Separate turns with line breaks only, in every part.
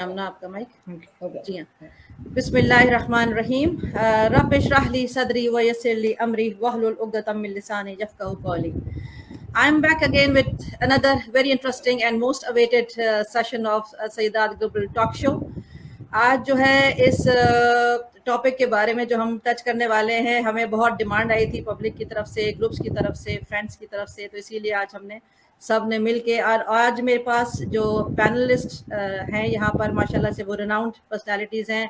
सामना आपका माइक जी हाँ। बिस्मिल्लाहिर्रहमानिर्रहीम। रब इश्रह ली सदरी व यस्सिर ली अमरी वहलुल उक़दतम मिन लिसानी यफ़क़हू क़ौली। I'm back again with another very interesting and most awaited session of Saidat global talk show. आज जो है इस टॉपिक के बारे में जो हम टच करने वाले हैं, हमें बहुत डिमांड आई थी पब्लिक की तरफ से, ग्रुप्स की तरफ से, फ्रेंड्स की तरफ से, तो इसीलिए आज हमने सब ने मिल के, और आज मेरे पास जो पैनलिस्ट हैं यहाँ पर माशाल्लाह से वो रिनाउंड पर्सनालिटीज़ हैं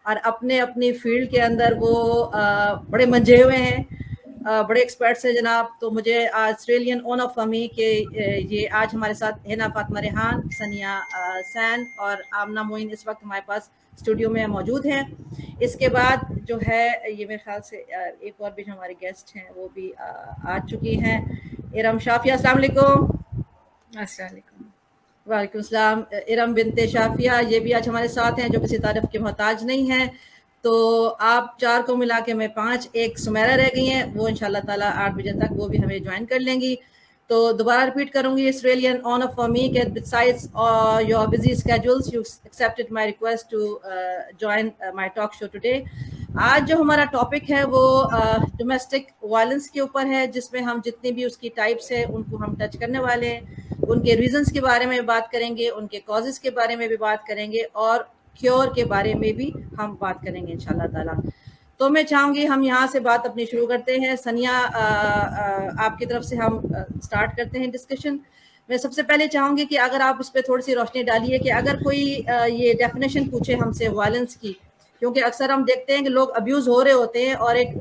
और अपने अपनी फील्ड के अंदर वो बड़े मंजे हुए हैं, बड़े एक्सपर्ट्स हैं जनाब। तो मुझे आज ऑस्ट्रेलियन ऑन ऑफ फमी के ये आज हमारे साथ हिना फातिमा रेहान, सनिया सैन और आमना मोइन इस वक्त हमारे पास स्टूडियो में मौजूद हैं। इसके बाद जो है ये मेरे ख्याल से एक और भी जो हमारे गेस्ट हैं वो भी आ चुकी हैं। इरम शाफिया, अस्सलाम वालेकुम। वालेकुम सलाम। इरम बिनते शाफिया ये भी आज हमारे साथ हैं, जो किसी तारीफ के मोहताज नहीं है। तो आप चार को मिला के मैं 5, एक सुमेरा रह गई हैं, वो इंशाल्लाह ताला 8 बजे तक वो भी हमें ज्वाइन कर लेंगी। तो दोबारा रिपीट करूंगी, Australian on off for me के besides your busy schedules you accepted my request to join my talk show today. आज जो हमारा टॉपिक है वो डोमेस्टिक वायलेंस के ऊपर है, जिसमें हम जितनी भी उसकी टाइप्स है उनको हम टच करने वाले हैं, उनके रीजंस के बारे में बात करेंगे, उनके कॉजेस के बारे में भी बात करेंगे और क्योर के बारे में भी हम बात करेंगे इंशाल्लाह ताला। तो मैं चाहूँगी हम यहाँ से बात अपनी शुरू करते हैं। सनिया, आपकी तरफ से हम स्टार्ट करते हैं डिस्कशन। मैं सबसे पहले चाहूँगी कि अगर आप उस पर थोड़ी सी रोशनी डालिए कि अगर कोई ये डेफिनेशन पूछे हमसे वायलेंस की, क्योंकि अक्सर हम देखते हैं कि लोग अब्यूज़ हो रहे होते हैं और एक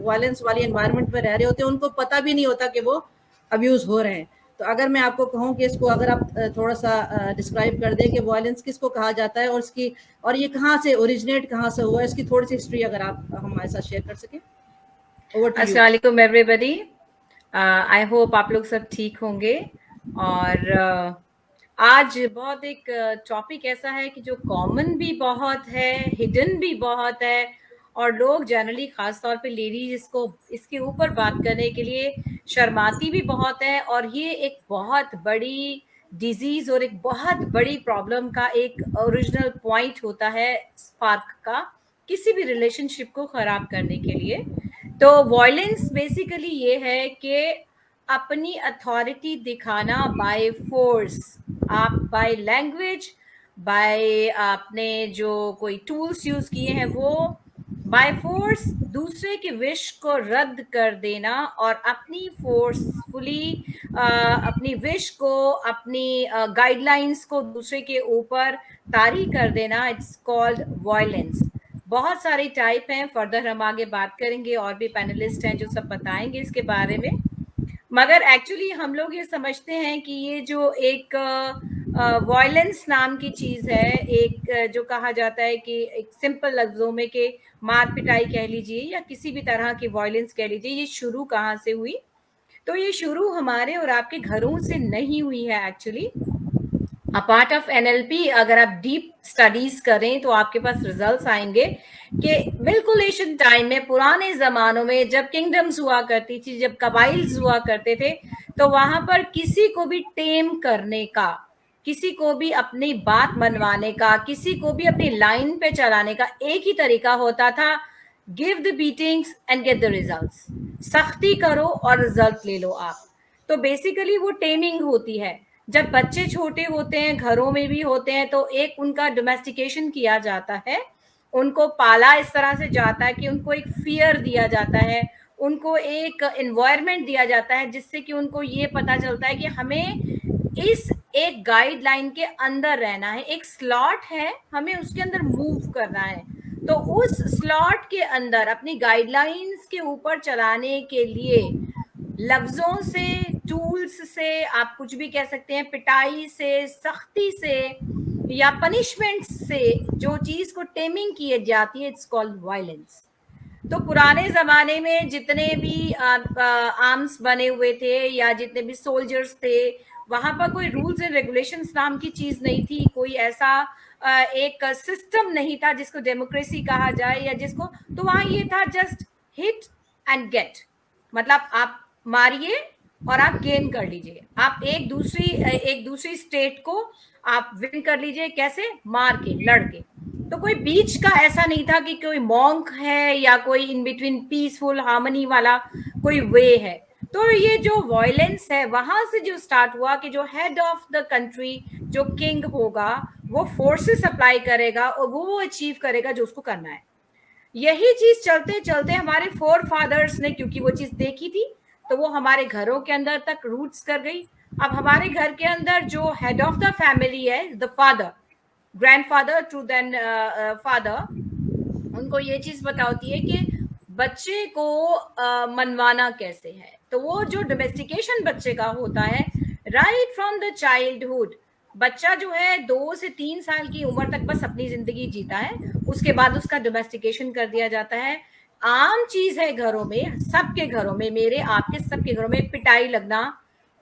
वायलेंस वाली एनवायरनमेंट में रह रहे होते हैं, उनको पता भी नहीं होता कि वो अब्यूज़ हो रहे हैं। तो अगर मैं आपको कहूँ कि इसको अगर आप थोड़ा सा डिस्क्राइब कर दें कि वायलेंस किसको कहा जाता है और इसकी और ये कहाँ से ओरिजिनेट कहाँ से हुआ, इसकी थोड़ी सी हिस्ट्री अगर आप हमारे साथ शेयर कर सकें।
अस्सलाम वालेकुम एवरीबॉडी। आई होप आप लोग सब ठीक होंगे। और आज बहुत एक टॉपिक ऐसा है कि जो कॉमन भी बहुत है, हिडन भी बहुत है, और लोग जनरली खास तौर पे लेडीज इसको इसके ऊपर बात करने के लिए शर्माती भी बहुत है। और ये एक बहुत बड़ी डिजीज और एक बहुत बड़ी प्रॉब्लम का एक ओरिजिनल पॉइंट होता है, स्पार्क का, किसी भी रिलेशनशिप को खराब करने के लिए। तो वायलेंस बेसिकली ये है कि अपनी अथॉरिटी दिखाना बाय फोर्स, आप बाय लैंग्वेज, बाय आपने जो कोई टूल्स यूज किए हैं वो बाय फोर्स दूसरे के विश को रद्द कर देना और अपनी फोर्सफुली अपनी विश को, अपनी गाइडलाइंस को दूसरे के ऊपर तारी कर देना, इट्स कॉल्ड वायलेंस। बहुत सारी टाइप हैं, फर्दर हम आगे बात करेंगे, और भी पैनलिस्ट हैं जो सब बताएंगे इसके बारे में। मगर एक्चुअली हम लोग ये समझते हैं कि ये जो एक वायलेंस नाम की चीज है, एक जो कहा जाता है कि एक सिंपल लफ्जों में कि मार पिटाई कह लीजिए या किसी भी तरह की वायलेंस कह लीजिए, ये शुरू कहाँ से हुई? तो ये शुरू हमारे और आपके घरों से नहीं हुई है एक्चुअली। पार्ट ऑफ एनएलपी अगर आप डीप स्टडीज करें तो आपके पास रिजल्ट्स आएंगे कि बिल्कुल एशियन टाइम में, पुराने जमानों में, जब किंगडम्स हुआ करती थी, जब कबाइल्स हुआ करते थे, तो वहां पर किसी को भी टेम करने का, किसी को भी अपनी बात मनवाने का, किसी को भी अपनी लाइन पे चलाने का एक ही तरीका होता था, give the beatings and get the results. सख्ती करो और रिजल्ट ले लो आप। तो बेसिकली वो टेमिंग होती है। जब बच्चे छोटे होते हैं, घरों में भी होते हैं, तो एक उनका डोमेस्टिकेशन किया जाता है, उनको पाला इस तरह से जाता है कि उनको एक फियर दिया जाता है, उनको एक एनवायरनमेंट दिया जाता है, जिससे कि उनको ये पता चलता है कि हमें इस एक गाइडलाइन के अंदर रहना है, एक स्लॉट है, हमें उसके अंदर मूव करना है। तो उस स्लॉट के अंदर अपनी गाइडलाइंस के ऊपर चलाने के लिए लफ्जों से, टूल्स से, आप कुछ भी कह सकते हैं, पिटाई से, सख्ती से या पनिशमेंट से जो चीज को टेमिंग की जाती है, इट्स कॉल्ड वायलेंस। तो पुराने जमाने में जितने भी आर्म्स बने हुए थे या जितने भी सोल्जर्स थे, वहां पर कोई रूल्स एंड रेगुलेशंस नाम की चीज नहीं थी, कोई ऐसा एक सिस्टम नहीं था जिसको डेमोक्रेसी कहा जाए या जिसको, तो वहां ये था जस्ट हिट एंड गेट, मतलब आप मारिए और आप गेन कर लीजिए, आप एक दूसरी स्टेट को आप विन कर लीजिए। कैसे? मार के, लड़ के। तो कोई बीच का ऐसा नहीं था कि कोई मॉन्क है या कोई इन बिटवीन पीसफुल हार्मनी वाला कोई वे है। तो ये जो वायलेंस है वहां से जो स्टार्ट हुआ कि जो हेड ऑफ द कंट्री, जो किंग होगा, वो फोर्सेस अप्लाई करेगा और वो अचीव करेगा जो उसको करना है। यही चीज चलते चलते हमारे फोर फादर्स ने क्योंकि वो चीज देखी थी, तो वो हमारे घरों के अंदर तक रूट्स कर गई। अब हमारे घर के अंदर जो हेड ऑफ द फैमिली है, the father, grandfather to then father, उनको ये चीज पता होती है कि बच्चे को मनवाना कैसे है। तो वो जो डोमेस्टिकेशन बच्चे का होता है, राइट फ्रॉम द चाइल्डहुड, बच्चा जो है 2 से 3 साल की उम्र तक बस अपनी जिंदगी जीता है, उसके बाद उसका डोमेस्टिकेशन कर दिया जाता है। आम चीज है घरों में, सबके घरों में, मेरे आपके सबके घरों में पिटाई लगना,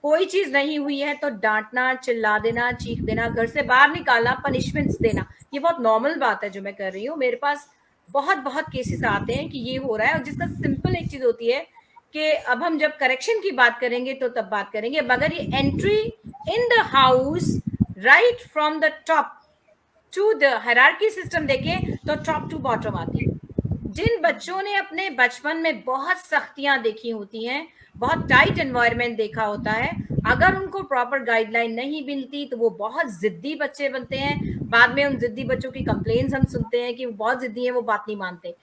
कोई चीज नहीं हुई है तो डांटना, चिल्ला देना, चीख देना, घर से बाहर निकालना, पनिशमेंट्स देना, ये बहुत नॉर्मल बात है जो मैं कर रही हूँ। मेरे पास बहुत बहुत केसेस आते हैं कि ये हो रहा है, और जिसका सिंपल एक चीज होती है कि अब हम जब करेक्शन की बात करेंगे तो तब बात करेंगे, मगर ये entry in the house right from the top to the hierarchy system देखें तो टॉप टू बॉटम आती है। जिन बच्चों ने अपने बचपन में बहुत सख्तियां देखी होती हैं, बहुत टाइट एनवायरनमेंट देखा होता है, अगर उनको प्रॉपर गाइडलाइन नहीं मिलती तो वो बहुत जिद्दी बच्चे बनते हैं। बाद में उन जिद्दी बच्चों की कंप्लेंट्स हम सुनते हैं कि वो बहुत जिद्दी हैं, वो बात नहीं मानते।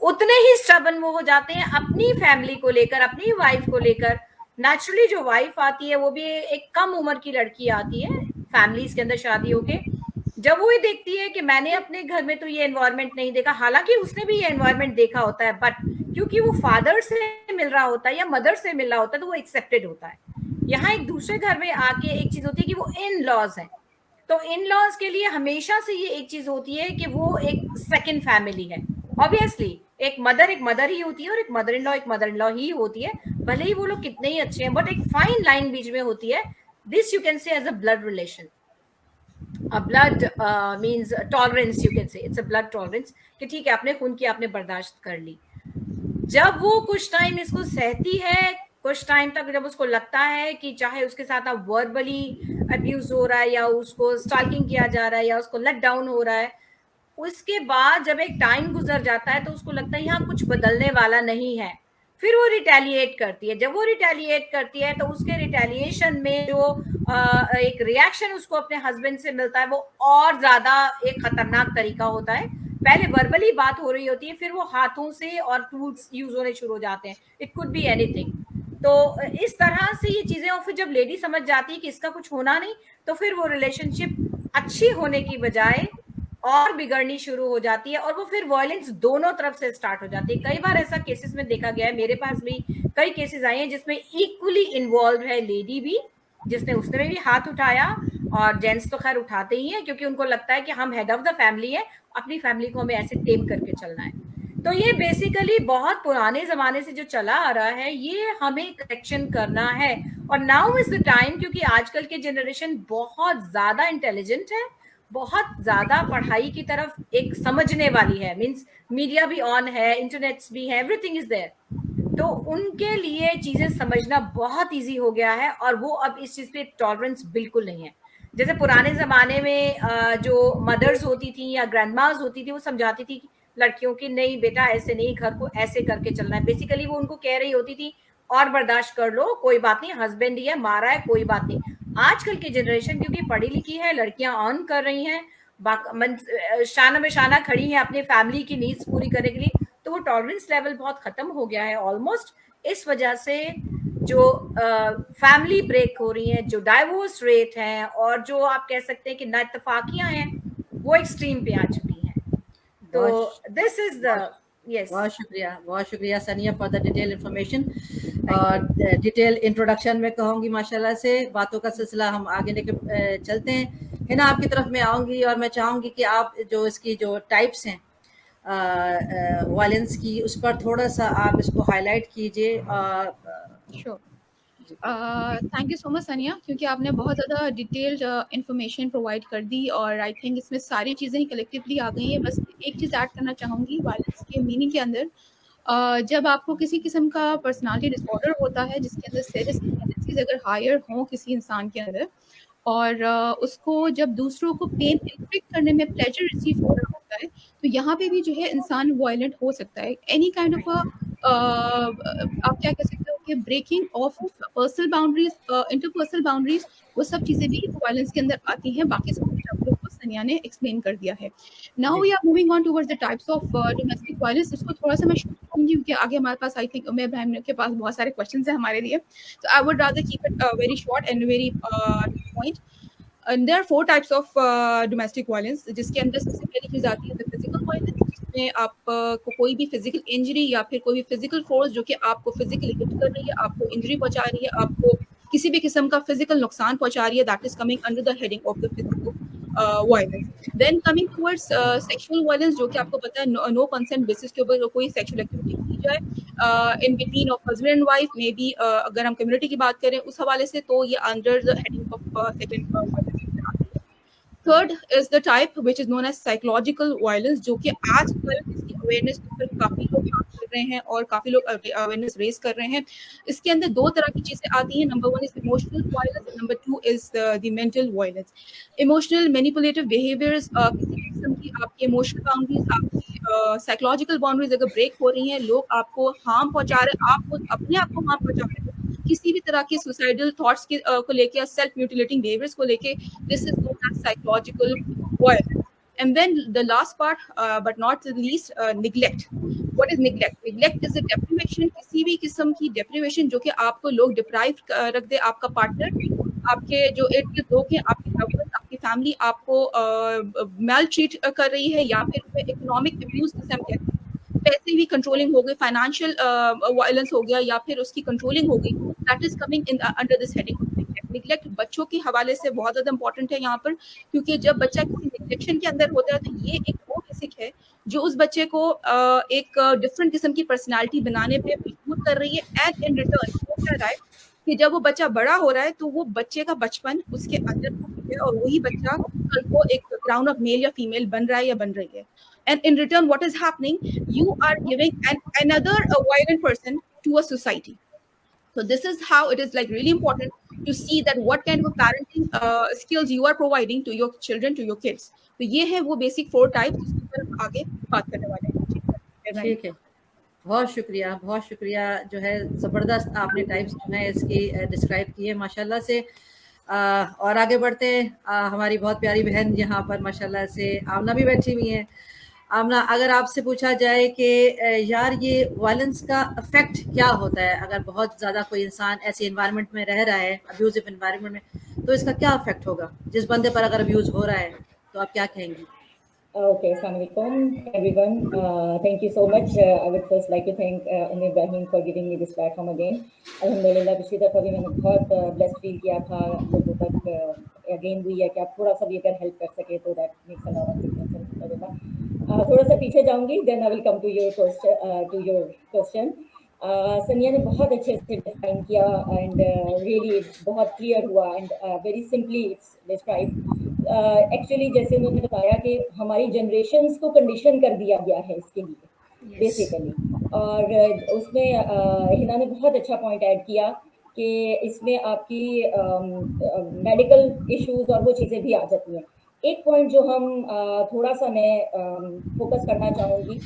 उतने ही स्टबन वो हो जाते हैं अपनी फैमिली को लेकर, अपनी वाइफ को लेकर। नेचुरली जो वाइफ आती है वो भी एक कम उम्र की लड़की आती है फैमिलीज के अंदर शादी होके, जब वो ये देखती है कि मैंने अपने घर में तो ये एनवायरनमेंट नहीं देखा, हालांकि उसने भी ये एनवायरनमेंट देखा होता है, बट क्योंकि वो फादर से मिल रहा होता है या मदर से मिल रहा होता है तो वो एक्सेप्टेड होता है। यहाँ एक दूसरे घर में आके एक चीज होती है कि वो इन लॉज है, तो इन लॉज के लिए हमेशा से ये एक चीज होती है कि वो एक सेकंड फैमिली है। ऑब्वियसली एक मदर ही होती है, और एक मदर इन लॉ ही होती है, भले ही वो लोग कितने ही अच्छे हैं, बट एक फाइन लाइन बीच में होती है। This you can say as a blood relation, a blood means tolerance, you can say it's a blood tolerance, कि ठीक है आपने खून की, आपने बर्दाश्त कर ली। जब वो कुछ टाइम इसको सहती है, कुछ टाइम तक जब उसको लगता है कि चाहे उसके साथ अब वर्बली अब्यूज हो रहा है या उसको स्टॉकिंग किया जा रहा है या उसको लेट डाउन हो रहा है, उसके बाद जब एक टाइम गुजर जाता है तो उसको लगता है यहाँ कुछ बदलने वाला नहीं है, फिर वो रिटेलिएट करती है। जब वो रिटेलिएट करती है तो उसके रिटेलिएशन में जो एक रिएक्शन उसको अपने हस्बैंड से मिलता है वो और ज्यादा एक खतरनाक तरीका होता है। पहले वर्बली बात हो रही होती है, फिर वो हाथों से और टूल्स यूज होने शुरू हो जाते हैं, इट कुड बी एनीथिंग। तो इस तरह से ये चीजें, और फिर जब लेडी समझ जाती है कि इसका कुछ होना नहीं, तो फिर वो रिलेशनशिप अच्छी होने की बजाय और बिगड़नी शुरू हो जाती है, और वो फिर वायलेंस दोनों तरफ से स्टार्ट हो जाती है। कई बार ऐसा केसेस में देखा गया है, मेरे पास भी कई केसेस आए हैं जिसमें इक्वली इन्वॉल्व है लेडी भी, जिसने उसने भी हाथ उठाया, और जेंट्स तो खैर उठाते ही हैं क्योंकि उनको लगता है कि हम हेड ऑफ द फैमिली है, अपनी फैमिली को हमें ऐसे टेम करके चलना है। तो ये बेसिकली बहुत पुराने जमाने से जो चला आ रहा है, ये हमें करेक्शन करना है। और नाउ इज द टाइम, क्योंकि आजकल के जनरेशन बहुत ज्यादा इंटेलिजेंट है, बहुत ज्यादा पढ़ाई की तरफ एक समझने वाली है, मींस मीडिया भी ऑन है, इंटरनेट्स भी है, एवरीथिंग इज देयर, तो उनके लिए चीजें समझना बहुत इजी हो गया है, और वो अब इस चीज पे टॉलरेंस बिल्कुल नहीं है। जैसे पुराने जमाने में जो मदर्स होती थी या ग्रैंडमाज होती थी, वो समझाती थी लड़कियों की, नहीं बेटा ऐसे नहीं, घर को ऐसे करके चलना है। बेसिकली वो उनको कह रही होती थी और बर्दाश्त कर लो, कोई बात नहीं, हस्बैंड ही है, मारा है, कोई बात नहीं। आजकल की जनरेशन क्योंकि पढ़ी लिखी है, लड़कियां अर्न कर रही हैं, शाना में शाना खड़ी हैं अपनी फैमिली की नीड्स पूरी करने के लिए, तो वो टॉलरेंस लेवल बहुत खत्म हो गया है ऑलमोस्ट। इस वजह से जो फैमिली ब्रेक हो रही हैं, जो डाइवोर्स रेट है, और जो आप कह सकते हैं कि नाइतफाकियां हैं, वो एक्सट्रीम पे आ चुकी हैं। तो दिस इज द यस।
बहुत शुक्रिया सनिया फॉर द डिटेल इंफॉर्मेशन और डिटेल इंट्रोडक्शन में कहूँगी। माशाल्लाह से बातों का सिलसिला हम आगे लेके चलते हैं। हिना आपकी तरफ में आऊँगी और मैं चाहूँगी कि आप जो इसकी जो टाइप्स हैं वायलेंस की, उस पर थोड़ा सा आप इसको हाईलाइट कीजिए।
Sure, thank you so much सनिया, क्योंकि आपने बहुत ज़्यादा डिटेल्ड इंफॉर्मेशन प्रोवाइड कर दी, और आई थिंक इसमें सारी चीज़ें कलेक्टिवली आ गई हैं। बस एक चीज़ ऐड करना चाहूँगी वायलेंस के मीनिंग के अंदर। जब आपको किसी किस्म का पर्सनालिटी डिसऑर्डर होता है जिसके अंदर सैडिस्टिक टेंडेंसीज अगर हायर हों किसी इंसान के अंदर, और उसको जब दूसरों को पेन इन्फ्लिक्ट करने में प्लेजर रिसीव हो रहा होता है, तो यहाँ पे भी जो है इंसान वायलेंट हो सकता है। एनी काइंड ऑफ आप क्या कह सकते हो कि breaking of personal boundaries, interpersonal boundaries, वो सब चीजें भी वायलेंस के अंदर आती हैं। बाकी सब कुछ आप लोग को सनिया ने एक्सप्लेन कर दिया है। Now we are moving on towards the types of domestic violence. इसको थोड़ा सा मैं शुरू करूंगी क्योंकि आगे हमारे पास आई थिंक उमर इब्राहिम के पास बहुत सारे क्वेश्चंस हैं हमारे लिए, तो I would rather keep it very short and very point. And there are 4 types of domestic violence, जिसके अंदर सबसे पहली चीज आती है फिजिकल वायलेंस, जिसमें आप को कोई भी फिजिकल इंजरी या फिर कोई भी फिजिकल फोर्स जो कि आपको फिजिकली हिट कर रही है, आपको इंजरी पहुंचा रही है, आपको किसी भी किस्म का फिजिकल नुकसान पहुंचा रही है, that is coming under the heading of the physical violence. Then coming towards sexual violence, जो कि आपको पता है नो कंसेंट बेसिस के ऊपर कोई सेक्सुअल एक्टिविटी की जाए in between of husband and wife, may be अगर हम कम्युनिटी की बात करें उस हवाले से, तो ये under the heading of second. Third is the type which is known as psychological violence, जो कि आजकल इसकी अवेयरनेस पर काफी लोग काम कर रहे हैं और काफी लोग अवेयरनेस रेज कर रहे हैं। इसके अंदर 2 तरह की चीजें आती हैं। Number 1 is emotional violence and number 2 is the mental violence. Emotional manipulative behaviours, किसी भी किस्म की आपकी इमोशनल बाउंड्रीज, आपकी साइकोलॉजिकल बाउंड्रीज अगर ब्रेक हो रही हैं, लोग आपको हार्म पहुंचा रहे हैं, आपको अपने आप को हार्म पहुंचा रहे हैं किसी भी तरह के सुसाइडल थॉट्स के को लेके, सेल्फ म्यूटिलेटिंग बिहेवियर्स को लेके, this is known as psychological violence. And then the last part, but not the least, neglect. What is neglect? Neglect is a deprivation, किसी भी किस्म की deprivation जो कि आपको लोग deprive रख दे, आपका पार्टनर, आपके जो इर्द गिर्द लोग हैं, आपकी गवर्नमेंट, आपकी फैमिली आपको मेल ट्रीट कर रही है, या फिर इकोनॉमिक अब्यूज जिसे हम कहते हैं, पैसे भी कंट्रोलिंग हो गई, फाइनेंशियल वायलेंस हो गया, या फिर उसकी कंट्रोलिंग हो गई, that is coming in under this heading of neglect. Neglect बच्चों के हवाले से बहुत ज्यादा इंपॉर्टेंट है यहाँ पर, क्योंकि जब बच्चा किसी नेग्लेक्शन के अंदर होता है, तो ये एक वो बेसिक है जो उस बच्चे को एक डिफरेंट किस्म की पर्सनालिटी बनाने पे मजबूर कर रही है। एंड इन रिटर्न वो क्या रहा है कि जब वो बच्चा बड़ा हो रहा है, तो वो बच्चे का बचपन उसके अंदर है, और वही बच्चा कल को एक क्राउन ऑफ मेल या फीमेल बन रहा है या बन रही है। And in return, what is happening? You are giving another violent person to a society. So this is how it is like really important to see that what kind of parenting skills you are providing to your children, to your kids. तो ये है वो basic 4 types जिसके ऊपर हम आगे बात करने वाले हैं।
ठीक है, बहुत शुक्रिया जो है, ज़बरदस्त आपने टाइप्स जो है इसकी डिस्क्राइब की है माशाल्लाह से। और आगे बढ़ते हैं, हमारी बहुत प्यारी बहन यहाँ पर माशाल्लाह से आमना भी बैठी हुई हैं। आमना, अगर आपसे पूछा जाए कि यार ये वायलेंस का इफेक्ट क्या होता है, अगर बहुत ज़्यादा कोई इंसान ऐसे इन्वायरमेंट में रह रहा है, अब्यूजिव इन्वायरमेंट में, तो इसका क्या इफेक्ट होगा जिस बंदे पर अगर अब्यूज हो रहा है, तो आप क्या कहेंगी?
Okay, Assalamualaikum everyone. Thank you so much. I would first like to thank Ibrahim for giving me this platform again. Alhamdulillah, पिछली दफ़ा भी मैंने बहुत blessed feel किया था, लोगों तक again हुई है कि आप थोड़ा सा भी अगर help कर सके तो that makes a lot of difference. थोड़ा सा पीछे जाऊंगी, then I will come to your question. सनिया ने बहुत अच्छे से डिफाइन किया एंड रियली बहुत क्लियर हुआ and very simply it's describe. Actually जैसे उन्होंने बताया कि हमारी जनरेशन्स को कंडीशन कर दिया गया है इसके लिए बेसिकली, और उसमें हिना ने बहुत अच्छा पॉइंट ऐड किया कि इसमें आपकी मेडिकल इश्यूज और वो चीज़ें भी आ जाती हैं। एक पॉइंट जो हम थोड़ा सा मैं फोकस करना चाहूँगी,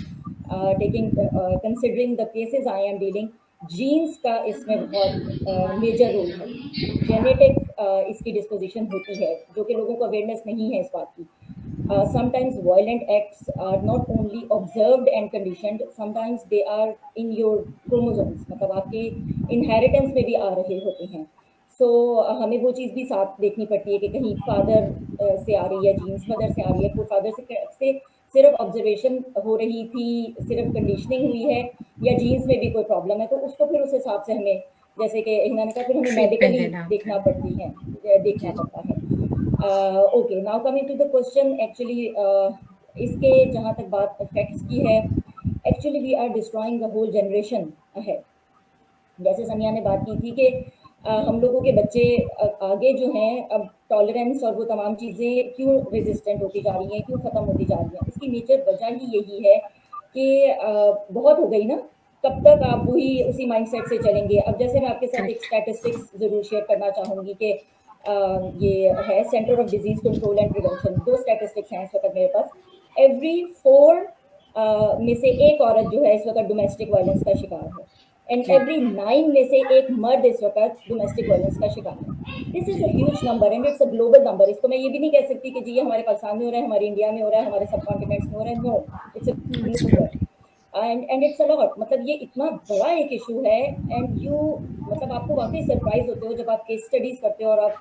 taking considering the cases I am dealing, genes का इसमें बहुत मेजर रोल है। जेनेटिक इसकी डिस्पोजिशन होती है जो कि लोगों को अवेयरनेस नहीं है इस बात की। Sometimes violent acts are not only observed and conditioned, sometimes they are in your chromosomes, मतलब आपके inheritance में भी आ रहे होते हैं। सो हमें वो चीज़ भी साथ देखनी पड़ती है कि कहीं फादर से आ रही है जीन्स, मदर से आ रही है, तो फादर से सिर्फ ऑब्जर्वेशन हो रही थी, सिर्फ कंडीशनिंग हुई है, या जीन्स में भी कोई प्रॉब्लम है, तो उसको फिर उस हिसाब से हमें, जैसे कि हिना ने कहा, फिर हमें मेडिकली देखना पड़ता है। Okay, now coming to the question, actually इसके जहाँ तक बात इफेक्ट्स की है, actually we are destroying the whole generation ahead. जैसे सनिया ने बात की थी कि हम लोगों के बच्चे आगे जो हैं, अब टॉलरेंस और वो तमाम चीज़ें क्यों रेजिस्टेंट होती जा रही हैं, क्यों ख़त्म होती जा रही हैं, इसकी मेजर वजह ही यही है कि बहुत हो गई ना, कब तक आप वही उसी माइंडसेट से चलेंगे? अब जैसे मैं आपके साथ एक स्टैटिस्टिक्स ज़रूर शेयर करना चाहूँगी कि ये है centre of disease control and prevention, 2 statistics हैं इस वक्त मेरे पास। एवरी 4 में से एक औरत जो है इस वक्त डोमेस्टिक वायलेंस का शिकार है, एंड एवरी 9 में से एक मर्द इस वक्त डोमेस्टिक वायलेंस का शिकार है। This is a huge number and it's a global number. इसको मैं ये भी नहीं कह सकती कि जी ये हमारे पाकिस्तान में हो रहा है, हमारे इंडिया में हो रहा है, हमारे सब कॉन्टिनेंट्स में हो रहा है। No, it's a global and it's a lot. मतलब ये इतना बड़ा एक इशू है एंड यू मतलब आपको वाकई सरप्राइज होते हो जब आप केस स्टडीज करते हो और आप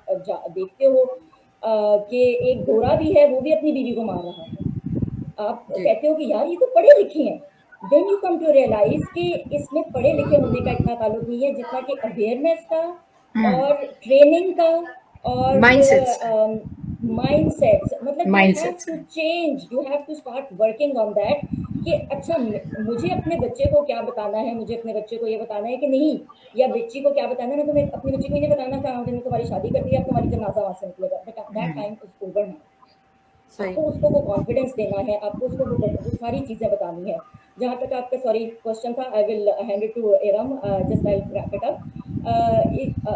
देखते हो कि एक गोरा भी है, वो भी अपनी बीवी को मार रहा है। आप कहते हो कि यार ये तो पढ़े लिखे हैं, then you come to realise कि इसमें पढ़े लिखे होने का इतना ताल्लुक नहीं है जितना कि अवेयरनेस का और ट्रेनिंग का और माइंडसेट्स। मतलब you have to change, you have to start working on that कि अच्छा मुझे अपने बच्चे को क्या बताना है, मुझे अपने बच्चे को ये बताना है कि नहीं, या बच्ची को क्या बताना है, मैं तुम्हें अपनी बच्ची को नहीं बताना कि हाँ तुम्हारी शादी कर दी, अब तुम्हारी जनाजा वहां से निकलेगा। That time is over now. आपको उसको वो कॉन्फिडेंस देना है, आपको उसको वो सारी चीज़ें बतानी है। जहाँ तक आपका सॉरी क्वेश्चन था, I will hand it to Iram, just I wrap it up.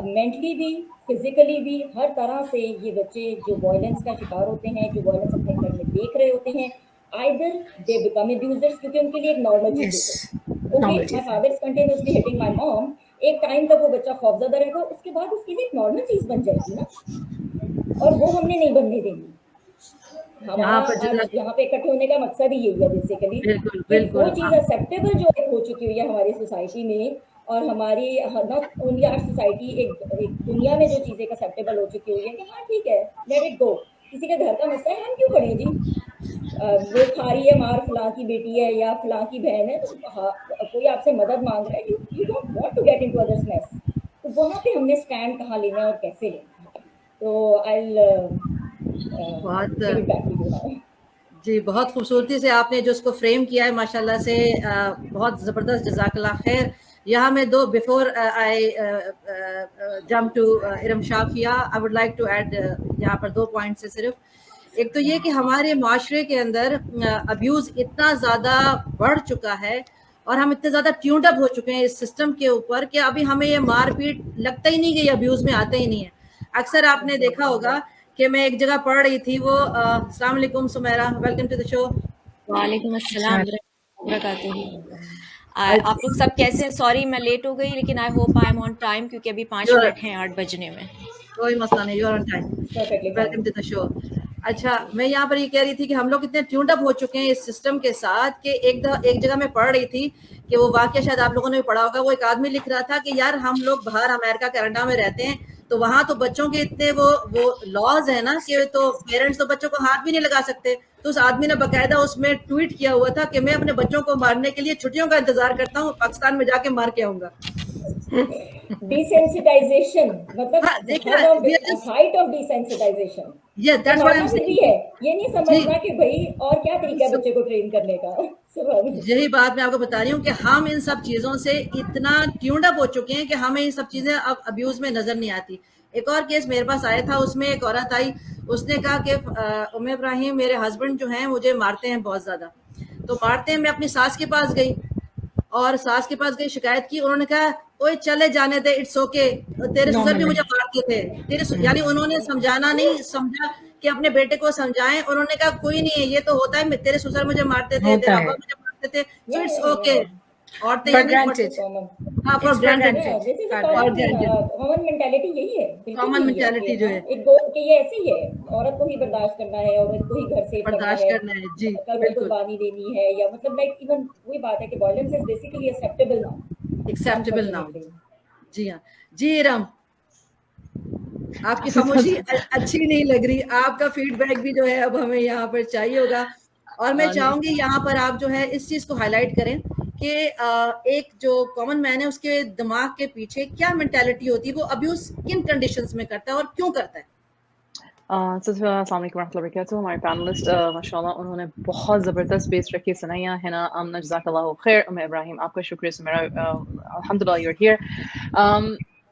Mentally भी फिजिकली भी हर तरह से ये बच्चे जो वायलेंस का शिकार होते हैं, जो वायलेंस अपने घर में देख रहे होते हैं, आइदर दे बिकम अब्यूजर्स, क्योंकि उनके लिए एक नॉर्मल चीज है। Okay, my father is continuously hitting my mom, एक टाइम तक वो बच्चा खौफजदा रहेगा, उसके बाद उसके लिए एक नॉर्मल चीज बन जाएगी ना, और वो हमने नहीं बनने देंगी। यहाँ पे इकट्ठे होने का मकसद ही यही है बेसिकली, वो चीज एक्सेप्टेबल जो हो चुकी हुई है हमारी सोसाइटी में, और हमारी नॉट ओनली आवर सोसाइटी, एक दुनिया में जो चीजें एक्सेप्टेबल हो चुकी हुई है कि हाँ ठीक है, लेट इट गो, किसी के घर का मसला है, हम क्यों पढ़े जी, वो खा रही है मार, फलां की बेटी है या फलां की बहन है, तो कोई आपसे मदद मांग रहा है, you don't want to get into others mess, तो वहाँ पे हमने स्टैंड कहाँ लेना है और कैसे लेना है। तो आई
जी, बहुत खूबसूरती से आपने जो उसको फ्रेम किया है माशाल्लाह से, बहुत ज़बरदस्त, जज़ाकल्लाह खैर। यहाँ मैं दो before I jump to Iram Shafia, I would like to add यहाँ पर 2 पॉइंट्स है सिर्फ। एक तो ये कि हमारे माशरे के अंदर अब्यूज़ इतना ज़्यादा बढ़ चुका है और हम इतने ज़्यादा ट्यून्ड अप हो चुके हैं इस सिस्टम के ऊपर कि अभी हमें ये मारपीट लगता ही नहीं कि ये अब्यूज़ में आता ही नहीं है। अक्सर आपने देखा होगा कि मैं एक जगह पढ़ रही थी, वो अस्सलाम वालेकुम Sumaira, welcome to the show.
वालेकुम अस्सलाम वबरकातुहू। आप लोग सब कैसे हैं? सॉरी मैं लेट हो गई, लेकिन I hope I am on time, क्योंकि अभी 5 मिनट हैं 8 बजने में।
कोई मसला नहीं, you are on time, welcome to the show. अच्छा, मैं यहाँ पर ये कह रही थी कि हम लोग इतने ट्यून्ड अप हो चुके हैं इस सिस्टम के साथ कि एक जगह मैं पढ़ रही थी कि वो वाकया शायद आप लोगों ने भी पढ़ा होगा। वो एक आदमी लिख रहा था कि यार हम लोग बाहर अमेरिका कनाडा में रहते हैं, तो वहां तो बच्चों के इतने वो लॉज है ना कि तो पेरेंट्स तो बच्चों को हाथ भी नहीं लगा सकते। तो उस आदमी ने बकायदा उसमें ट्वीट किया हुआ था कि मैं अपने बच्चों को मारने के लिए छुट्टियों का इंतजार करता हूँ, पाकिस्तान में जाके मार के आऊंगा।
डिसेंसिटाइजेशन, मतलब हाइट ऑफ डिसेंसिटाइजेशन।
ये
नहीं समझना कि भाई और क्या तरीका है बच्चे को ट्रेन करने का।
यही बात मैं आपको बता रही हूँ कि हम इन सब चीजों से इतना ट्यून्ड अप हो चुके हैं कि हमें ये सब चीजें अब अब्यूज में नजर नहीं आती। एक और केस मेरे पास आया था, उसमें एक औरत आई, उसने कहा कि उम्मे इब्राहिम मेरे हस्बैंड जो हैं मुझे मारते हैं बहुत ज्यादा, तो मारते हैं। मैं अपनी सास के पास गई और सास के पास गई, शिकायत की, उन्होंने कहा ओए चले जाने दे, इट्स ओके, तेरे ससुर भी मुझे मारते थे, यानी उन्होंने समझाना नहीं समझा कि अपने बेटे को समझाएं। उन्होंने कहा कोई नहीं है, ये तो होता है, तेरे ससुर मुझे मारते थे, तेरे अब्बा मुझे मारते थे, सो इट्स ओके। औरतें
फॉर ग्रांटेड,
हाँ फॉर ग्रांटेड,
कॉमन मेंटालिटी यही है,
कॉमन मेंटालिटी जो है
कि ये ऐसी है, औरत को ही बर्दाश्त करना है, औरत को ही घर से
बर्दाश्त करना है। जी
कल कुर्बानी देनी है, या मतलब लाइक इवन वही बात है कि violence is basically acceptable now.
जी हाँ, जी राम, आपकी खामोशी अच्छी नहीं लग रही, आपका फीडबैक भी जो है अब हमें यहाँ पर चाहिए होगा। और मैं चाहूंगी यहाँ पर आप जो है इस चीज को हाईलाइट करें कि एक जो कॉमन मैन है उसके दिमाग के पीछे क्या मेंटालिटी होती है, वो अब्यूज किन कंडीशंस में करता है और क्यों करता है।
अस्सलाम वालेकुम रहमतुल्लाहि व बरकातुहू। हमारे पैनलिस्ट माशाल्लाह उन्होंने बहुत ज़बरदस्त बेस रखी, सनाया है ना, आमना जज़ाकल्लाहु खैर, उम्मे इब्राहिम आपका शुक्रिया, सुमेरा अल्हम्दुलिल्लाह यू आर हियर।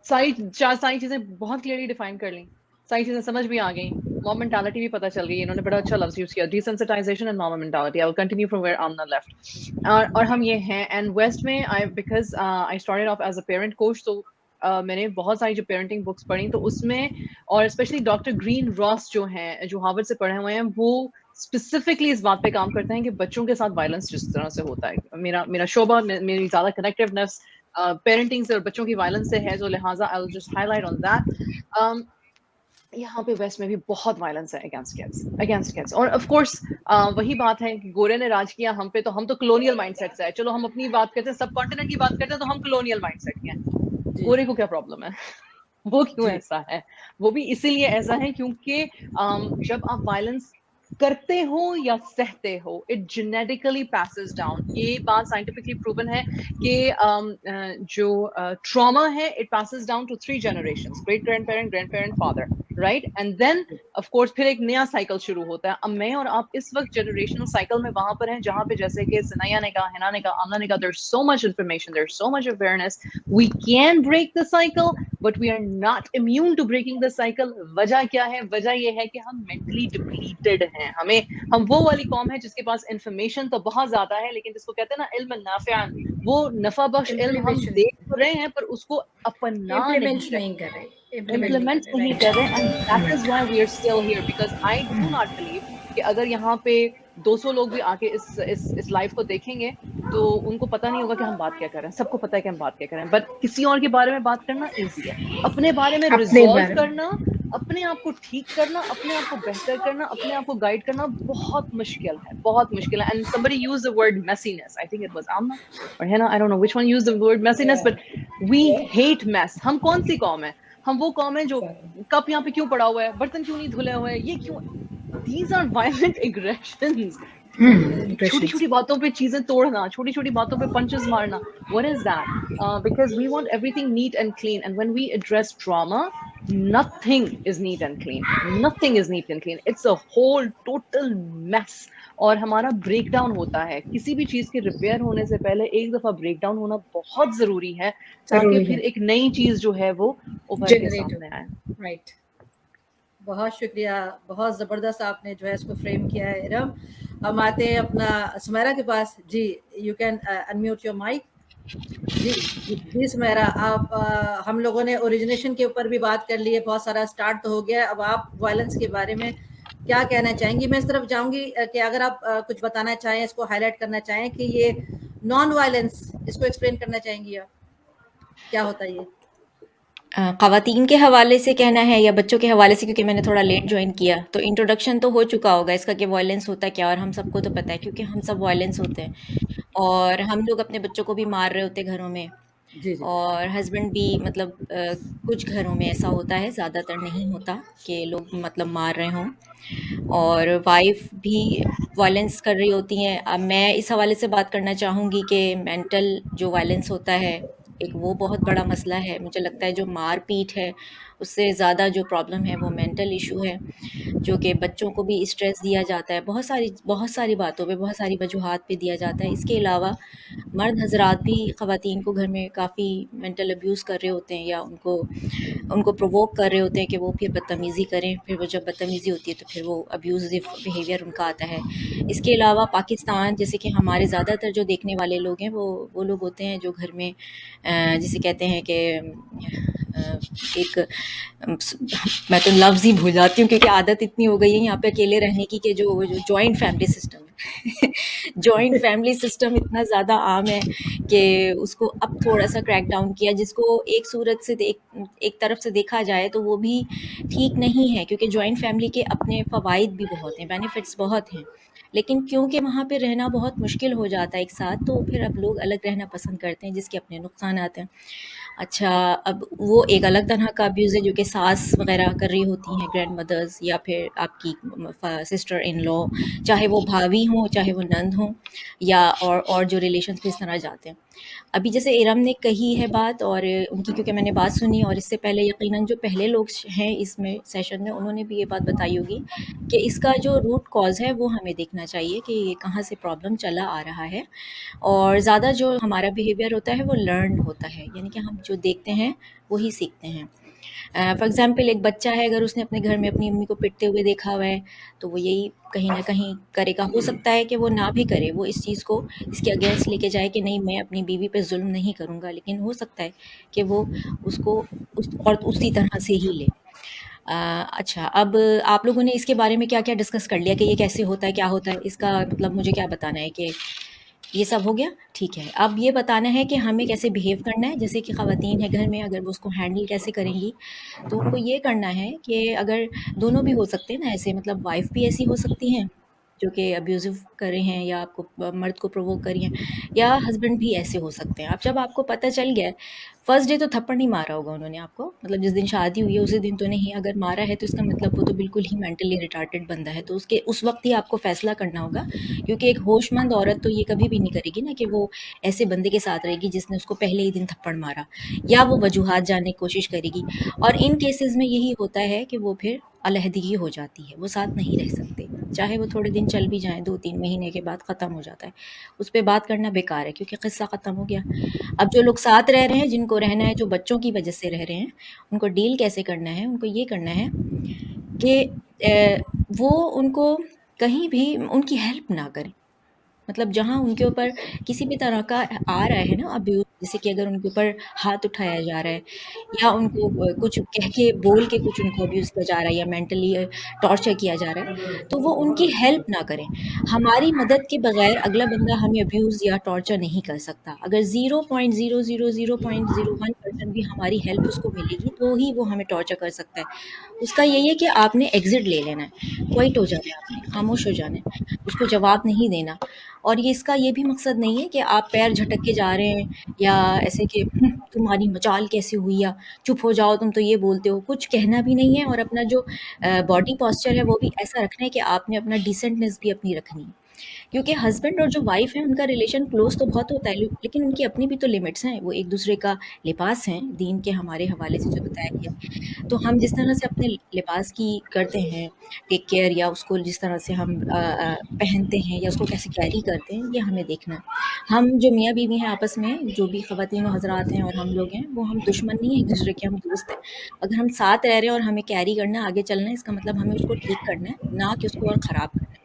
सारी चीज़ें बहुत क्लियरली डिफाइन कर ली सारी चीजें समझ भी आ गई, मॉम मेंटालिटी भी पता चल गई। इन्होंने बड़ा अच्छा लफ्ज यूज किया, desensitization and mom mentality. I will continue from where Amna left. और हम ये हैं, एंड वेस्ट में I because I started off as a parent coach, तो मैंने बहुत सारी जो पेरेंटिंग बुक्स पढ़ी तो उसमें, और स्पेशली डॉक्टर ग्रीन रॉस जो हैं, जो हार्वर्ड से पढ़े हुए हैं, वो स्पेसिफिकली इस बात पे काम करते हैं कि बच्चों के साथ वायलेंस जिस तरह से होता है, मेरा शोबा, मेरी ज्यादा कनेक्टिवनेस पेरेंटिंग से और बच्चों की वायलेंस से है, जो लिहाजा I will just highlight on that. यहाँ पे वेस्ट में भी बहुत वायलेंस है अगेंस्ट किड्स। और ऑफ कोर्स वही बात है कि गोरे ने राज किया हम पे, तो हम तो कॉलोनियल माइंडसेट से है। चलो हम अपनी बात करते हैं, सब कॉन्टिनेंट की बात करते हैं, तो हम कॉलोनियल माइंडसेट के हैं। गोरे को क्या प्रॉब्लम है? वो क्यों ऐसा है? वो भी इसीलिए ऐसा है क्योंकि जब आप वायलेंस करते हो या सहते हो, इट जेनेटिकली पैसेस डाउन। ये बात साइंटिफिकली प्रूवन है कि जो ट्रॉमा है, it passes down to 3 generations, great grand parent, father, right? And then of course फिर एक नया साइकिल शुरू होता है। अब मैं और आप इस वक्त जनरेशनल साइकिल में वहां पर हैं जहां पे, जैसे कि सनैया ने कहा, हिना ने कहा, आमना ने कहा, there is so much information, there is so much awareness, we can break the cycle, but we are not immune to breaking the cycle. वजह क्या है? वजह ये है कि हम मेंटली डिप्लीटेड हैं। हम वो वाली कौम है जिसके पास इंफॉर्मेशन तो बहुत ज्यादा है, लेकिन जिसको कहते हैं ना इल्म नाफिया, वो नफा बख्श इल्म हम देख तो रहे हैं पर उसको अपना नहीं कर रहे, implement नहीं कर रहे। And that is why we are still here, because I do not believe कि अगर यहाँ पे 200 लोग भी आके इस लाइफ को देखेंगे तो उनको पता नहीं होगा कि हम बात क्या कर रहे हैं। सबको पता है कि हम बात क्या कर रहे हैं, बट किसी और के बारे में बात करना इजी है। अपने बारे में रिजॉल्व करना, अपने आप को ठीक करना, अपने आप को बेहतर करना, अपने आप को गाइड करना बहुत मुश्किल है, बहुत मुश्किल है। And somebody used the word messiness, I think it was Amna or Hina, I don't know which one used the word messiness, but we hate mess। हम कौन सी कौम है? हम वो कौम है जो कप यहाँ पे क्यों पड़ा हुआ है, बर्तन क्यों नहीं धुले हुए हैं, ये क्यों? These are violent aggressions। छोटी छोटी बातों पे चीजें तोड़ना, छोटी छोटी बातों पे पंचेस मारना, what is that? Because we want everything neat and clean, and when we address trauma, nothing is neat and clean, nothing is neat and clean, it's a whole total mess। और हमारा break down होता है, किसी भी चीज के repair होने से पहले एक दफा ब्रेक डाउन होना बहुत जरूरी है, ताकि फिर एक नई चीज जो है वो उभर के सामने आए।
राइट, बहुत शुक्रिया, बहुत ज़बरदस्त आपने जो है इसको फ्रेम किया है इरम। हम आते हैं अपना सुमेरा के पास। जी, you can unmute your mic. जी सुमेरा, आप हम लोगों ने ओरिजिनेशन के ऊपर भी बात कर ली है, बहुत सारा स्टार्ट तो हो गया है। अब आप वायलेंस के बारे में क्या कहना चाहेंगी? मैं इस तरफ जाऊंगी कि अगर आप कुछ बताना चाहें, इसको हाईलाइट करना चाहें कि ये नॉन वायलेंस, इसको एक्सप्लेन करना चाहेंगी आप, क्या होता है ये?
ख़वातीन के हवाले से कहना है या बच्चों के हवाले से? क्योंकि मैंने थोड़ा लेट ज्वाइन किया, तो इंट्रोडक्शन तो हो चुका होगा इसका कि वायलेंस होता क्या, और हम सबको तो पता है क्योंकि हम सब वायलेंस होते हैं, और हम लोग अपने बच्चों को भी मार रहे होते घरों में।
जी।
और हस्बैंड भी, मतलब कुछ घरों में ऐसा होता है, ज़्यादातर नहीं होता कि लोग मतलब मार रहे हों, और वाइफ भी वायलेंस कर रही होती हैं। अब मैं इस हवाले से बात करना चाहूँगी कि मेंटल जो वायलेंस होता है, एक वो बहुत बड़ा मसला है। मुझे लगता है जो मार पीट है उससे ज़्यादा जो प्रॉब्लम है वो मेंटल इशू है, जो कि बच्चों को भी स्ट्रेस दिया जाता है, बहुत सारी बातों पे, बहुत सारी वजूहात पे दिया जाता है। इसके अलावा मर्द हजरात भी ख़वातीन को घर में काफ़ी मेंटल अब्यूज़ कर रहे होते हैं, या उनको प्रोवोक कर रहे होते हैं कि वो फिर बदतमीज़ी करें। फिर वो जब बदतमीज़ी होती है तो फिर वो अब्यूज़िव बिहेवियर उनका आता है। इसके अलावा पाकिस्तान, जैसे कि हमारे ज़्यादातर जो देखने वाले लोग हैं वो लोग होते हैं जो घर में जिसे कहते हैं कि एक मैं तो लफ्ज़ ही भूल जाती हूँ क्योंकि आदत इतनी हो गई है यहाँ पे अकेले रहने की कि जो जॉइंट फैमिली सिस्टम है जॉइंट फैमिली सिस्टम इतना ज़्यादा आम है कि उसको अब थोड़ा सा क्रैक डाउन किया, जिसको एक सूरत से एक तरफ से देखा जाए तो वो भी ठीक नहीं है, क्योंकि जॉइंट फैमिली के अपने फ़वाइद भी बहुत हैं, बेनिफिट्स बहुत हैं, लेकिन क्योंकि वहाँ पे रहना बहुत मुश्किल हो जाता है एक साथ, तो फिर अब लोग अलग रहना पसंद करते हैं, जिसके अपने नुकसान आते हैं। अच्छा, अब वो एक अलग तरह का अब्यूज़ है जो कि सास वग़ैरह कर रही होती हैं, ग्रैंड मदर्स, या फिर आपकी सिस्टर इन लॉ, चाहे वो भाभी हों, चाहे वो नंद हों, या और जो रिलेशंस पे इस तरह जाते हैं। अभी जैसे इरम ने कही है बात, और उनकी क्योंकि मैंने बात सुनी, और इससे पहले यकीनन जो पहले लोग हैं इसमें सेशन में, उन्होंने भी ये बात बताई होगी कि इसका जो रूट कॉज़ है वो हमें देखना चाहिए कि ये कहाँ से प्रॉब्लम चला आ रहा है। और ज़्यादा जो हमारा बिहेवियर होता है वो लर्न होता है, यानी कि हम जो देखते हैं वही सीखते हैं। फॉर एग्जांपल एक बच्चा है, अगर उसने अपने घर में अपनी मम्मी को पिटते हुए देखा हुआ है तो वो यही कहीं ना कहीं करेगा। हो सकता है कि वो ना भी करे, वो इस चीज़ को इसके अगेंस्ट लेके जाए कि नहीं मैं अपनी बीवी पे जुल्म नहीं करूँगा, लेकिन हो सकता है कि वो उसको और उसी तरह से ही ले। अच्छा, अब आप लोगों ने इसके बारे में क्या-क्या डिस्कस कर लिया कि ये कैसे होता है, क्या होता है? इसका मतलब मुझे क्या बताना है कि ये सब हो गया? ठीक है। अब ये बताना है कि हमें कैसे बिहेव करना है, जैसे कि ख़वातीन हैं घर में, अगर वो उसको हैंडल कैसे करेंगी, तो उनको ये करना है कि अगर दोनों भी हो सकते हैं ना ऐसे, मतलब वाइफ़ भी ऐसी हो सकती हैं, जो कि अब्यूज़िव कर रहे हैं या आपको मर्द को प्रोवोक कर रही हैं, या हस्बैंड भी ऐसे हो सकते हैं। अब जब आपको पता चल गया है, फर्स्ट डे तो थप्पड़ नहीं मारा होगा उन्होंने आपको, मतलब जिस दिन शादी हुई है उसी दिन तो नहीं, अगर मारा है तो इसका मतलब वो तो बिल्कुल ही मेंटली रिटार्टेड बंदा है, तो उसके उस वक्त ही आपको फैसला करना होगा। क्योंकि एक होशमंद औरत तो ये कभी भी नहीं करेगी ना कि वो ऐसे बंदे के साथ रहेगी जिसने उसको पहले ही दिन थप्पड़ मारा, या वो वजूहात जानने की कोशिश करेगी। और इन केसेस में यही होता है कि वो फिर अलहदगी हो जाती है, वो साथ नहीं रह सकते, चाहे वो थोड़े दिन चल भी जाएं, 2-3 महीने के बाद ख़त्म हो जाता है। उस पर बात करना बेकार है क्योंकि क़िस्सा ख़त्म हो गया। अब जो लोग साथ रह रहे हैं, जिनको रहना है, जो बच्चों की वजह से रह रहे हैं, उनको डील कैसे करना है? उनको ये करना है कि वो उनको कहीं भी उनकी हेल्प ना करें। मतलब जहाँ उनके ऊपर किसी भी तरह का आ रहा है ना अब्यूज़, जैसे कि अगर उनके ऊपर हाथ उठाया जा रहा है या उनको कुछ कह के बोल के कुछ उनको अब्यूज़ किया जा रहा है या मेंटली टॉर्चर किया जा रहा है, तो वो उनकी हेल्प ना करें। हमारी मदद के बगैर अगला बंदा हमें अब्यूज़ या टॉर्चर नहीं कर सकता। अगर 0.00001% भी हमारी हेल्प उसको मिलेगी तो ही वो हमें टॉर्चर कर सकता है। उसका यही है कि आपने एग्ज़िट ले लेना है, क्वाइट हो जाना है, आपने खामोश हो जाना है, उसको जवाब नहीं देना। और ये इसका ये भी मकसद नहीं है कि आप पैर झटक के जा रहे हैं या ऐसे कि तुम्हारी मचाल कैसे हुई, या चुप हो जाओ तुम तो ये बोलते हो, कुछ कहना भी नहीं है। और अपना जो बॉडी पोस्चर है वो भी ऐसा रखना है कि आपने अपना डिसेंटनेस भी अपनी रखनी है। क्योंकि हस्बैंड और जो वाइफ है उनका रिलेशन क्लोज तो बहुत होता है, लेकिन उनकी अपनी भी तो लिमिट्स हैं, वो एक दूसरे का लिबास हैं, दीन के हमारे हवाले से जो बताया गया। तो हम जिस तरह से अपने लिबास की करते हैं टेक केयर, या उसको जिस तरह से हम पहनते हैं या उसको कैसे कैरी करते हैं, ये हमें देखना है। हम जो मियाँ बीवी हैं आपस में, जो भी ख़वातीन हज़रात हैं और हम लोग हैं, वो हम दुश्मन नहीं हैं एक दूसरे के, हम दोस्त हैं। अगर हम साथ रह रहे हैं और हमें कैरी करना है, आगे चलना है, इसका मतलब हमें उसको ठीक करना है, ना कि उसको और ख़राब करना है।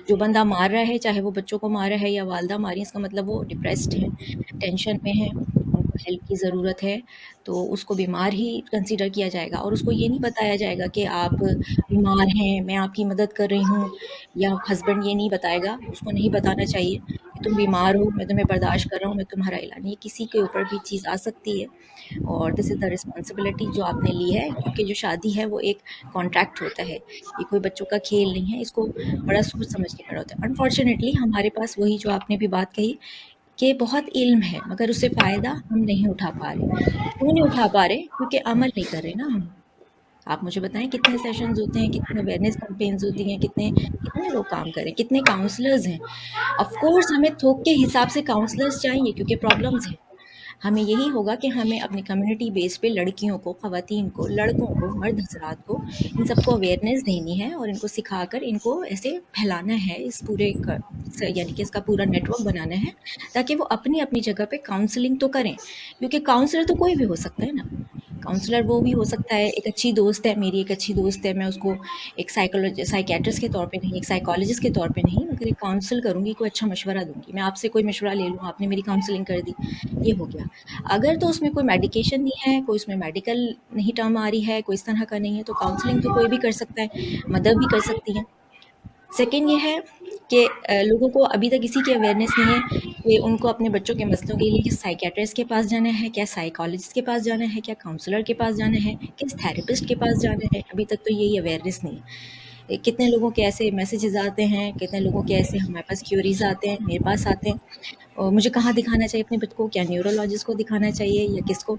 जो बंदा मार रहा है, चाहे वो बच्चों को मार रहा है या वालदा मारी, इसका मतलब वो डिप्रेस्ड है, टेंशन में है, उनको हेल्प की ज़रूरत है, तो उसको बीमार ही कंसीडर किया जाएगा। और उसको ये नहीं बताया जाएगा कि आप बीमार हैं, मैं आपकी मदद कर रही हूँ, या हस्बैंड ये नहीं बताएगा, उसको नहीं बताना चाहिए कि तुम बीमार हो, मैं तुम्हें बर्दाश्त कर रहा हूँ, मैं तुम्हारा इलाज। ये किसी के ऊपर भी चीज़ आ सकती है, और दिस इज़ द रिस्पॉन्सिबिलिटी जो आपने ली है, क्योंकि जो शादी है वो एक कॉन्ट्रैक्ट होता है, ये कोई बच्चों का खेल नहीं है, इसको बड़ा सोच समझ के करना होता है। अनफॉर्चुनेटली हमारे पास वही जो आपने भी बात कही कि बहुत इल्म है, मगर उससे फ़ायदा हम नहीं उठा पा रहे। क्यों नहीं उठा पा रहे? क्योंकि अमल नहीं कर रहे ना हम। आप मुझे बताएं कितने सेशंस होते हैं, कितने अवेयरनेस कैंपेन्स होती हैं, कितने कितने लोग काम करें, कितने काउंसलर्स हैं। ऑफ कोर्स हमें थोक के हिसाब से काउंसलर्स चाहिए क्योंकि प्रॉब्लम्स हैं। हमें यही होगा कि हमें अपनी कम्युनिटी बेस पे लड़कियों को, ख़वातीन को, लड़कों को, मर्द हज़रात को, इन सबको अवेयरनेस देनी है और इनको सिखाकर इनको ऐसे फैलाना है, इस पूरे यानी कि इसका पूरा नेटवर्क बनाना है, ताकि वो अपनी अपनी जगह पे काउंसलिंग तो करें। क्योंकि काउंसलर तो कोई भी हो सकता है ना, काउंसलर वो भी हो सकता है, एक अच्छी दोस्त है, मेरी एक अच्छी दोस्त है, मैं उसको एक साइकेट्रिस्ट के तौर पे नहीं, एक साइकोलॉजिस्ट के तौर पे नहीं, मगर एक काउंसल करूँगी, कोई अच्छा मशवरा दूँगी। मैं आपसे कोई मशवरा ले लूँ, आपने मेरी काउंसलिंग कर दी, ये हो गया। अगर तो उसमें कोई मेडिकेशन नहीं है, कोई उसमें मेडिकल नहीं टर्म आ रही है, कोई इस तरह का नहीं है, तो काउंसलिंग तो कोई भी कर सकता है, मदर भी कर सकती है। सेकंड ये है कि लोगों को अभी तक इसी की अवेयरनेस नहीं है कि उनको अपने बच्चों के मसलों के लिए साइकियाट्रिस्ट के पास जाना है, क्या साइकोलॉजिस्ट के पास जाना है, क्या काउंसलर के पास जाना है, किस थेरेपिस्ट के पास जाना है। अभी तक तो यही अवेयरनेस नहीं है। कितने लोगों के ऐसे मैसेजेस आते हैं, कितने लोगों के ऐसे हमारे पास क्यूरीज आते हैं, मेरे पास आते हैं, और मुझे कहाँ दिखाना चाहिए अपने बच्चे को, क्या न्यूरोलॉजिस्ट को दिखाना चाहिए या किसको।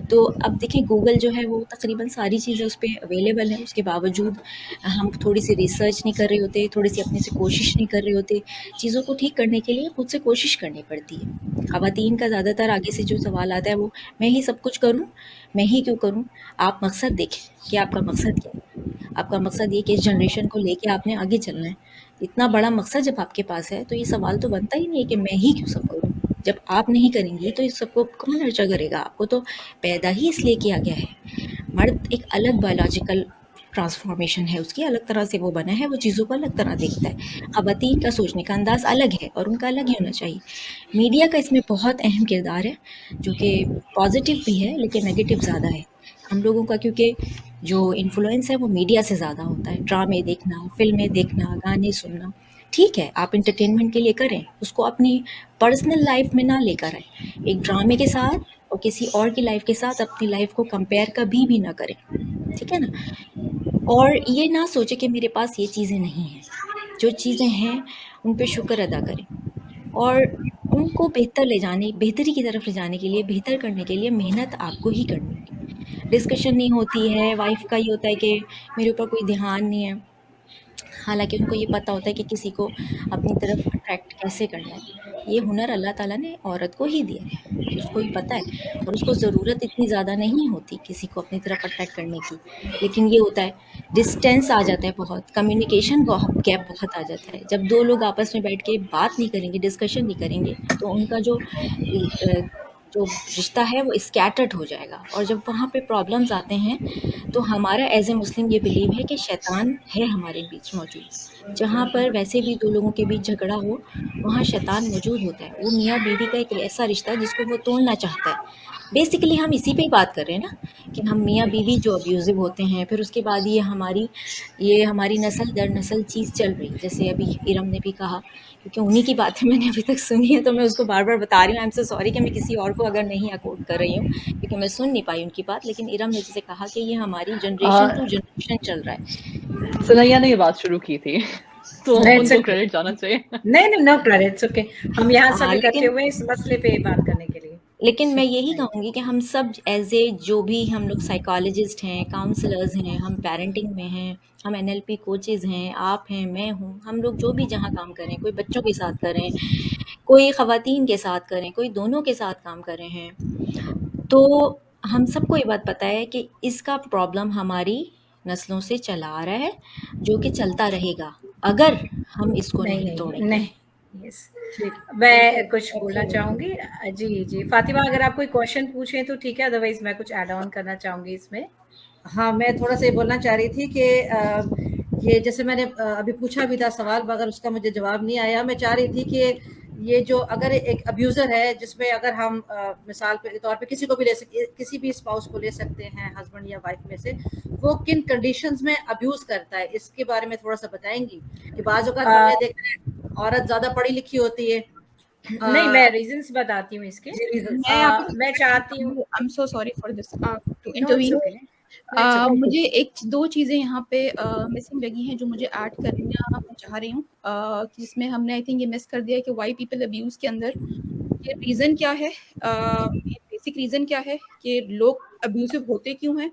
तो अब देखिए गूगल जो है वो तकरीबन सारी चीज़ें उस पर अवेलेबल है, उसके बावजूद हम थोड़ी सी रिसर्च नहीं कर रहे होते, थोड़ी सी अपने से कोशिश नहीं कर रहे होते। चीज़ों को ठीक करने के लिए खुद से कोशिश करनी पड़ती है। ख़वातीन का ज़्यादातर आगे से जो सवाल आता है वो, मैं ही सब कुछ करूँ, मैं ही क्यों करूँ। आप मकसद देखें कि आपका मकसद क्या है। आपका मकसद ये कि इस जनरेशन को लेके आपने आगे चलना है। इतना बड़ा मकसद जब आपके पास है तो ये सवाल तो बनता ही नहीं है कि मैं ही क्यों सब करूँ। जब आप नहीं करेंगी तो इस सबको कौन नर्चर करेगा। आपको तो पैदा ही इसलिए किया गया है। मर्द एक अलग बायोलॉजिकल ट्रांसफॉर्मेशन है उसकी, अलग तरह से वो बना है, वो चीज़ों को अलग तरह देखता है। ख़वातीन का सोचने का अंदाज़ अलग है और उनका अलग ही होना चाहिए। मीडिया का इसमें बहुत अहम किरदार है, जो कि पॉजिटिव भी है लेकिन नेगेटिव ज़्यादा है हम लोगों का, क्योंकि जो इन्फ्लुएंस है वो मीडिया से ज़्यादा होता है। ड्रामे देखना, फ़िल्में देखना, गाने सुनना, ठीक है आप एंटरटेनमेंट के लिए करें, उसको अपनी पर्सनल लाइफ में ना लेकर आए। एक ड्रामे के साथ और किसी और की लाइफ के साथ अपनी लाइफ को कंपेयर कभी भी ना करें, ठीक है ना। और ये ना सोचे कि मेरे पास ये चीज़ें नहीं हैं, जो चीज़ें हैं उन पे शुक्र अदा करें और उनको बेहतरी की तरफ ले जाने के लिए, बेहतर करने के लिए मेहनत आपको ही करनी है। डिस्कशन नहीं होती है, वाइफ का ये होता है कि मेरे ऊपर कोई ध्यान नहीं है, हालांकि उनको ये पता होता है कि किसी को अपनी तरफ अट्रैक्ट कैसे करना है। ये हुनर अल्लाह ताला ने औरत को ही दिया है, उसको ही पता है और उसको ज़रूरत इतनी ज़्यादा नहीं होती किसी को अपनी तरफ अट्रैक्ट करने की। लेकिन ये होता है डिस्टेंस आ जाता है, बहुत कम्युनिकेशन गैप बहुत आ जाता है। जब दो लोग आपस में बैठ के बात नहीं करेंगे, डिस्कशन नहीं करेंगे, तो उनका जो रिश्ता है वो स्कैटर्ड हो जाएगा। और जब वहाँ पे प्रॉब्लम्स आते हैं तो हमारा एज ए मुस्लिम ये बिलीव है कि शैतान है हमारे बीच मौजूद। जहाँ पर वैसे भी दो लोगों के बीच झगड़ा हो वहाँ शैतान मौजूद होता है। वो मियाँ बीवी का एक ऐसा रिश्ता है जिसको वो तोड़ना चाहता है। बेसिकली हम इसी पे ही बात कर रहे हैं ना कि हम मियाँ बीवी जो अब्यूजिव होते हैं, फिर उसके बाद ये हमारी नस्ल दर नस्ल चीज़ चल रही है। जैसे अभी इरम ने भी कहा, क्योंकि उन्हीं की बातें मैंने अभी तक सुनी है तो मैं उसको बार बार बता रही हूँ। आई एम सो सॉरी कि मैं किसी और को अगर नहीं अकोट कर रही हूँ, क्योंकि मैं सुन नहीं पाई उनकी बात। लेकिन इरम ने जैसे कहा कि ये हमारी जनरेशन टू जनरेशन चल रहा है।
सुनैया ने ये बात शुरू की थी तो उनको क्रेडिट जाना चाहिए।
नहीं, नो क्रेडिट, ओके। हम यहाँ सब इकट्ठे हुए इस मसले पे बात करने के लिए।
लेकिन मैं यही कहूँगी कि हम सब एज ए जो भी हम लोग साइकोलॉजिस्ट हैं, काउंसलर्स हैं, हम पेरेंटिंग में हैं, हम NLP कोचेज़ हैं, आप हैं, मैं हूँ, हम लोग जो भी जहाँ काम करें, कोई बच्चों के साथ करें, कोई ख़वातीन के साथ करें, कोई दोनों के साथ काम कर रहे हैं, तो हम सबको ये बात पता है कि इसका प्रॉब्लम हमारी नस्लों से चला आ रहा है, जो कि चलता रहेगा अगर हम इसको नहीं तोड़ेंगे।
नहीं, यस, मैं कुछ बोलना चाहूँगी। जी, फातिमा अगर आप कोई क्वेश्चन पूछें तो ठीक है, अदरवाइज मैं कुछ ऐड ऑन करना चाहूँगी इसमें।
हाँ, मैं थोड़ा सा ये बोलना चाह रही थी कि ये जैसे मैंने अभी पूछा भी था सवाल, मगर उसका मुझे जवाब नहीं आया। मैं चाह रही थी कि ये जो अगर एक अब्यूज़र है, जिसमें अगर हम मिसाल के तौर पे किसी को भी किसी भी स्पाउस को ले सकते हैं, हस्बैंड या वाइफ में से, वो किन कंडीशंस में अब्यूज़ करता है, इसके बारे में थोड़ा सा बताएंगी? कि बाज़ औक़ात हमने देखा है औरत ज़्यादा पढ़ी लिखी होती है।
नहीं, मैं रीजंस बताती हूँ इसके। मैं चाहती हूँ,
I am so sorry for this to intervene. मुझे दो चीज़ें यहाँ पे मिसिंग लगी हैं जो मुझे ऐड करना चाह रही हूँ, जिसमें हमने आई थिंक ये मिस कर दिया है कि वाई पीपल अब्यूज़ के अंदर ये रीज़न क्या है, ये बेसिक रीज़न क्या है कि लोग अब्यूसिव होते क्यों हैं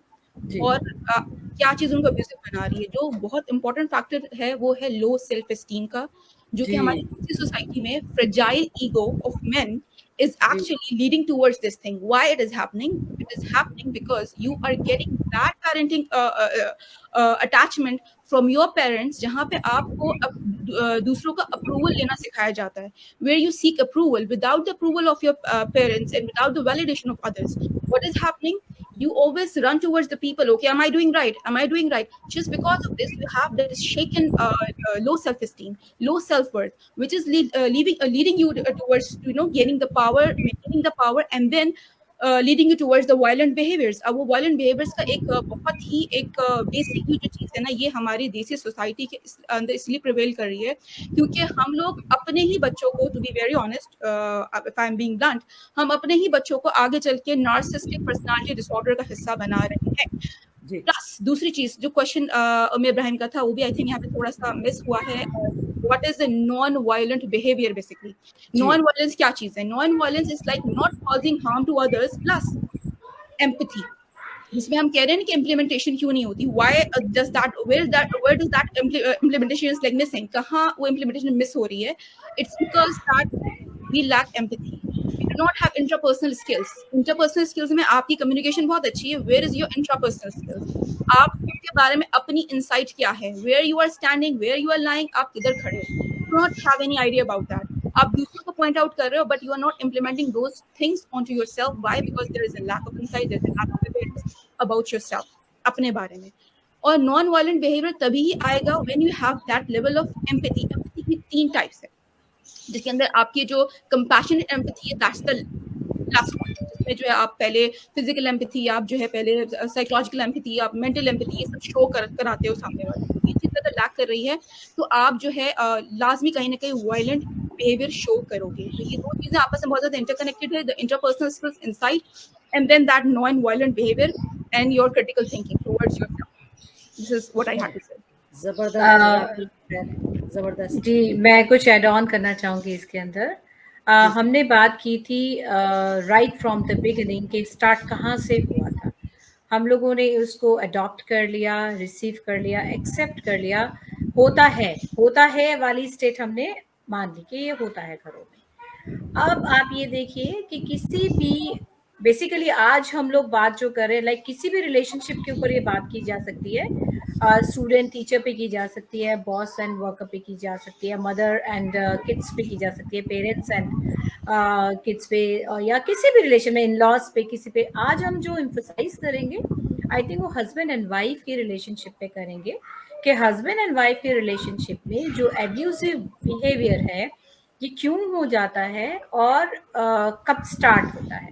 और क्या चीज़ उनको अब्यूसिव बना रही है। जो बहुत इंपॉर्टेंट फैक्टर है वो है लो सेल्फ एस्टीम का, जो कि हमारी सोसाइटी में fragile ego of main is actually leading towards this thing. Why it is happening? It is happening because you are getting that parenting attachment from your parents, जहाँ पे आपको दूसरों का अप्रूवल लेना सिखाया जाता है, where you seek approval without the approval of your parents and without the validation of others. What is happening? You always run towards the people. Okay, am I doing right? Am I doing right? Just because of this, you have this shaken low self-esteem, low self-worth, which is leading you towards gaining the power, maintaining the power, and then leading you towards the violent behaviors. अब वो violent behaviors का एक बहुत ही एक basic जो चीज़ है ना, ये हमारी देसी सोसाइटी के अंदर इसलिए प्रिवेल कर रही है क्योंकि हम लोग अपने ही बच्चों को, to be very honest, if I am being blunt, हम अपने ही बच्चों को आगे चल के नार्सिसिस्टिक पर्सनालिटी डिसऑर्डर का हिस्सा बना रहे हैं। प्लस दूसरी चीज जो क्वेश्चन उम्मे इब्राहिम का था, वो भी आई थिंक यहाँ पे थोड़ा सा मिस हुआ है। What is the non violent behaviour? Basically non violence क्या चीज है? Non violence is like not causing harm to others plus empathy, जिसमें हम कह रहे हैं कि इम्प्लीमेंटेशन क्यों नहीं होती? Why does that, where does that implementation is like missing? कहाँ वो इम्प्लीमेंटेशन मिस हो रही है? It's because that we lack empathy, we do not have interpersonal skills. Interpersonal skills में आपकी communication बहुत अच्छी है. Where is your intrapersonal skills? आप के बारे में अपनी insight क्या है? Where you are standing, where you are lying, आप किधर खड़े हो? You do not have any idea about that. आप दूसरों को point out कर रहे हो, but you are not implementing those things onto yourself. Why? Because there is a lack of insight, there is a lack of awareness. About yourself, अपने बारे में। और नॉन वायलेंट बिहेवियर तभी ही आएगा when you have that level of empathy. Empathy की 3 types है, जिसके अंदर आपकी जो कंपैशनेट एम्पैथी है, दैट्स द लास्ट वन, जिसमें जो है आप पहले फिजिकल एम्पैथी, आप जो है पहले साइकोलॉजिकल एम्पैथी, आप मेंटल एम्पैथी, ये सब शो कराते हो सामने वाले को। ये चीज़ अगर लैक कर रही है तो आप जो है लाजमी कहीं ना कहीं वायलेंट बिहेवियर शो करोगे। तो ये 2 चीज़ें आपस में बहुत ज़्यादा इंटरकनेक्टेड है, the interpersonal skills inside and then that non violent behaviour and your critical thinking towards yourself. This is what I have to say.
जबरदस्त।
जी, मैं कुछ ऐड ऑन करना चाहूंगी इसके अंदर। हमने बात की थी राइट फ्रॉम द बिगिनिंग के स्टार्ट कहाँ से हुआ था। हम लोगों ने उसको अडॉप्ट कर लिया, रिसीव कर लिया, एक्सेप्ट कर लिया, होता है वाली स्टेट हमने मान ली कि ये होता है घरों में। अब आप ये देखिए कि किसी भी बेसिकली आज हम लोग बात जो कर रहे हैं, लाइक किसी भी रिलेशनशिप के ऊपर ये बात की जा सकती है, स्टूडेंट टीचर पे की जा सकती है, बॉस एंड वर्कर पे की जा सकती है, मदर एंड किड्स पे की जा सकती है, पेरेंट्स एंड किड्स पे, या किसी भी रिलेशन में, इन लॉज पे, किसी पे। आज हम जो एम्फसाइज करेंगे आई थिंक वो हस्बैंड एंड वाइफ की रिलेशनशिप पे करेंगे, कि हस्बैंड एंड वाइफ की रिलेशनशिप में जो एब्यूसिव बिहेवियर है ये क्यों हो जाता है और कब स्टार्ट होता है,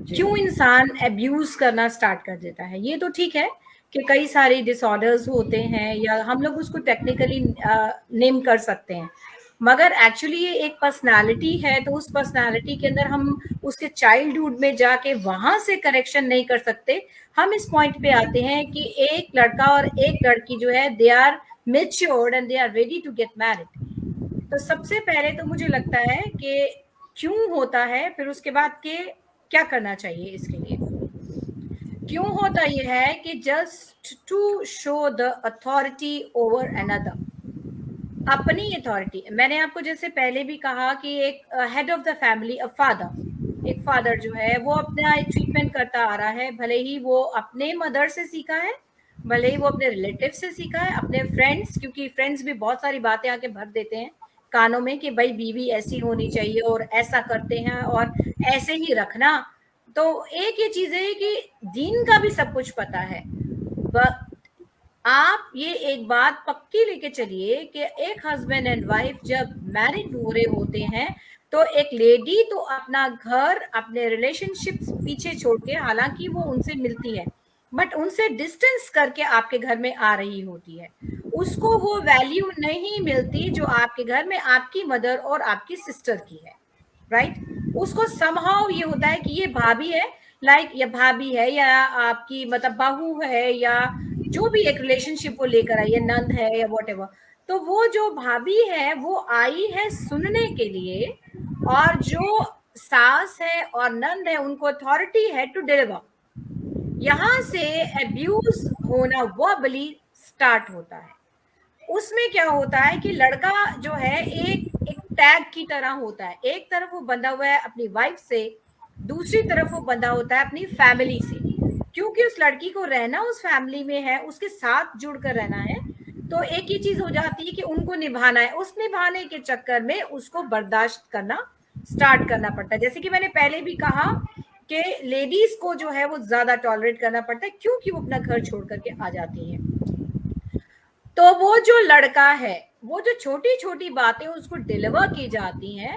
क्यों इंसान एब्यूज करना स्टार्ट कर देता है। ये तो ठीक है कि कई सारे डिसऑर्डर्स होते हैं या हम लोग उसको टेक्निकली नेम कर सकते हैं, मगर एक्चुअली ये एक पर्सनालिटी है, तो उस पर्सनालिटी के अंदर हम उसके चाइल्डहुड में जाके वहां से करेक्शन नहीं कर सकते। हम इस पॉइंट पे आते हैं कि एक लड़का और एक लड़की जो है they are matured and they are ready to get married. तो सबसे पहले तो मुझे लगता है कि क्यों होता है, फिर उसके बाद के क्या करना चाहिए इसके लिए। क्यों होता ये है कि just to show the authority over another, अपनी अथॉरिटी। मैंने आपको जैसे पहले भी कहा कि एक head of the family, a father, एक फादर जो है वो अपना ट्रीटमेंट करता आ रहा है, भले ही वो अपने मदर से सीखा है, भले ही वो अपने रिलेटिव से सीखा है, अपने फ्रेंड्स, क्योंकि फ्रेंड्स भी बहुत सारी बातें आके भर देते हैं कानों में कि भाई बीवी ऐसी होनी चाहिए और ऐसा करते हैं और ऐसे ही रखना। तो एक ये चीज है कि दीन का भी सब कुछ पता है। आप ये एक बात पक्की लेके चलिए कि एक हस्बैंड एंड वाइफ जब मैरिड हो रहे होते हैं तो एक लेडी तो अपना घर, अपने रिलेशनशिप्स पीछे छोड़ के, हालांकि वो उनसे मिलती है बट उनसे डिस्टेंस करके आपके घर में आ रही होती है, उसको वो वैल्यू नहीं मिलती जो आपके घर में आपकी मदर और आपकी सिस्टर की है, राइट। उसको समहाउ ये होता है कि ये भाभी है, लाइक ये भाभी है या आपकी मतलब बहू है या जो भी एक रिलेशनशिप को लेकर आई है, नंद है या व्हाटएवर। तो वो जो भाभी है वो आई है सुनने के लिए, और जो सास है और नंद है उनको अथॉरिटी है टू डिलीवर। यहां से एब्यूज होना वर्बली स्टार्ट होता है। उसमें क्या होता है कि लड़का जो है एक टैग की तरह होता है, एक तरफ वो बंधा हुआ है अपनी वाइफ से, दूसरी तरफ वो बंधा होता है अपनी फैमिली से, क्योंकि उस लड़की को रहना उस फैमिली में है, उसके साथ जुड़कर रहना है। तो एक ही चीज हो जाती है कि उनको निभाना है, उस निभाने के चक्कर में उसको बर्दाश्त करना स्टार्ट करना पड़ता है। जैसे कि मैंने पहले भी कहा कि लेडीज को जो है वो ज्यादा टॉलरेट करना पड़ता है क्योंकि वो अपना घर छोड़ करके आ जाती हैं। तो वो जो लड़का है वो जो छोटी छोटी बातें उसको डिलीवर की जाती हैं,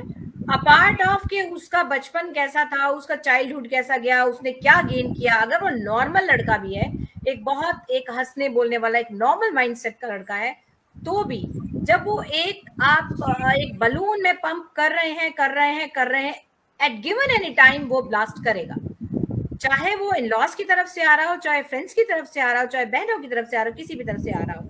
अपार्ट ऑफ के उसका बचपन कैसा था, उसका चाइल्डहुड कैसा गया, उसने क्या गेन किया, अगर वो नॉर्मल लड़का भी है, एक हंसने बोलने वाला एक नॉर्मल माइंडसेट का लड़का है, तो भी जब वो एक बलून में पंप कर रहे हैं एट गिवन एनी टाइम वो ब्लास्ट करेगा, चाहे वो इन लॉज की तरफ से आ रहा हो, चाहे फ्रेंड्स की तरफ से आ रहा हो, चाहे बहनों की तरफ से आ रहा हो, किसी भी तरफ से आ रहा हो।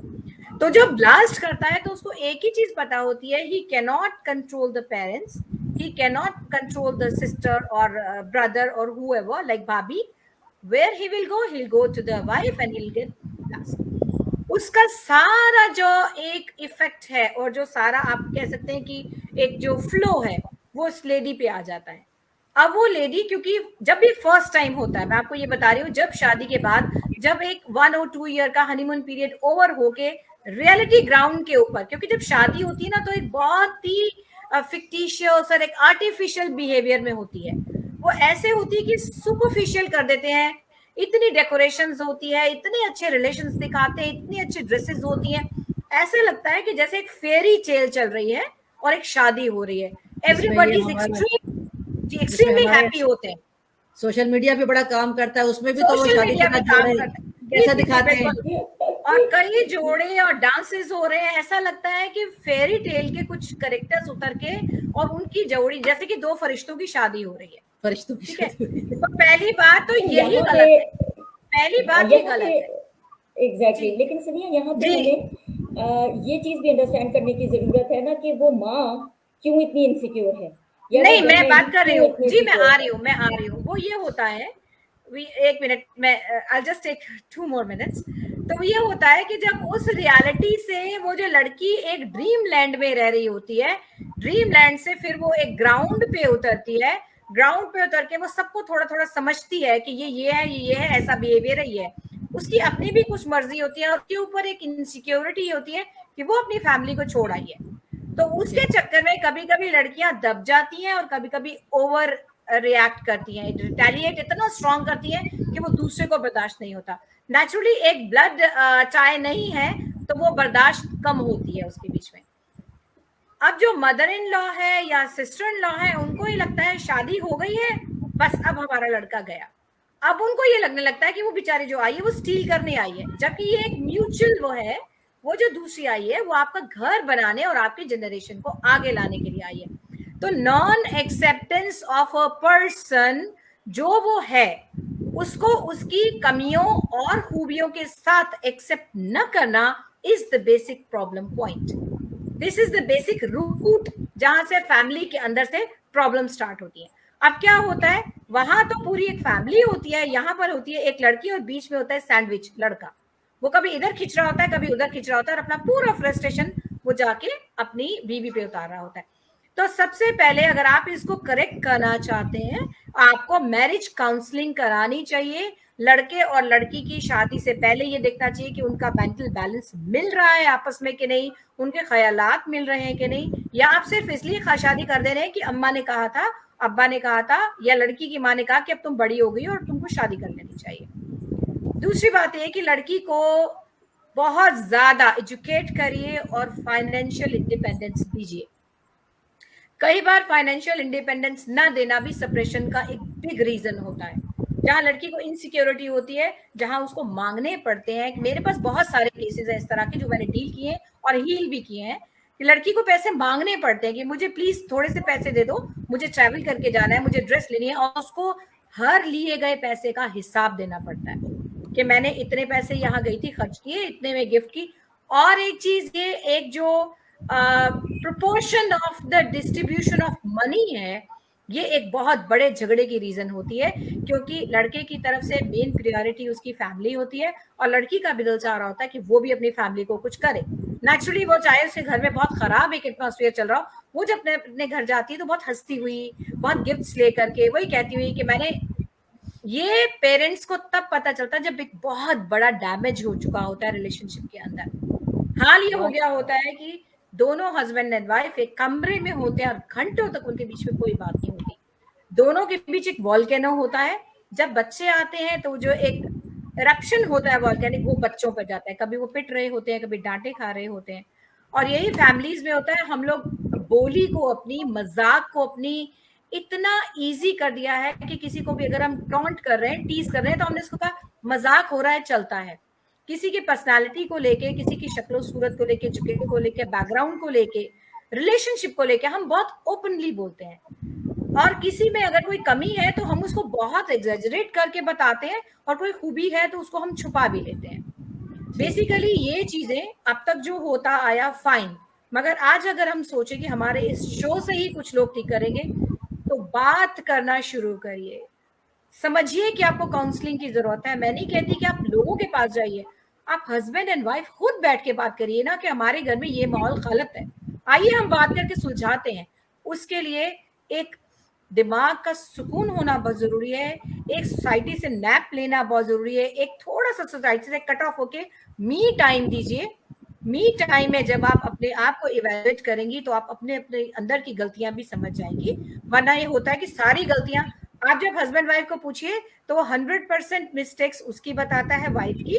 तो जब ब्लास्ट करता है तो उसको एक ही चीज पता होती है, he can not control the parents, he cannot control the sister or brother or whoever, like bhabhi, where he will go, he'll go to the wife and he'll get blast। उसका सारा जो एक इफेक्ट है और जो सारा आप कह सकते हैं कि एक जो फ्लो है वो उस लेडी पे आ जाता है। अब वो लेडी, क्योंकि जब भी फर्स्ट टाइम होता है, मैं आपको ये बता रही हूँ, जब शादी के बाद जब एक 1 और 2 ईयर का हनीमून पीरियड ओवर होके रियलिटी ग्राउंड के ऊपर, क्योंकि जब शादी होती है ना तो एक बहुत ही फिक्टिशियस और एक आर्टिफिशियल बिहेवियर में होती है, वो ऐसे होती है कि सुपरफिशियल कर देते हैं, इतनी डेकोरेशंस होती है, इतने अच्छे रिलेशंस दिखाते हैं, इतनी अच्छी ड्रेसेस होती हैं, ऐसे लगता है कि जैसे एक फेरी टेल चल रही है और एक शादी हो रही है। एवरीबॉडी इज एक्सट्रीमली हैप्पी होते हैं।
सोशल मीडिया पे बड़ा काम करता है, उसमें भी तो वो
सोशल
शादी
मीडिया में काम करता है,
कैसा दिखाते हैं,
और कई जोड़े और डांसेस हो रहे हैं, ऐसा लगता है कि फेरी टेल के कुछ कैरेक्टर्स उतर के और उनकी जोड़ी, जैसे कि दो फरिश्तों की शादी हो रही है।
फरिश्तों की
ठीक है,
शादी।
तो पहली बात तो यही गलत है, पहली बात ये गलत है।
एग्जैक्टली। लेकिन सुनिए, यहाँ पे हमें ये चीज भी अंडरस्टैंड करने की जरूरत है ना कि वो माँ क्यों इतनी इनसिक्योर है।
नहीं, मैं बात कर रही हूँ जी, मैं आ रही हूँ। वो ये होता है, एक मिनट, मैं I'll just take 2 more minutes। तो ये होता है कि जब उस रियलिटी से वो जो लड़की एक ड्रीम लैंड में रह रही होती है, ड्रीम लैंड से फिर वो एक ग्राउंड पे उतरती है, ग्राउंड पे उतर के वो सबको थोड़ा थोड़ा समझती है कि ये है, ये है, ऐसा बिहेवियर है, ये है। उसकी अपनी भी कुछ मर्जी होती है और उसके ऊपर एक इनसिक्योरिटी होती है कि वो अपनी फैमिली को छोड़ आई है। तो उसके चक्कर में कभी कभी लड़कियां दब जाती हैं और कभी कभी ओवर रिएक्ट करती हैं, रिटेलिएट इतना स्ट्रॉन्ग करती हैं कि वो दूसरे को बर्दाश्त नहीं होता। नेचुरली एक ब्लड चाहे नहीं है तो वो बर्दाश्त कम होती है उसके बीच में। अब जो मदर इन लॉ है या सिस्टर इन लॉ है, उनको ही लगता है शादी हो गई है, बस अब हमारा लड़का गया। अब उनको ये लगने लगता है कि वो बेचारी जो आई है वो स्टील करने आई है, जबकि ये एक म्यूचुअल वो है, वो जो दूसरी आई है वो आपका घर बनाने और आपकी जनरेशन को आगे लाने के लिए आई है। तो non acceptance of a person जो वो है, उसको उसकी कमियों और खूबियों के साथ एक्सेप्ट न करना is the basic problem point. This is the basic root जहां से फैमिली के अंदर से प्रॉब्लम स्टार्ट होती है। अब क्या होता है, वहां तो पूरी एक फैमिली होती है, यहाँ पर होती है एक लड़की और बीच में होता है सैंडविच लड़का। वो कभी इधर खिंच रहा होता है, कभी उधर खिंच रहा होता है, और अपना पूरा फ्रस्ट्रेशन वो जाके अपनी बीवी पे उतार रहा होता है। तो सबसे पहले अगर आप इसको करेक्ट करना चाहते हैं, आपको मैरिज काउंसलिंग करानी चाहिए। लड़के और लड़की की शादी से पहले ये देखना चाहिए कि उनका मेंटल बैलेंस मिल रहा है आपस में कि नहीं, उनके ख्यालात मिल रहे हैं कि नहीं, या आप सिर्फ इसलिए शादी कर दे रहे हैं कि अम्मा ने कहा था, अब्बा ने कहा था, या लड़की की माँ ने कहा कि अब तुम बड़ी हो गई और तुमको शादी कर लेनी चाहिए। दूसरी बात यह कि लड़की को बहुत ज्यादा एजुकेट करिए और फाइनेंशियल इंडिपेंडेंस दीजिए। कई बार फाइनेंशियल इंडिपेंडेंस न देना भी सेपरेशन का एक बिग रीजन होता है, जहां लड़की को इनसिक्योरिटी होती है, जहां उसको मांगने पड़ते हैं। मेरे पास बहुत सारे केसेस हैं इस तरह के जो मैंने डील किए और हील भी किए हैं, कि लड़की को पैसे मांगने पड़ते हैं कि मुझे प्लीज थोड़े से पैसे दे दो, मुझे ट्रैवल करके जाना है, मुझे ड्रेस लेनी है, और उसको हर लिए गए पैसे का हिसाब देना पड़ता है कि मैंने इतने पैसे यहाँ गई थी, खर्च किए, इतने में गिफ्ट की। और एक चीज ये, एक जो proportion of the distribution of money है, ये एक बहुत बड़े झगड़े की रीजन होती है, क्योंकि लड़के की तरफ से मेन प्रायोरिटी उसकी फैमिली होती है और लड़की का भी दिल चाह रहा होता है कि वो भी अपनी फैमिली को कुछ करे। नेचुरली वो चाहे उसके घर में बहुत खराब एक एटमॉस्फेयर चल रहा हो, वो जब अपने घर जाती है तो बहुत हंसती हुई, बहुत गिफ्ट्स लेकर के, वही कहती हुई कि मैंने, ये पेरेंट्स को तब पता चलता है जब एक बहुत बड़ा डैमेज हो चुका होता है रिलेशनशिप के अंदर। हाल ये हो गया होता है कि दोनों हस्बैंड एंड वाइफ एक कमरे में होते हैं और घंटों तक उनके बीच में कोई बात नहीं होती, दोनों के बीच एक वॉल्केनो होता है। जब बच्चे आते हैं तो जो एक एरप्शन होता है वॉल्केनिक, वो बच्चों पर जाता है, कभी वो पिट रहे होते हैं, कभी डांटे खा रहे होते हैं। और यही फैमिलीज में होता है, हम लोग बोली को अपनी, मजाक को अपनी इतना इजी कर दिया है कि किसी को भी अगर हम टॉन्ट कर रहे हैं, टीज कर रहे हैं, तो हमने इसको कहा मजाक हो रहा है, चलता है। किसी की पर्सनालिटी को लेके, किसी की शक्लो सूरत को लेके, एजुकेशन को लेके, बैकग्राउंड को लेके, रिलेशनशिप को लेके हम बहुत ओपनली बोलते हैं, और किसी में अगर कोई कमी है तो हम उसको बहुत एग्जैजरेट करके बताते हैं, और कोई खूबी है तो उसको हम छुपा भी लेते हैं। बेसिकली ये चीजें अब तक जो होता आया फाइन, मगर आज अगर हम सोचे कि हमारे इस शो से ही कुछ लोग ठीक करेंगे, तो बात करना शुरू करिए, समझिए कि आपको काउंसलिंग की जरूरत है। मैं नहीं कहती कि आप लोगों के पास जाइए, आप हस्बैंड एंड वाइफ खुद बैठ के बात करिए ना कि हमारे घर में ये माहौल गलत है, आइए हम बात करके सुलझाते हैं। उसके लिए एक दिमाग का सुकून होना बहुत जरूरी है, एक सोसाइटी से नैप लेना बहुत जरूरी है, एक थोड़ा सा सोसाइटी से कट ऑफ होके मी टाइम दीजिए। मी टाइम में जब आप अपने आप को इवैल्यूएट करेंगी तो आप अपने अपने अंदर की गलतियां भी समझ जाएंगी, वरना ये होता है कि सारी गलतियां आप जब हस्बैंड वाइफ को पूछिए तो वो 100% मिस्टेक्स उसकी बताता है, वाइफ की,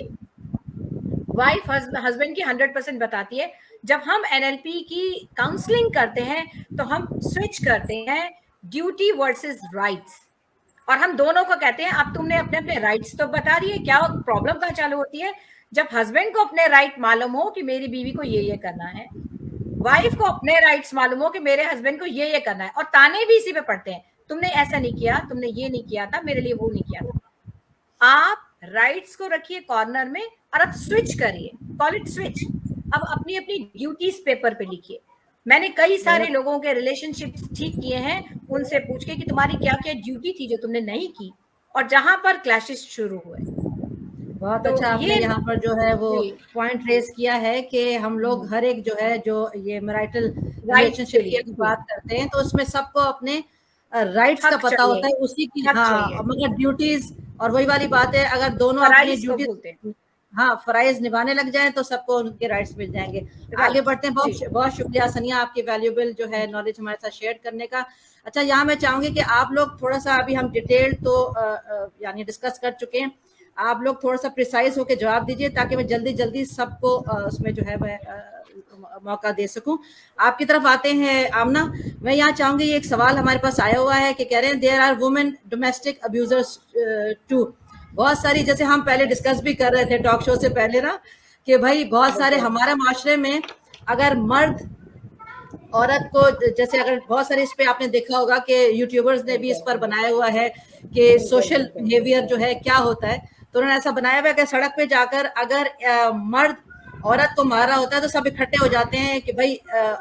वाइफ हस्बैंड की 100% बताती है। जब हम एनएलपी की काउंसलिंग करते हैं तो हम स्विच करते हैं ड्यूटी वर्सेस राइट्स, और हम दोनों को कहते हैं अब तुमने अपने अपने राइट्स तो बता दिए, क्या प्रॉब्लम कहाँ चालू होती है, जब हस्बैंड को अपने राइट मालूम हो कि मेरी बीवी को ये करना है, वाइफ को अपने राइट्स मालूम हो कि मेरे हस्बैंड को ये करना है, और ताने भी इसी पे पड़ते हैं, तुमने ऐसा नहीं किया, तुमने ये नहीं किया था, मेरे लिए वो नहीं किया था। आप राइट्स को रखिए कॉर्नर में और अब स्विच करिए, कॉल इट स्विच। अब अपनी अपनी ड्यूटीज पेपर पे लिखिए। मैंने कई सारे लोगों के रिलेशनशिप्स ठीक किए हैं उनसे पूछ के कि तुम्हारी क्या क्या ड्यूटी थी जो तुमने नहीं की, और जहां पर क्लैशेस शुरू हुए।
बहुत अच्छा आपने यहाँ पर जो है वो पॉइंट रेस किया है कि हम लोग हर एक जो है जो ये मैरिटल रिलेशनशिप की बात करते हैं तो उसमें सबको अपने राइट्स का पता होता है, उसी की, हाँ, मगर ड्यूटीज, और वही वाली बात है, अगर दोनों अपनी ड्यूटीज, हाँ, फराइज निभाने लग जाएं तो सबको उनके राइट्स मिल जाएंगे। आगे बढ़ते हैं। बहुत बहुत शुक्रिया सनिया आपकी वैल्यूएबल जो है नॉलेज हमारे साथ शेयर करने का। अच्छा, यहाँ मैं चाहूंगी कि आप लोग थोड़ा सा, अभी हम डिटेल तो यानी डिस्कस कर चुके हैं, आप लोग थोड़ा सा प्रिसाइज होकर जवाब दीजिए ताकि मैं जल्दी जल्दी सबको उसमें जो है वह मौका दे सकूं। आपकी तरफ आते हैं आमना। मैं यहाँ चाहूंगी, एक सवाल हमारे पास आया हुआ है कि कह रहे हैं there are women domestic abusers too. बहुत सारी, जैसे हम पहले डिस्कस भी कर रहे थे टॉक शो से पहले ना, कि भाई बहुत सारे हमारे माशरे में अगर मर्द औरत को, जैसे अगर बहुत सारे इस पे आपने देखा होगा कि यूट्यूबर्स ने भी इस पर बनाया हुआ है कि सोशल बिहेवियर जो है क्या होता है, तो उन्होंने ऐसा बनाया हुआ है कि सड़क पे जाकर अगर मर्द औरत को मार रहा होता है तो सब इकट्ठे हो जाते हैं कि भाई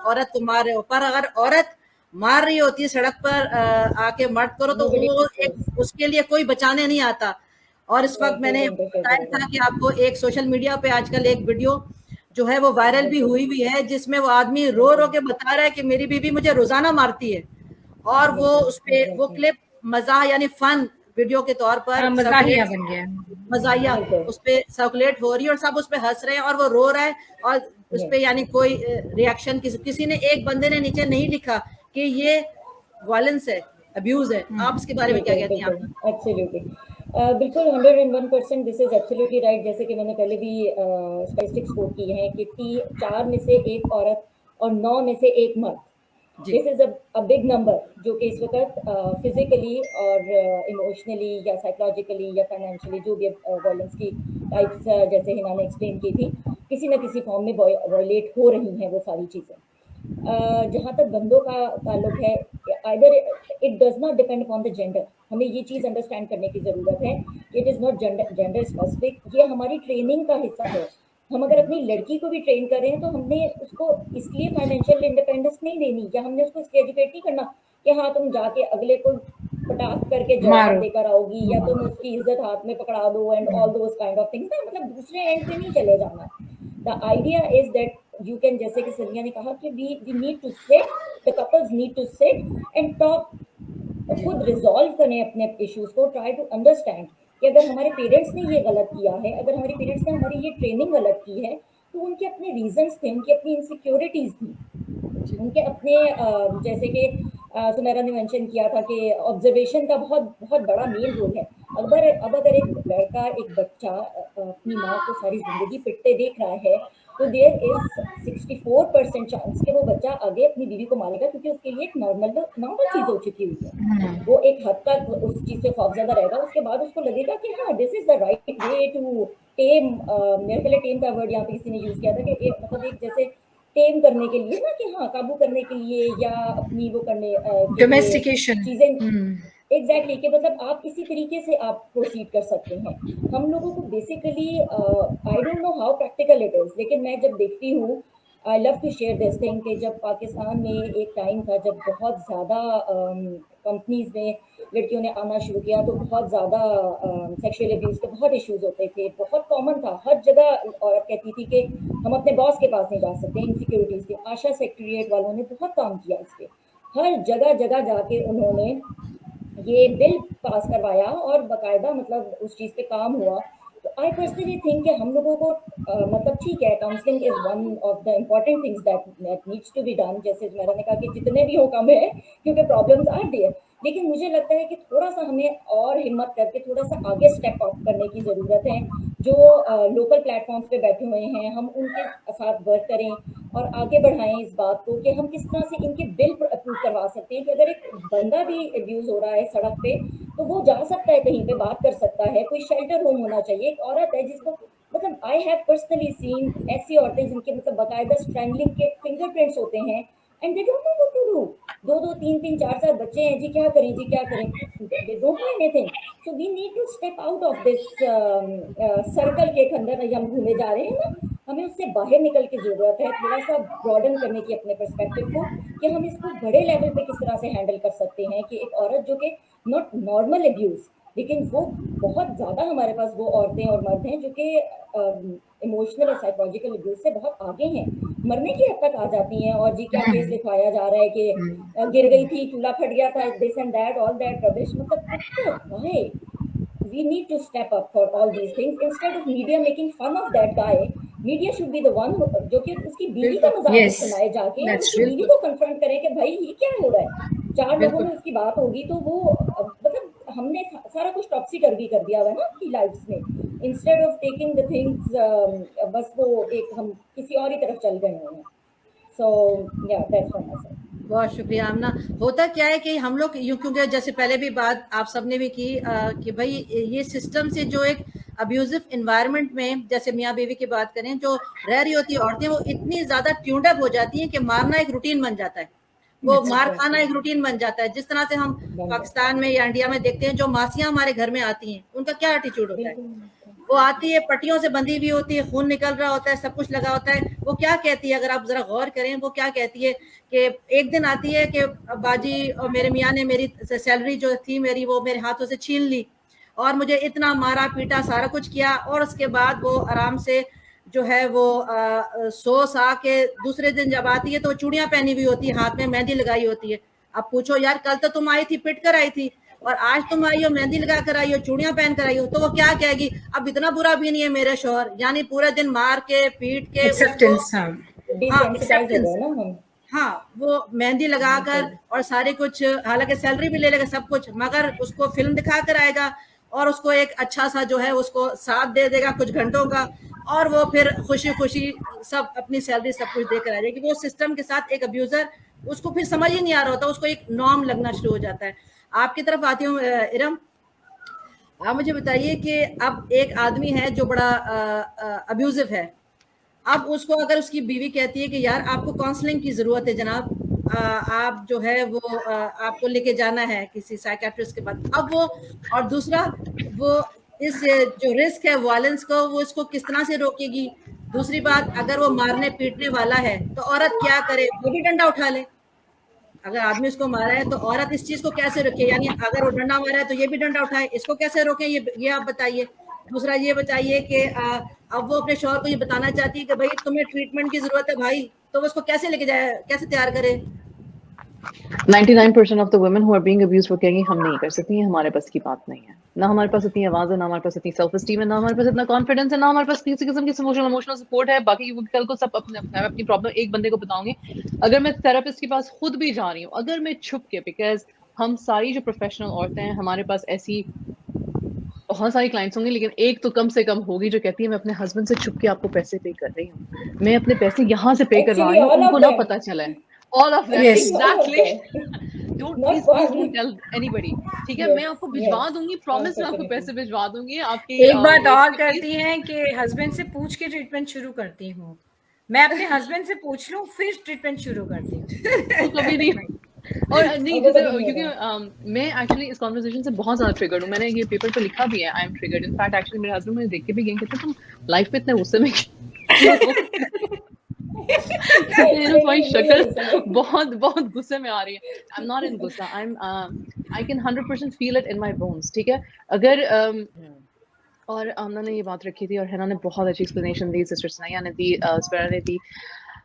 औरत को मार रहे हो, पर अगर औरत मार रही होती है सड़क पर आके मर्द करो तो वो उसके लिए कोई बचाने नहीं आता। और इस वक्त मैंने बताया था कि आपको एक सोशल मीडिया पे आजकल एक वीडियो जो है वो वायरल भी हुई है जिसमें वो आदमी रो रो के बता रहा है कि मेरी बीवी मुझे रोजाना मारती है, और वो उसपे वो क्लिप मजाह यानी फन वीडियो के तौर पर
मजाहिया बन गया,
मजाहिया उस पे सर्कुलेट हो रही है और सब उस पे हंस रहे हैं और वो रो रहा है, और उस पे यानी कोई रिएक्शन किसी ने, एक बंदे ने नीचे नहीं लिखा कि ये वायलेंस है, अब्यूज है। आप इसके बारे में क्या कहती हैं?
एब्सोल्युटली, बिल्कुल 101% दिस इज एब्सोल्युटली राइट। जैसे कि मैंने पहले भी स्टैटिस्टिक्स कोट किए हैं कि 4 में से 1 औरत और 9 में से 1 मर्द, this is a big number, जो कि इस वक्त फिजिकली और इमोशनली या साइकोलॉजिकली या फाइनेंशियली जो भी वायलेंस की टाइप्स जैसे हिना ने एक्सप्लेन की थी, किसी न किसी फॉर्म में वायलेट हो रही हैं वो सारी चीज़ें। जहाँ तक बंदों का ताल्लुक है, either it does not depend upon the gender. हमें ये चीज़ अंडरस्टैंड करने की ज़रूरत है, it is not gender specific, ये हमारी ट्रेनिंग का हिस्सा है। हम अगर अपनी लड़की को भी ट्रेन कर रहे हैं तो हमने उसको इसलिए फाइनेंशियल इंडिपेंडेंस नहीं देनी, या हमने उसको इसलिए एजुकेट नहीं करना कि हाँ तुम जाके अगले को पटाख करके जवाब देकर आओगी या तुम उसकी इज्जत हाथ में पकड़ा दो and all those kind of things ना, मतलब दूसरे एंड पे नहीं चले जाना। The idea is that you can, जैसे कि सनिया ने कहा कि we need to sit, the couples need to sit and talk, खुद रिजॉल्व करें अपने इश्यूज को, ट्राई टू अंडरस्टैंड कि अगर हमारे पेरेंट्स ने ये गलत किया है, अगर हमारे पेरेंट्स ने हमारी ये ट्रेनिंग गलत की है, तो उनके अपने रीजंस थे, उनकी अपनी इनसिक्योरिटीज थी, उनके अपने जैसे कि सुमेरा ने मेंशन किया था कि ऑब्जर्वेशन का बहुत बहुत बड़ा मेन रोल है। अब अगर एक लड़का, एक बच्चा अपनी माँ को सारी जिंदगी पिटते देख रहा है तो देयर इज 64% चांस कि वो बच्चा आगे अपनी बीवी को मारेगा, क्योंकि उसके लिए एक नॉर्मल चीज हो चुकी हुई है। वो एक हद तक उस चीज से खौफजदा रहेगा, उसके बाद उसको लगेगा कि हाँ this is the right way to tame, मेरे के लिए टेम का वर्ड यहाँ पे किसी ने यूज किया था कि मतलब एक जैसे टेम करने के लिए ना, कि हाँ काबू करने के लिए या अपनी वो करने
डोमेस्टिकेशन
चीजें, एग्जैक्टली, कि मतलब आप इसी तरीके से आप प्रोसीड कर सकते हैं। हम लोगों को basically I don't know how practical it is, लेकिन मैं जब देखती हूँ, I love to share this thing, कि जब पाकिस्तान में एक टाइम था जब बहुत ज़्यादा कंपनीज में लड़कियों ने आना शुरू किया तो बहुत ज़्यादा सेक्सुअल अब्यूज़ के बहुत इश्यूज होते थे, बहुत कॉमन था, हर जगह औरत कहती थी कि हम अपने बॉस के पास नहीं जा सकते, इनसिक्योरिटीज़ के। आशा सेक्रेटरीट वालों ने बहुत काम किया इस पर, हर जगह जगह जाके उन्होंने ये बिल पास करवाया और बाकायदा मतलब उस चीज़ पे काम हुआ। तो आई पर्सनली थिंक कि हम लोगों को मतलब ठीक है, counselling is one of the important things that needs to be done, जैसे मैंने कहा कि जितने भी हो कम है क्योंकि प्रॉब्लम्स आर देयर, लेकिन मुझे लगता है कि थोड़ा सा हमें और हिम्मत करके थोड़ा सा आगे स्टेप अप करने की ज़रूरत है। जो लोकल प्लेटफॉर्म्स पे बैठे हुए हैं, हम उनके साथ वर्क करें और आगे बढ़ाएं इस बात को कि हम किस तरह से इनके बिल अप्रूव करवा सकते हैं कि अगर एक बंदा भी अब्यूज़ हो रहा है सड़क पे, तो वो जा सकता है, कहीं पे बात कर सकता है, कोई शेल्टर होम होना चाहिए। एक औरत है जिसको मतलब आई हैव पर्सनली सीन ऐसी औरतें जिनके मतलब बाकायदा स्ट्रैंगलिंग के फिंगरप्रिंट्स होते हैं and they don't know what to do. 2-2, 3-3, 4-4 बच्चे हैं जी, क्या करें जी, क्या करें? They don't know anything. So we need to step out of this circle के अंदर हम घूमे जा रहे हैं ना, हमें उससे बाहर निकल के ज़रूरत है, थोड़ा सा ब्रॉडन करने की अपने पर्सपेक्टिव को कि हम इसको बड़े लेवल पे किस तरह से हैंडल कर सकते हैं कि एक औरत जो कि नॉट नॉर्मल अब्यूज़, लेकिन वो बहुत ज़्यादा हमारे पास वो औरतें और मर्द हैं जो कि इमोशनल और साइकोलॉजिकल अब्यूज़ से बहुत आगे हैं, मरने की हद तक आ जाती हैं। और जी क्या केस लिखवाया जा रहा है कि गिर गई थी, चूल्हा फट गया था, this and that, all that rubbish. मतलब why? We need to step up for all these things instead of media making fun of that guy. Media should be the one who, जो कि उसकी बीवी का मजाक
Yes,
सुनाए जाके, और
that's
उसकी बीवी को कन्फ्रंट करे कि भाई ये क्या हो रहा है। 4 लोगों में उसकी बात होगी तो वो मतलब हमने सारा कुछ टॉक्सी कर दिया हुआ है ना आपकी लाइफ्स में, instead of taking the things बस वो एक हम किसी और ही तरफ चल गए हैं। सो या दैट्स फ्रॉम माय साइड।
बहुत शुक्रिया आमना। होता क्या है कि हम लोग यूं, क्योंकि जैसे पहले भी बात आप सबने भी की कि भाई ये सिस्टम से जो एक अब्यूजिव इन्वायरमेंट में, जैसे मियाँ बीवी की बात करें, जो रह रही होती औरतें, वो इतनी ज्यादा ट्यून्ड अप हो जाती हैं कि मारना एक रूटीन बन जाता है, वो मार खाना एक रूटीन बन जाता है। जिस तरह से हम पाकिस्तान में या इंडिया में देखते हैं, जो मासियां हमारे घर में आती हैं, उनका क्या एटीट्यूड होता है? वो आती है, पट्टियों से बंधी हुई होती है, खून निकल रहा होता है, सब कुछ लगा होता है। वो क्या कहती है, अगर आप जरा गौर करें, वो क्या कहती है कि एक दिन आती है कि बाजी और मेरे मियाँ ने मेरी सैलरी जो थी मेरी, वो मेरे हाथों से छीन ली और मुझे इतना मारा पीटा, सारा कुछ किया। और उसके बाद वो आराम से जो है वो सो सा के दूसरे दिन जब आती है तो चूड़ियां पहनी हुई होती है, हाथ में मेहंदी लगाई होती है। अब पूछो यार, कल तो तुम आई थी पिट कर आई थी, और आज तुम आई हो मेहंदी लगा कर आई हो, चूड़ियां पहन कर आई हो, तो वो क्या कहेगी? अब इतना बुरा भी नहीं है मेरे शोहर, यानी पूरे दिन मार के पीट के
एक्सेप्टेंस।
हाँ, वो मेहंदी लगाकर और सारे कुछ, हालांकि सैलरी भी ले लेगा सब कुछ, मगर उसको फिल्म दिखा कर आएगा और उसको एक अच्छा सा जो है उसको साथ दे देगा कुछ घंटों का, और वो फिर खुशी खुशी सब अपनी सैलरी सब कुछ देकर आ जाएगी। वो सिस्टम के साथ एक अब्यूजर, उसको फिर समझ ही नहीं आ रहा होता, उसको एक नॉर्म लगना शुरू हो जाता है। आपकी तरफ आती हूँ इरम, आप मुझे बताइए कि अब एक आदमी है जो बड़ा अब्यूजिव है, अब उसको अगर उसकी बीवी कहती है कि यार आपको काउंसलिंग की जरूरत है जनाब, आप जो है वो आपको लेके जाना है किसी साइकियाट्रिस्ट के पास। अब वो, और दूसरा वो इस जो रिस्क है वायलेंस को, वो इसको किस तरह से रोकेगी? दूसरी बात, अगर वो मारने पीटने वाला है तो औरत क्या करे? वो भी डंडा उठा ले। अगर आदमी उसको मारा है तो औरत इस चीज को कैसे रोके? यानी अगर वो डंडा मारा है तो ये भी डंडा उठाए, इसको कैसे रोके? ये आप बताइए। दूसरा ये बताइए कि अब वो अपने शौहर को ये बताना चाहती है कि भाई तुम्हें ट्रीटमेंट की जरूरत है भाई, तो वो उसको कैसे लेके जाए, कैसे तैयार करे?
99% of the women who are being abused वो कहेंगी हम नहीं कर सकती हैं, हमारे पास की बात नहीं है, ना हमारे पास इतनी आवाज है, ना हमारे पास इतनी सेल्फ एस्टीम है, ना हमारे पास इतना कॉन्फिडेंस है, ना हमारे पास किसी किस्म की इमोशनल सपोर्ट है। बाकी कल को सब अपनी प्रॉब्लम एक बंदे को बताऊंगी। अगर मैं थेरेपिस्ट के पास खुद भी जा रही हूँ, अगर मैं छुप के, बिकॉज हम सारी जो प्रोफेशनल औरतें हैं, हमारे पास ऐसी बहुत सारी क्लाइंट्स होंगी, लेकिन एक तो कम से कम होगी जो कहती है मैं अपने हस्बैंड से छुप के आपको पैसे पे कर रही हूँ, मैं अपने पैसे यहाँ से पे करवा रही हूँ, उनको ना पता चला है। All of them,
Yes.
exactly. Please don't tell anybody. ठीक है, मैं आपको भिजवा दूंगी, प्रॉमिस, मैं आपको पैसे भिजवा दूंगी। आपकी
एक बात और करती हैं कि हस्बैंड से पूछ के ट्रीटमेंट शुरू करती हूँ। मैं अपने हस्बैंड से पूछ लूं फिर ट्रीटमेंट शुरू करती हूँ।
तो कभी नहीं। और नहीं, क्योंकि मैं एक्चुअली इस कॉन्वर्सेशन से बहुत ज्यादा ट्रिगर्ड हूँ। मैंने ये पेपर पे लिखा भी है, I M triggered. In fact actually मेरे हस्बैंड मुझे देख के भी गए, कहते तुम लाइफ पे इतने गुस्से में शक्ल बहुत बहुत गुस्से में आ रही है। आई एम नॉट इन गुस्सा, I can 100% feel it in my bones. ठीक है, अगर और आमना ने ये बात रखी थी और हैना ने बहुत अच्छी एक्सप्लेनेशन दी, सिस्टर सनाया ने दी, स्पेरा ने दी।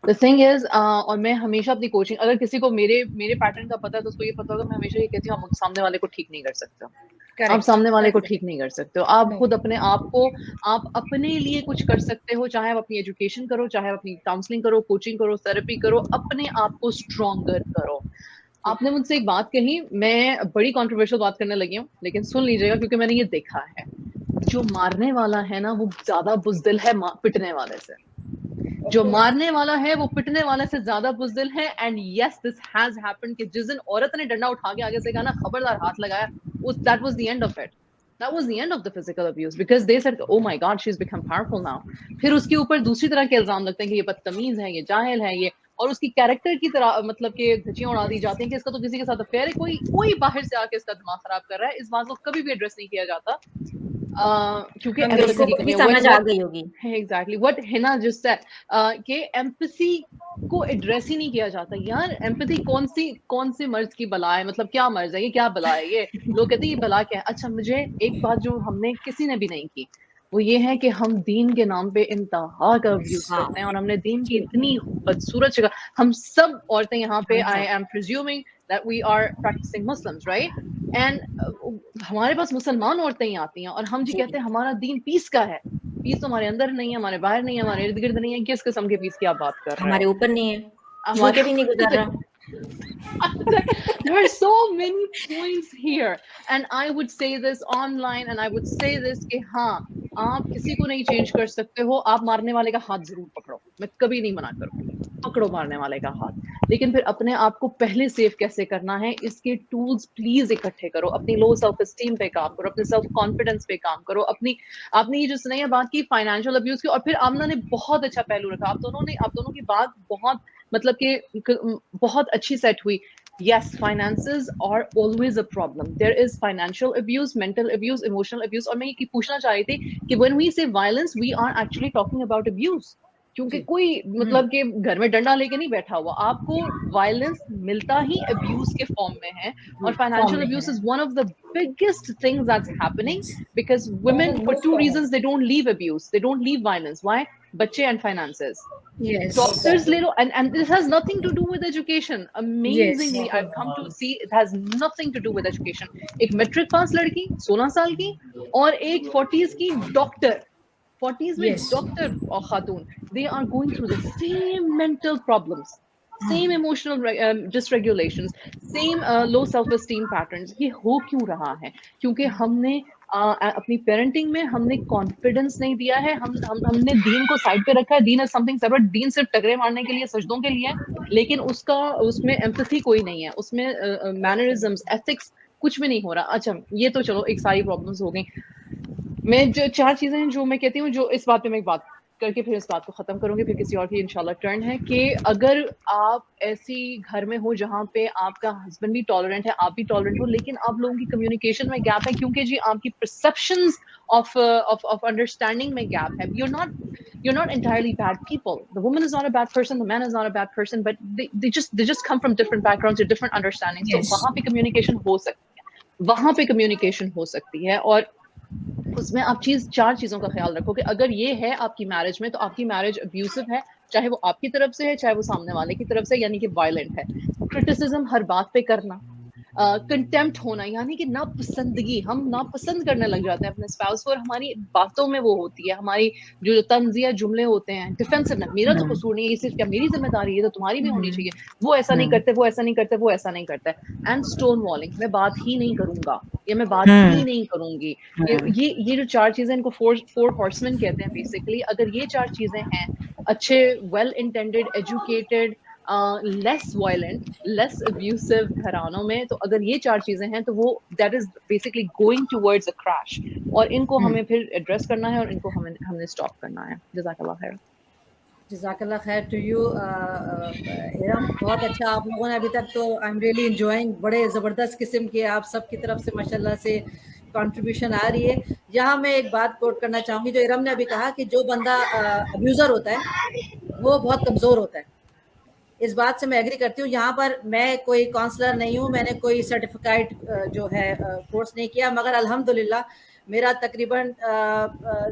The thing is, और मैं हमेशा अपनी कोचिंग, अगर किसी को मेरे पैटर्न का पता है तो उसको ये पता होगा, मैं हमेशा ये कहती हूँ आप सामने वाले को ठीक नहीं कर सकते हो। आप सामने वाले को ठीक नहीं कर सकते हो। आप खुद अपने आप को, आप अपने लिए कुछ कर सकते हो, चाहे आप अपनी एजुकेशन करो, चाहे आप अपनी काउंसलिंग करो, कोचिंग करो, थेरेपी करो, अपने आप को स्ट्रॉन्गर करो। आपने मुझसे एक बात कही, मैं बड़ी कंट्रोवर्शियल बात करने लगी हूँ, लेकिन सुन लीजिएगा क्योंकि मैंने ये देखा है। जो मारने वाला है ना वो ज्यादा बुज़दिल है पिटने वाले से। जो मारने वाला है वो पिटने वाले से ज्यादा बुज़दिल है। And yes, this has happened कि जिस दिन औरत ने डंडा उठा के आगे से कहा ना खबरदार हाथ लगाया, that was the end of it. That was the end of the physical abuse because they said, oh my God, she's become powerful now. फिर उसके ऊपर दूसरी तरह के इल्जाम लगते हैं कि ये बदतमीज है, ये जाहिल है, ये, और उसकी कैरेक्टर की तरह मतलब कि धज्जियां उड़ा दी जाती हैं कि इसका तो किसी के साथ अफेयर है, कोई बाहर से आके इसका दिमाग खराब कर रहा है। इस बात को कभी भी एड्रेस नहीं किया जाता क्योंकि
समझ आ गई होगी।
Exactly what Hina just said कि एम्पैथी को एड्रेस ही नहीं किया जाता। यार एम्पैथी कौन सी मर्ज की बला है, मतलब क्या मर्ज है, ये क्या बला है, ये लोग कहते हैं ये बला क्या है। अच्छा, मुझे एक बात जो हमने किसी ने भी नहीं की वो ये है कि हम दीन के नाम पे इंतहा का अब्यूज करते हैं, और हमने दीन की इतनी बदसूरत जगह, हम सब औरतें यहाँ पे, I am presuming that we are practising Muslims, right, and हमारे पास मुसलमान औरतें ही आती हैं और हम जी कहते हैं हमारा दीन पीस का है। पीस तो हमारे अंदर नहीं है, हमारे बाहर नहीं है, हमारे इर्द गिर्द नहीं है। किस किस्म के पीस की आप बात कर रहे हैं?
हमारे ऊपर नहीं है, हमारे भी नहीं गुजर रहा।
There are so many points here and I would say this online and I would say this कि हाँ, आप किसी को नहीं चेंज कर सकते हो, आप मारने वाले का हाथ जरूर पकड़ो, मैं कभी नहीं मना करूँगी, पकड़ो मारने वाले का हाथ, लेकिन फिर अपने आप को पहले सेफ कैसे करना है इसके टूल्स प्लीज इकट्ठे करो। अपनी लो सेल्फ एस्टीम पे काम करो, अपने सेल्फ कॉन्फिडेंस पे काम करो, आपने ये जो सुनाई बात की फाइनेंशियल अब्यूज की, और फिर आमना ने बहुत अच्छा पहलू रखा। आप दोनों की बात बहुत मतलब कि बहुत अच्छी सेट हुई। Yes, finances are always a problem. There is financial abuse, mental abuse, emotional abuse. और मैं ये पूछना चाह रही थी कि when we say violence, we are actually talking about abuse. क्योंकि कोई मतलब कि घर में डंडा लेके नहीं बैठा हुआ, आपको वायलेंस मिलता ही अब्यूज के फॉर्म में है। और financial abuse is one of the biggest things that's happening because women for two reasons they don't leave abuse, they don't leave violence. Why? Bacche and finances.
Yes.
Doctors ले लो, and this has nothing to do with education. Amazingly, I've come to see it has nothing to do with education. एक matric pass लड़की 16 साल की और एक 40s की doctor, 40s में doctor और खातून, they are going through the same mental problems, same emotional dysregulations, same low self-esteem patterns. ये हो क्यों रहा है? क्योंकि हमने अपनी पेरेंटिंग में हमने कॉन्फिडेंस नहीं दिया है, हमने दीन को साइड पे रखा है। दीन इज समथिंग सेपरेट, दीन सिर्फ टकरे मारने के लिए, सजदों के लिए, लेकिन उसमें एम्पैथी कोई नहीं है, उसमें मैनरिज्म्स, एथिक्स कुछ भी नहीं हो रहा। अच्छा, ये तो चलो एक सारी प्रॉब्लम्स हो गई। मैं जो 4 चीजें हैं जो मैं कहती हूँ, जो इस बात पे मैं एक बात करके फिर इस बात को खत्म करूंगी, फिर किसी और की इंशाल्लाह टर्न है, कि अगर आप ऐसी घर में हो जहाँ पे आपका हस्बैंड भी टॉलरेंट है, आप भी टॉलरेंट हो, लेकिन आप लोगों की कम्युनिकेशन में गैप है, क्योंकि जी आपकी परसेप्शंस ऑफ अंडरस्टैंडिंग में गैप है। You're not entirely bad people. The woman is not a bad person, the man is not a bad person, but they just come from different backgrounds or different understandings. Yes. तो वहाँ पे communication हो सकती है, और उसमें आप 4 चीजों का ख्याल रखो कि अगर ये है आपकी मैरिज में, तो आपकी मैरिज अब्यूसिव है, चाहे वो आपकी तरफ से है, चाहे वो सामने वाले की तरफ से, यानी कि वायलेंट है। क्रिटिसिज्म हर बात पे करना, कंटेम्प्ट होना, यानी कि नापसंदगी, हम नापसंद करने लग जाते हैं अपने स्पाउस को, और हमारी बातों में वो होती है, हमारी जो तंजिया जुमले होते हैं, डिफेंसिव, मेरा तो कसूर नहीं है, ये सिर्फ क्या मेरी जिम्मेदारी है, तो तुम्हारी भी होनी चाहिए, वो ऐसा नहीं करते, वो ऐसा नहीं करते, वो ऐसा नहीं करता है। एंड स्टोन वॉलिंग, मैं बात ही नहीं करूंगा, ये मैं बात ही नहीं करूंगी। ये जो 4 चीजें, इनको 4 हॉर्समैन कहते हैं बेसिकली। अगर ये 4 चीजें हैं, अच्छे well intended, educated, less violent, less abusive घरानों में, तो अगर ये 4 चीजें हैं, तो वो that is basically going towards a crash, और इनको हमें फिर एड्रेस करना है, और इनको हमने स्टॉप करना है। जज़ाकल्लाह खैर।
जज़ाकल्लाह खैर टू यू हिरम, बहुत अच्छा आप लोगों ने अभी तक, तो आई एम रियली एंजॉइंग, बड़े ज़बरदस्त किस्म के आप सबकी तरफ से माशाल्लाह से कंट्रीब्यूशन आ रही है। यहाँ मैं एक बात कोट करना चाहूँगी, जो हिरम ने अभी कहा कि जो बंदा अब्यूज़र होता है वो बहुत कमज़ोर होता है। इस बात से मैं एग्री करती हूँ। यहाँ पर मैं कोई काउंसलर नहीं हूँ, मैंने कोई सर्टिफिकेट जो है कोर्स नहीं किया, मगर अल्हम्दुलिल्लाह मेरा तकरीबन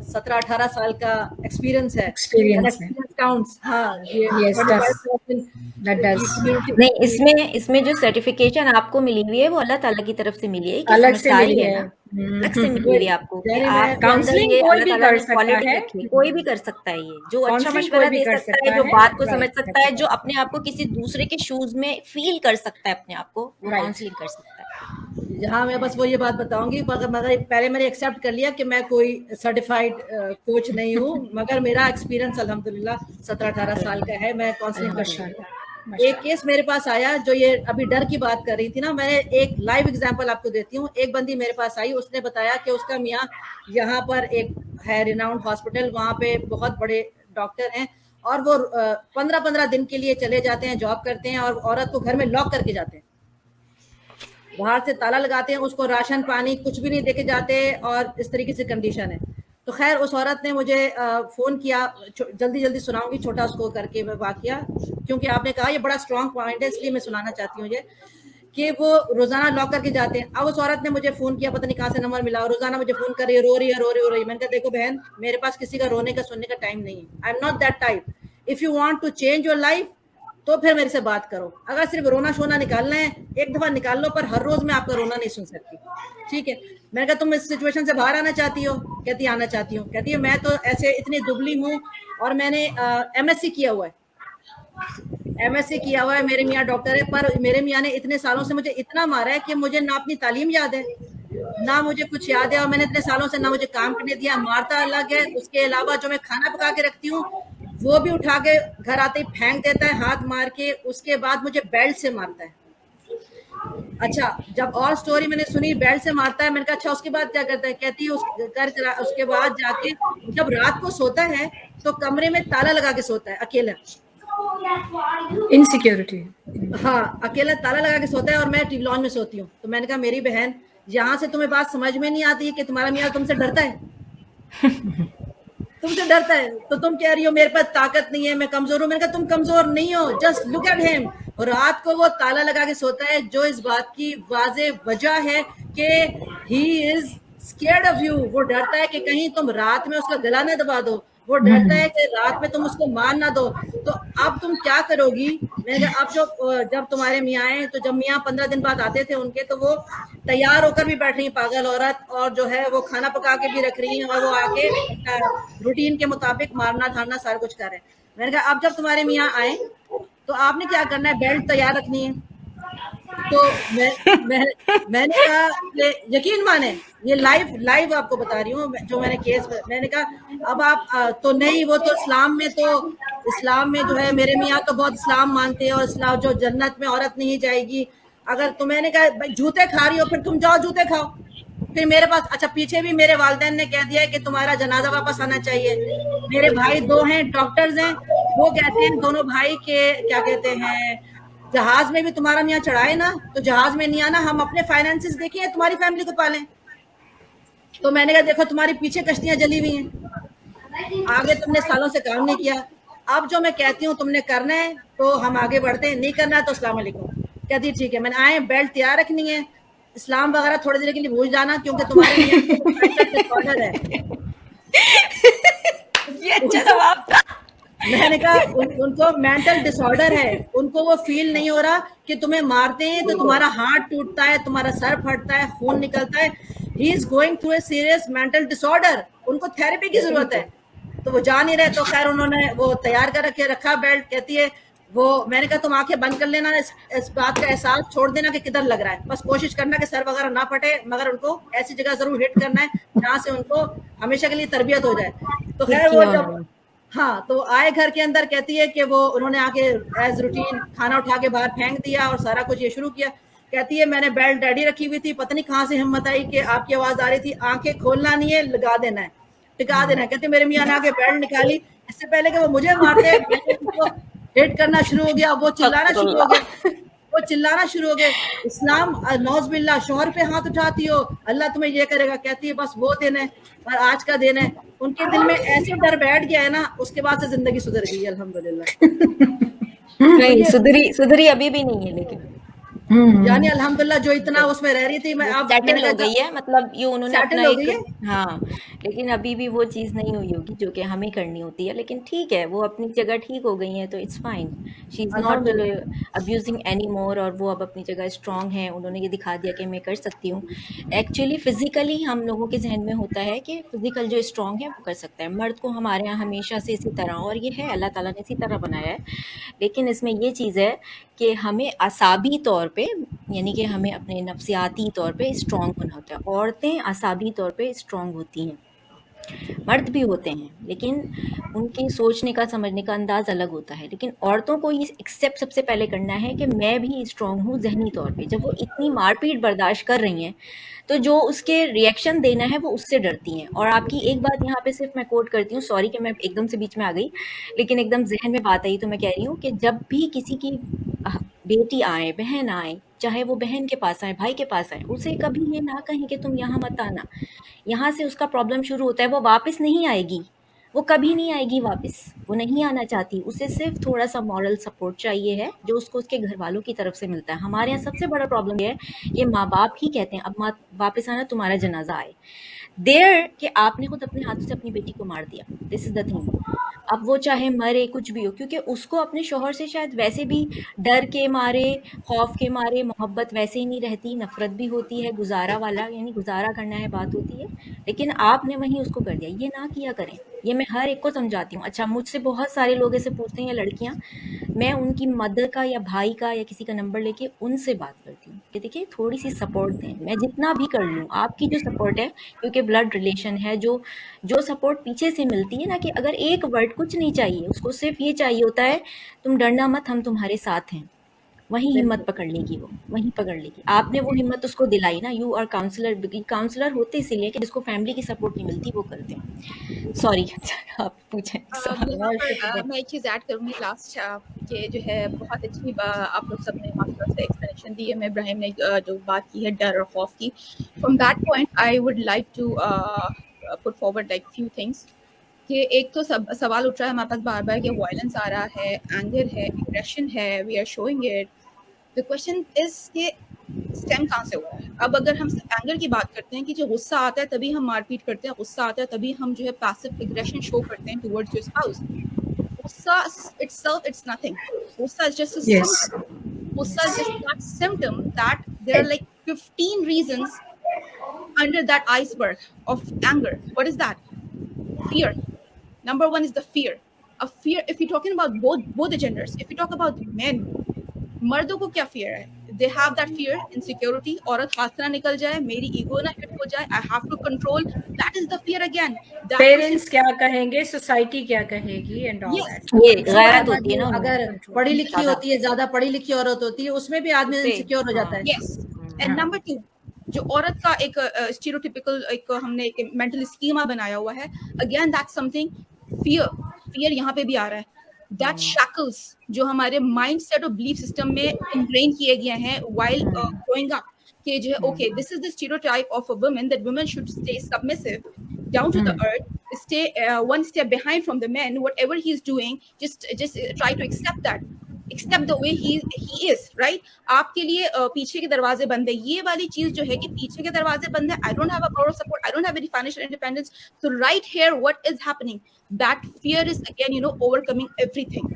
17-18 साल का एक्सपीरियंस है।
एक्सपीरियंस है।
काउंट्स। हाँ, ये
Yes,
25,000
that does.
नहीं, इसमें जो सर्टिफिकेशन आपको मिली हुई है वो अल्लाह ताला की तरफ से मिली है कि
अलग से
समझदारी
मिली
है
है।
ना, अलग से मिली हुई है आपको कि
यानी मैं
आप
काउंसलिंग
ये
कोई
अल्लाह
भी
ताला
कर
ने
सकता
क्वालिटी
है।
रखी है, कोई भी कर सकता है, ये जो अच्छा
काउंसलिंग
मशवरा
कोई भी
दे
कर
सकता है,
सकता
जो
है।
बात को
Right,
समझ सकता है,
that's
जो अपने आप को किसी दूसरे के शूज में फील कर सकता है अपने आप को, वो
Right.
काउंसलिंग कर सकता है।
जहाँ मैं बस वो ये बात बताऊंगी, मगर पहले मैंने एक्सेप्ट कर लिया कि मैं कोई सर्टिफाइड कोच नहीं हूँ, मगर मेरा एक्सपीरियंस अल्हम्दुलिल्लाह 17-18 साल का है। मैं काउंसलिंग करती हूँ। एक केस मेरे पास आया, जो ये अभी डर की बात कर रही थी ना, मैं एक लाइव एग्जांपल आपको देती हूँ। एक बंदी मेरे पास आई, उसने बताया कि उसका मियाँ यहाँ पर एक है रिनाउंड हॉस्पिटल, वहाँ पे बहुत बड़े डॉक्टर हैं और वो 15-15 दिन के लिए चले जाते हैं, जॉब करते हैं और औरत को घर में लॉक करके जाते हैं, बाहर से ताला लगाते हैं, उसको राशन पानी कुछ भी नहीं देके जाते और इस तरीके से कंडीशन है। तो खैर उस औरत ने मुझे फ़ोन किया, जल्दी सुनाऊंगी छोटा उसको करके मैं वाकया, क्योंकि आपने कहा ये बड़ा स्ट्रॉन्ग पॉइंट है, इसलिए मैं सुनाना चाहती हूँ ये कि वो रोजाना लॉक करके जाते हैं। अब उस औरत ने मुझे फ़ोन किया, पता नहीं कहाँ से नंबर मिला, और रोजाना मुझे फ़ोन कर रही है, रो रही है। मैंने कहा देखो बहन, मेरे पास किसी का रोने का सुनने का टाइम नहीं है। I am not that type. If you want to change your life तो फिर मेरे से बात करो। अगर सिर्फ रोना शोना निकालना है, एक दफा निकाल लो, पर हर रोज मैं आपका रोना नहीं सुन सकती, ठीक है। मैंने कहा तुम इस सिचुएशन से बाहर आना चाहती हो? कहती आना चाहती हूँ। कहती है मैं तो ऐसे इतनी दुबली हूँ और मैंने MSc किया हुआ है, MSc किया हुआ है, मेरे मियाँ डॉक्टर है, पर मेरे मियाँ ने इतने सालों से मुझे इतना मारा है कि मुझे ना अपनी तालीम याद है, ना मुझे कुछ याद है, और मैंने इतने सालों से ना मुझे काम करने दिया। मारता अलग है, उसके अलावा जो मैं खाना पका के रखती हूँ वो भी उठा के घर आते ही फेंक देता है हाथ मार के। उसके बाद मुझे बेल्ट से मारता है। अच्छा, जब और स्टोरी मैंने सुनी, बेल्ट से मारता है, मैंने कहा अच्छा उसके बाद क्या करता है? कहती है उसके बाद जाके जब रात को सोता है तो कमरे में ताला लगा के सोता है अकेला।
इनसिक्योरिटी।
हाँ, अकेला ताला लगा के सोता है और मैं टीवी लॉन्च में सोती हूँ। तो मैंने कहा मेरी बहन, यहाँ से तुम्हें बात समझ में नहीं आती है कि तुम्हारा मियाँ तुमसे डरता है तुमसे डरता है, तो तुम कह रही हो मेरे पास ताकत नहीं है, मैं कमजोर हूँ। मैंने कहा तुम कमजोर नहीं हो, जस्ट लुक एट हिम। रात को वो ताला लगा के सोता है, जो इस बात की वाज़ेह वजह है कि he is scared of you. वो डरता है कि कहीं तुम रात में उसका गला ना दबा दो, वो डरता है कि रात में तुम उसको मार ना दो। तो अब तुम क्या करोगी? मैंने कहा अब जब तुम्हारे मियाँ आए, तो जब मियाँ 15 दिन बाद आते थे उनके, तो वो तैयार होकर भी बैठ रही है पागल औरत, और जो है वो खाना पका के भी रख रही है, और वो आके रूटीन के मुताबिक मारना धारना सारा कुछ कर रहे हैं। मैंने कहा अब जब तुम्हारे मियाँ आए तो आपने क्या करना है? बेल्ट तैयार रखनी है। तो मैंने कहा यकीन माने, ये लाइव आपको बता रही हूँ जो मैंने केस, मैंने कहा अब आप तो नहीं, वो तो इस्लाम में जो है मेरे मियाँ तो बहुत इस्लाम मानते हैं, और इस्लाम जो जन्नत में औरत नहीं जाएगी। अगर तुम, मैंने कहा जूते खा रही हो फिर तुम जाओ जूते खाओ। फिर मेरे पास, अच्छा पीछे भी मेरे वालिदैन ने कह दिया है कि तुम्हारा जनाजा वापस आना चाहिए। मेरे भाई 2 हैं, डॉक्टर्स हैं, वो कहते हैं दोनों भाई के क्या कहते हैं, जहाज में भी तुम्हारा मियाँ चढ़ाए ना तो जहाज में नहीं आना, हम अपने फाइनेंसेस देखें, तुम्हारी फैमिली को पालें। तो मैंने कहा देखो तुम्हारी पीछे कश्तियां जली हुई हैं, आगे तुमने सालों से काम नहीं किया, अब जो मैं कहती हूँ तुमने करना है तो हम आगे बढ़ते हैं, नहीं करना है तो अस्सलाम वालेकुम। कहती ठीक है। मैंने आए बेल्ट तैयार रखनी है, इस्लाम वगैरह थोड़ी देर के लिए भूल जाना, क्योंकि तुम्हारे डिसऑर्डर है।
ये अच्छा जवाब था।
मैंने कहा उनको मेंटल डिसऑर्डर है, उनको वो फील नहीं हो रहा कि तुम्हें मारते हैं तो तुम्हारा हार्ट टूटता है, तुम्हारा सर फटता है, खून निकलता है। He is going through a serious mental disorder, उनको थेरेपी की जरूरत है। तो वो जा नहीं रहे, तो खैर उन्होंने वो तैयार कर रखा बेल्ट। कहती है वो, मैंने कहा तुम आंखें बंद कर लेना, इस बात का एहसास छोड़ देना कि किधर लग रहा है, बस कोशिश करना कि सर वगैरह ना फटे, मगर उनको ऐसी जगह जरूर हिट करना है जहाँ से उनको हमेशा के लिए तरबियत हो जाए। तो खैर वो जब, हाँ, तो आए घर के अंदर, कहती है कि वो उन्होंने आके एज रूटीन खाना उठा के बाहर फेंक दिया और सारा कुछ ये शुरू किया। कहती है मैंने बेल्ट रेडी रखी हुई थी, पता नहीं कहाँ से हिम्मत आई कि आपकी आवाज आ रही थी, आंखें खोलना नहीं है, लगा देना है, टिका देना है। कहती मेरे मियाँ ने आके बेल्ट निकाली, इससे पहले कि वो मुझे मारते उनको हिट करना शुरू हो गया, वो चिल्लाना शुरू हो गए, इस्लाम नौज़बिल्लाह, शौहर पे हाथ उठाती हो, अल्लाह तुम्हें ये करेगा। कहती है बस वो दिन है और आज का दिन है। उनके दिल में ऐसे डर बैठ गया है ना, उसके बाद से जिंदगी सुधर गई अल्हम्दुलिल्लाह।
नहीं, सुधरी अभी भी नहीं है, लेकिन
यानी अल्हम्दुलिल्लाह जो इतना उसमें रह रही थी मैं अब
सेटल हो गई है, मतलब ये उन्होंने
सेटल
अपना
हो गई
एक, हाँ, लेकिन अभी भी वो चीज़ नहीं हुई होगी जो कि हमें करनी होती है, लेकिन ठीक है, वो अपनी जगह ठीक हो गई हैं तो it's fine. She is not abusing any more, और वो अब अपनी जगह स्ट्रांग है, उन्होंने ये दिखा दिया कि मैं कर सकती हूँ। एक्चुअली फिजिकली हम लोगों के जहन में होता है कि फिजिकल जो स्ट्रांग है वो कर सकता है, मर्द को हमारे यहाँ हमेशा से इसी तरह, और ये है अल्लाह ताला ने इसी तरह बनाया है, लेकिन इसमें ये चीज़ है कि हमें असाबी तौर पे, यानी कि हमें अपने नफ्सियाती तौर पे स्ट्रांग होना होता है। औरतें असाबी तौर पे स्ट्रांग होती हैं, मर्द भी होते हैं, लेकिन उनके सोचने का समझने का अंदाज़ अलग होता है। लेकिन औरतों को ये एक्सेप्ट सबसे पहले करना है कि मैं भी स्ट्रांग हूँ ज़हनी तौर पे। जब वो इतनी मारपीट बर्दाश्त कर रही हैं तो जो उसके रिएक्शन देना है वो उससे डरती हैं। और आपकी एक बात यहाँ पे सिर्फ मैं कोट करती हूँ, सॉरी कि मैं एकदम से बीच में आ गई, लेकिन एकदम जहन में बात आई तो मैं कह रही हूँ कि जब भी किसी की बेटी आए, बहन आए, चाहे वो बहन के पास आए, भाई के पास आए, उसे कभी ये ना कहें कि तुम यहाँ मत आना। यहाँ से उसका प्रॉब्लम शुरू होता है, वो वापस नहीं आएगी, वो कभी नहीं आएगी वापस, वो नहीं आना चाहती। उसे सिर्फ थोड़ा सा मॉरल सपोर्ट चाहिए है जो उसको उसके घर वालों की तरफ से मिलता है। हमारे यहाँ सबसे बड़ा प्रॉब्लम ये है कि माँ बाप ही कहते हैं अब वापस आना, तुम्हारा जनाजा आए, देर कि आपने खुद अपने हाथों से अपनी बेटी को मार दिया। This is the thing. अब वो चाहे मरे, कुछ भी हो, क्योंकि उसको अपने शौहर से शायद वैसे भी डर के मारे, खौफ के मारे मोहब्बत वैसे ही नहीं रहती, नफरत भी होती है, गुजारा वाला यानी गुजारा करना है बात होती है, लेकिन आपने वहीं उसको कर दिया। ये ना किया करें, ये मैं हर एक को समझाती हूँ। अच्छा, मुझसे बहुत सारे लोग ऐसे पूछते हैं या लड़कियाँ, मैं उनकी मदर का या भाई का या किसी का नंबर लेके उनसे बात करती हूँ कि देखिए थोड़ी सी सपोर्ट दें, मैं जितना भी कर लूँ आपकी जो सपोर्ट है, क्योंकि ब्लड रिलेशन है, जो सपोर्ट पीछे से मिलती है ना, कि अगर एक वर्ड कुछ नहीं चाहिए, उसको सिर्फ ये चाहिए होता है तुम डरना मत, हम तुम्हारे साथ हैं, वही हिम्मत पकड़ लेगी, वो वहीं पकड़ लेगी। आपने वो हिम्मत उसको दिलाई ना। यू आर काउंसलर, काउंसलर होते इसीलिए कि जिसको फैमिली की सपोर्ट नहीं मिलती वो करते हैं। सॉरी आप पूछें
मैं एक चीज़ ऐड करूँगी लास्ट कि जो है बहुत अच्छी आप लोग सब ने मास्टर से एक्सप्लेनेशन दी है। मैं इब्राहिम ने जो बात की है डर और खौफ की, from that point I would like to put forward like few things कि एक तो सवाल उठ रहा है हमारे पास बार बार कि वायलेंस आ रहा है, एंगर है, एग्रेशन है, we are showing it. The question is कि स्टेम कहाँ से हो रहा है। अब अगर हम एंगर की बात करते हैं कि जो गुस्सा आता है तभी हम मारपीट करते हैं, गुस्सा आता है तभी हम जो है पैसिव एग्रेशन शो करते हैं टुवर्ड्स योर स्पाउस। गुस्सा itself it's nothing. Gussa is just a symptom. Gussa is just that symptom that there are like 15 reasons under that iceberg of anger. What is that? Fear. Number one is the fear. A fear, if you're talking about both the genders, if you talk about men, मर्दों को क्या fear है? They have that fear, insecurity, औरत हाथ ना निकल जाए, मेरी ego ना hit हो जाए, I have to control. That is the fear again.
Parents क्या कहेंगे, सोसाइटी क्या कहेगी, एंड ऑल दैट।
ये गैरत होती है ना,
अगर पढ़ी लिखी होती है, ज्यादा पढ़ी लिखी औरत होती है, उसमें भी आदमी इनसिक्योर हो जाता है।
Yes. And number two, जो औरत का एक स्टीरियोटिपिकल एक हमने एक मेंटल स्कीमा बनाया हुआ है, अगेन दैट्स समथिंग, फियर यहाँ पे भी आ रहा है। दैट शैकल्स जो हमारे माइंड सेट और बिलीफ सिस्टम में इनग्रेन किए गए हैं व्हाइल ग्रोइंग अप, कि जो है okay this is the stereotype of a woman, that woman should stay submissive down to the earth, stay one step behind from the man, whatever he is doing, just try to accept the way he is, right? आपके लिए पीछे के दरवाजे बंद है, ये वाली चीज जो है कि पीछे के दरवाजे बंद है, I don't have a moral support, I don't have any financial independence, so right here what is happening, that fear is again, you know, overcoming everything,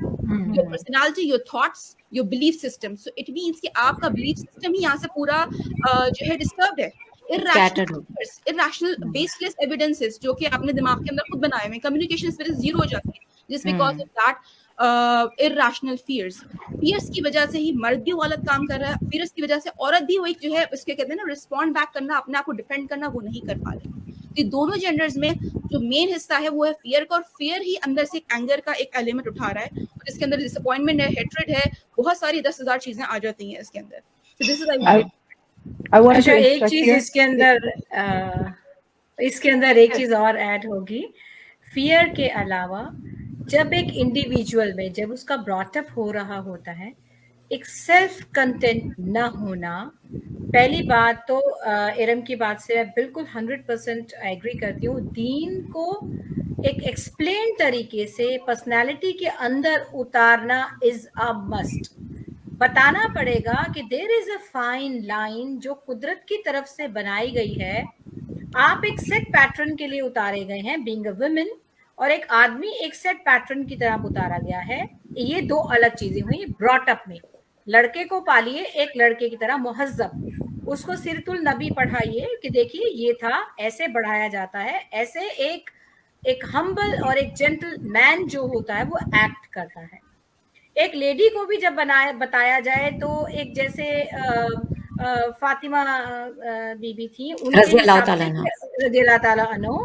your personality, your thoughts, your belief system. So it means कि आपका belief system ही यहाँ से पूरा जो है disturbed है। irrational baseless evidences जो कि आपने दिमाग के अंदर खुद बनाए हुए, communication skills जीरो हो जाती है just because of that irrational fears की वजह से ही मर्द भी गलत काम कर रहा है, fears की वजह से औरत भी वही जो है उसके कहते हैं ना रिस्पॉन्ड बैक करना, अपने आप को डिफेंड करना, वो नहीं कर पा रही। तो दोनों जेंडर्स में जो मेन हिस्सा है वो है फियर का, और फियर ही अंदर से एंगर का एक एलिमेंट उठा रहा है, और इसके अंदर डिसअपॉइंटमेंट है, हेट्रेड है, बहुत सारी 10,000 चीजें आ जाती हैं इसके अंदर। So this is
अच्छा, एक चीज इसके अंदर एक चीज और ऐड होगी, फियर के अलावा जब एक इंडिविजुअल में जब उसका ब्रॉटअप हो रहा होता है, एक सेल्फ कंटेंट न होना, पहली बात तो इरम की बात से मैं बिल्कुल 100% एग्री करती हूँ। दीन को एक एक्सप्लेन तरीके से पर्सनालिटी के अंदर उतारना इज अ मस्ट। बताना पड़ेगा कि there is a fine line जो कुदरत की तरफ से बनाई गई है। आप एक सेट पैटर्न के लिए उतारे गए हैं बीइंग अ वुमेन, और एक आदमी एक सेट पैटर्न की तरफ उतारा गया है। ये दो अलग चीजें हुई ब्रॉट अप में। लड़के को पालिए एक लड़के की तरह मुहज्जब, उसको सिरतुल नबी पढ़ाइए कि देखिए ये था, ऐसे बढ़ाया जाता है, ऐसे एक हम्बल और एक जेंटल मैन जो होता है वो एक्ट करता है। एक लेडी को भी जब बताया जाए तो एक जैसे फातिमा बीबी थी, उनके हिसाब से रज़ियल्लाहु ताला अन्हो,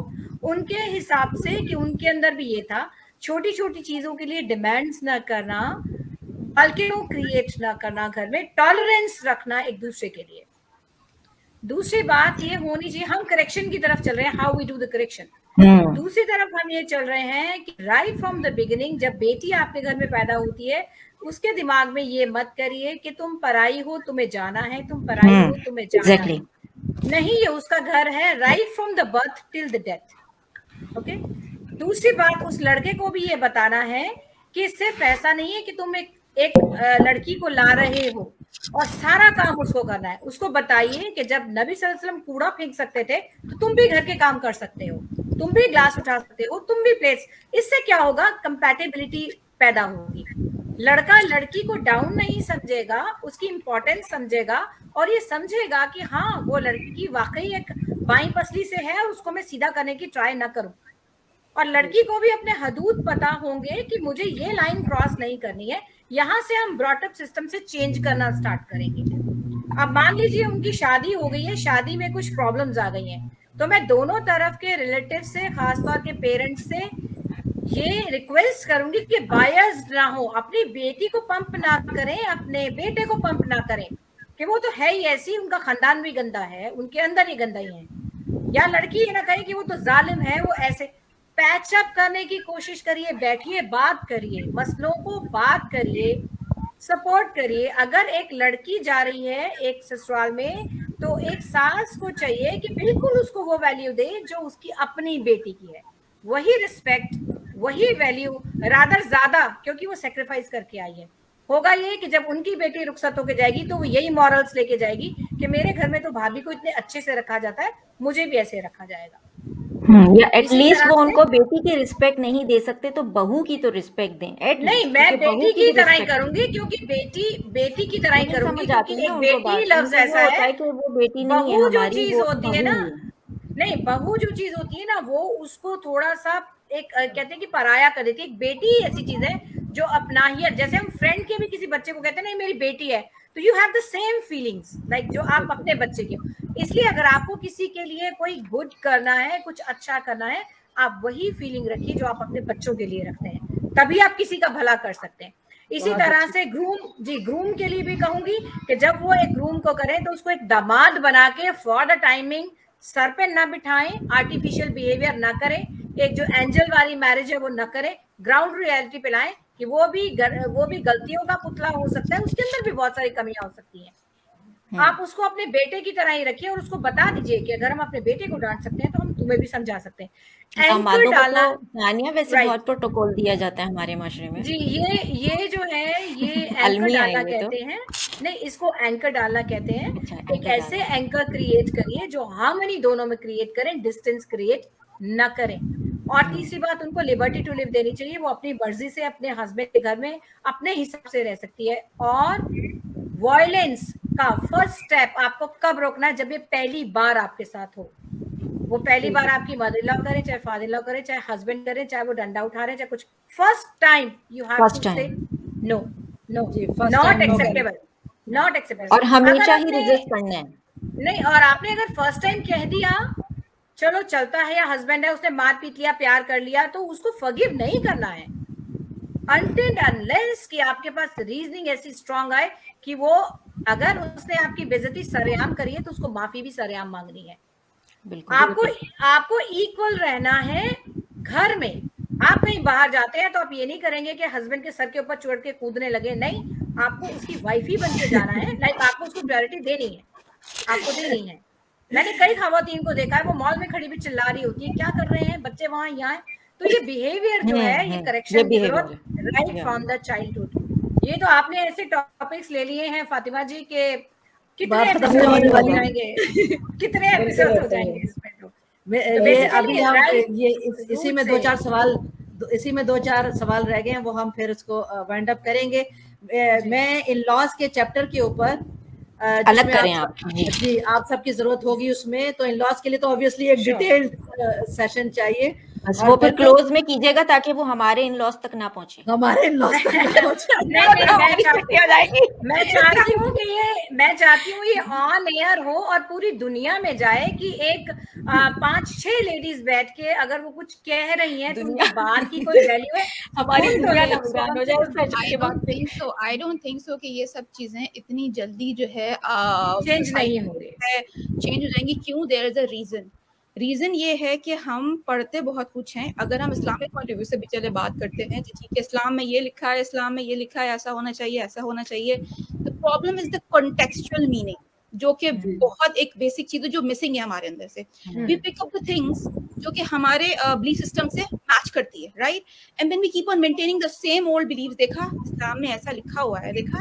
उनके हिसाब से कि उनके अंदर भी ये था, छोटी छोटी चीजों के लिए डिमांड्स ना करना, बल्कि वो क्रिएट ना करना, घर में टॉलरेंस रखना एक दूसरे के लिए। दूसरी बात ये होनी चाहिए, हम करेक्शन की तरफ चल रहे हैं, how we do the correction. दूसरी तरफ हम ये चल रहे हैं कि राइट फ्रॉम द बिगिनिंग, जब बेटी आपके घर में पैदा होती है, उसके दिमाग में ये मत करिए कि तुम पराई हो, तुम्हें जाना है, तुम पराई हो, तुम्हें जाना है। नहीं, ये उसका घर है right from the birth till the death. Okay. दूसरी बात, उस लड़के को भी ये बताना है कि सिर्फ ऐसा नहीं है कि तुम एक लड़की को ला रहे हो और सारा काम उसको करना है। उसको बताइए कि जब नबी सल्लल्लाहु अलैहि वसल्लम कूड़ा फेंक सकते थे तो तुम भी घर के काम कर सकते हो, तुम भी ग्लास उठा सकते हो, तुम भी प्लेट्स। इससे क्या होगा, कंपैटिबिलिटी पैदा होगी। लड़का लड़की को डाउन नहीं समझेगा, उसकी इंपॉर्टेंस समझेगा और ये समझेगा कि हाँ वो लड़की वाकई एक बाईं पसली से है और उसको मैं सीधा करने की ट्राई ना करूं। और लड़की को भी अपने हदूद पता होंगे कि मुझे ये लाइन क्रॉस नहीं करनी है। यहाँ से हम ब्रॉटअप सिस्टम से चेंज करना स्टार्ट करेंगे। अब मान लीजिए उनकी शादी हो गई है, शादी में कुछ प्रॉब्लम्स आ गई हैं, तो मैं दोनों तरफ के रिलेटिव से, खासतौर के पेरेंट्स से ये रिक्वेस्ट करूंगी कि बायर्स ना हो, अपनी बेटी को पंप ना करें, अपने बेटे को पंप ना करें कि वो तो है ही ऐसी, उनका खानदान भी गंदा है, उनके अंदर ही गंदा ही है। या लड़की ये ना कहे कि वो तो जालिम है, वो ऐसे। पैचअप करने की कोशिश करिए, बैठिए, बात करिए, मसलों को बात करिए, सपोर्ट करिए। अगर एक लड़की जा रही है एक ससुराल में, तो एक सास को चाहिए कि बिल्कुल उसको वो वैल्यू दे जो उसकी अपनी बेटी की है, वही रिस्पेक्ट, वही वैल्यू, रादर ज्यादा, क्योंकि वो सेक्रीफाइस करके आई है। होगा ये कि जब उनकी बेटी रुखसत होकर जाएगी तो वो यही मॉरल्स लेके जाएगी कि मेरे घर में तो भाभी को इतने अच्छे से रखा जाता है, मुझे भी ऐसे रखा जाएगा।
या एटलीस्ट वो उनको बेटी की रिस्पेक्ट नहीं दे सकते तो बहू की तो रिस्पेक्ट दें।
नहीं, मैं बेटी की तरह ही करूंगी, क्योंकि बेटी की तरह ही करूंगी, क्योंकि एक बेटी लफ्ज ऐसा है कि वो बेटी नहीं है, जो चीज होती है ना, नहीं, बहू जो चीज होती है ना, वो उसको थोड़ा सा एक कहते हैं कि पराया कर देती है। एक बेटी ऐसी चीज है जो अपना ही है। जैसे हम फ्रेंड के भी किसी बच्चे को कहते हैं नहीं मेरी बेटी है, तो you have the same feelings like जो आप अपने बच्चे के। इसलिए अगर आपको किसी के लिए कोई गुड करना है, कुछ अच्छा करना है, आप वही फीलिंग रखिए जो आप अपने बच्चों के लिए रखते हैं, तभी आप किसी का भला कर सकते हैं। इसी तरह से ग्रूम के लिए भी कहूंगी कि जब वो एक ग्रूम को करें तो उसको एक दामाद बना के फॉर द टाइमिंग सर पे ना बिठाएं, आर्टिफिशियल बिहेवियर ना करें, एक जो एंजल वाली मैरिज है वो ना करें, ग्राउंड रियलिटी पे लाएं कि वो भी गलतियों का पुतला हो सकता है, उसके अंदर भी बहुत सारी कमियां हो सकती हैं। आप उसको अपने बेटे की तरह ही रखिए और उसको बता दीजिए कि अगर हम अपने बेटे को डांट सकते हैं तो हम तुम्हें भी समझा सकते हैं। एंकर डालना,
वैसे बहुत प्रोटोकॉल दिया जाता है हमारे माशरे में।
जी, ये जो है ये एंकर डालना कहते हैं। नहीं, इसको एंकर डालना कहते हैं। एक ऐसे एंकर क्रिएट करिए जो हार्मनी दोनों में क्रिएट करें, डिस्टेंस क्रिएट न करें। और तीसरी बात, उनको लिबर्टी टू लिव देनी चाहिए। वो अपनी मर्जी से अपने हस्बैंड के घर में अपने हिसाब से रह सकती है। और वायलेंस का फर्स्ट स्टेप आपको कब रोकना है? जब ये पहली बार आपके साथ हो। वो पहली बार आपकी मदर इन लॉ करे, चाहे फादर इन लॉ करे, चाहे हस्बैंड करे, चाहे वो डंडा उठा रहे, चाहे कुछ, first time you have to say no, not acceptable, not acceptable.
और हमेशा ही रिजेक्ट करना है।
नहीं, और आपने अगर फर्स्ट टाइम कह दिया चलो चलता है, या हस्बैंड है उसने मार पीट लिया, प्यार कर लिया, तो उसको फॉरगिव नहीं करना है अनटिल अनलेस कि आपके पास रीजनिंग ऐसी स्ट्रांग आए कि वो, अगर उसने आपकी बेइज्जती सरेआम करी है तो उसको माफी भी सरेआम मांगनी है। आपको इक्वल रहना है घर में। आप कहीं बाहर जाते हैं तो आप ये नहीं करेंगे कि हस्बैंड के सर के ऊपर चढ़ के कूदने लगे। नहीं, आपको उसकी वाइफ ही बन के जाना है। लाइक आपको उसको प्रायोरिटी देनी है, आपको देनी है। मैंने कई खवातीन को देखा है, वो मॉल में खड़ी भी चिल्ला रही होती है, क्या कर रहे हैं बच्चे वहां यहाँ। तो ये बिहेवियर जो है, ये correction right from the childhood. ये तो आपने ऐसे टॉपिक्स ले लिए हैं फातिमा जी के कितने
बात खत्म
एपिसोड
होने
हो
वाली है।
जाएंगे, कितने एपिसोड हो जाएंगे इसमें तो।
ये अभी
basically,
हम
right,
ये इसी में
से-
2-4 सवाल रह गए हैं, वो हम फिर उसको वाइंड अप करेंगे। मैं इन लॉज के चैप्टर के ऊपर
अलग
जिसमें
करें
आप
आप। जी।
जी आप सबकी जरूरत होगी उसमें, तो इन लॉज के लिए तो ऑब्वियसली एक
Sure.
डिटेल्ड सेशन चाहिए।
बस
और
वो फिर
बच्चों-
क्लोज में कीजिएगा ताकि वो हमारे इन लॉस तक ना पहुंचे।
हमारे इन लॉज तक ना पहुंचे।
मैं चाहती हूँ ये ऑन एयर हो और पूरी दुनिया में जाए कि एक 5-6 लेडीज बैठ के अगर वो कुछ कह रही हैं तो उनकी बात की कोई वैल्यू है,
हमारी
सुन तो
दुनिया
ले
ना
उसको,
वीरान हो
हम
जाए
सुन
उस
तो
सेशन
ले।
के बाद से।
I don't think so कि ये सब चीजें इतनी जल्दी जो है
चेंज नहीं हो रही
है चेंज हो जाएंगी। क्यों? देयर इज अ रीजन ये है कि हम पढ़ते बहुत कुछ हैं। अगर हम इस्लामिक पॉइंट ऑफ व्यू से भी चले बात करते हैं कि ठीक है इस्लाम में ये लिखा है, इस्लाम में ये लिखा है, ऐसा होना चाहिए, ऐसा होना चाहिए। The problem is the contextual meaning, जो कि बहुत एक बेसिक चीज है जो मिसिंग है हमारे अंदर से। We pick up the things जो कि हमारे बिलीफ सिस्टम से मैच करती है, right? And then we keep on maintaining the same old belief. देखा इस्लाम में ऐसा लिखा हुआ है, देखा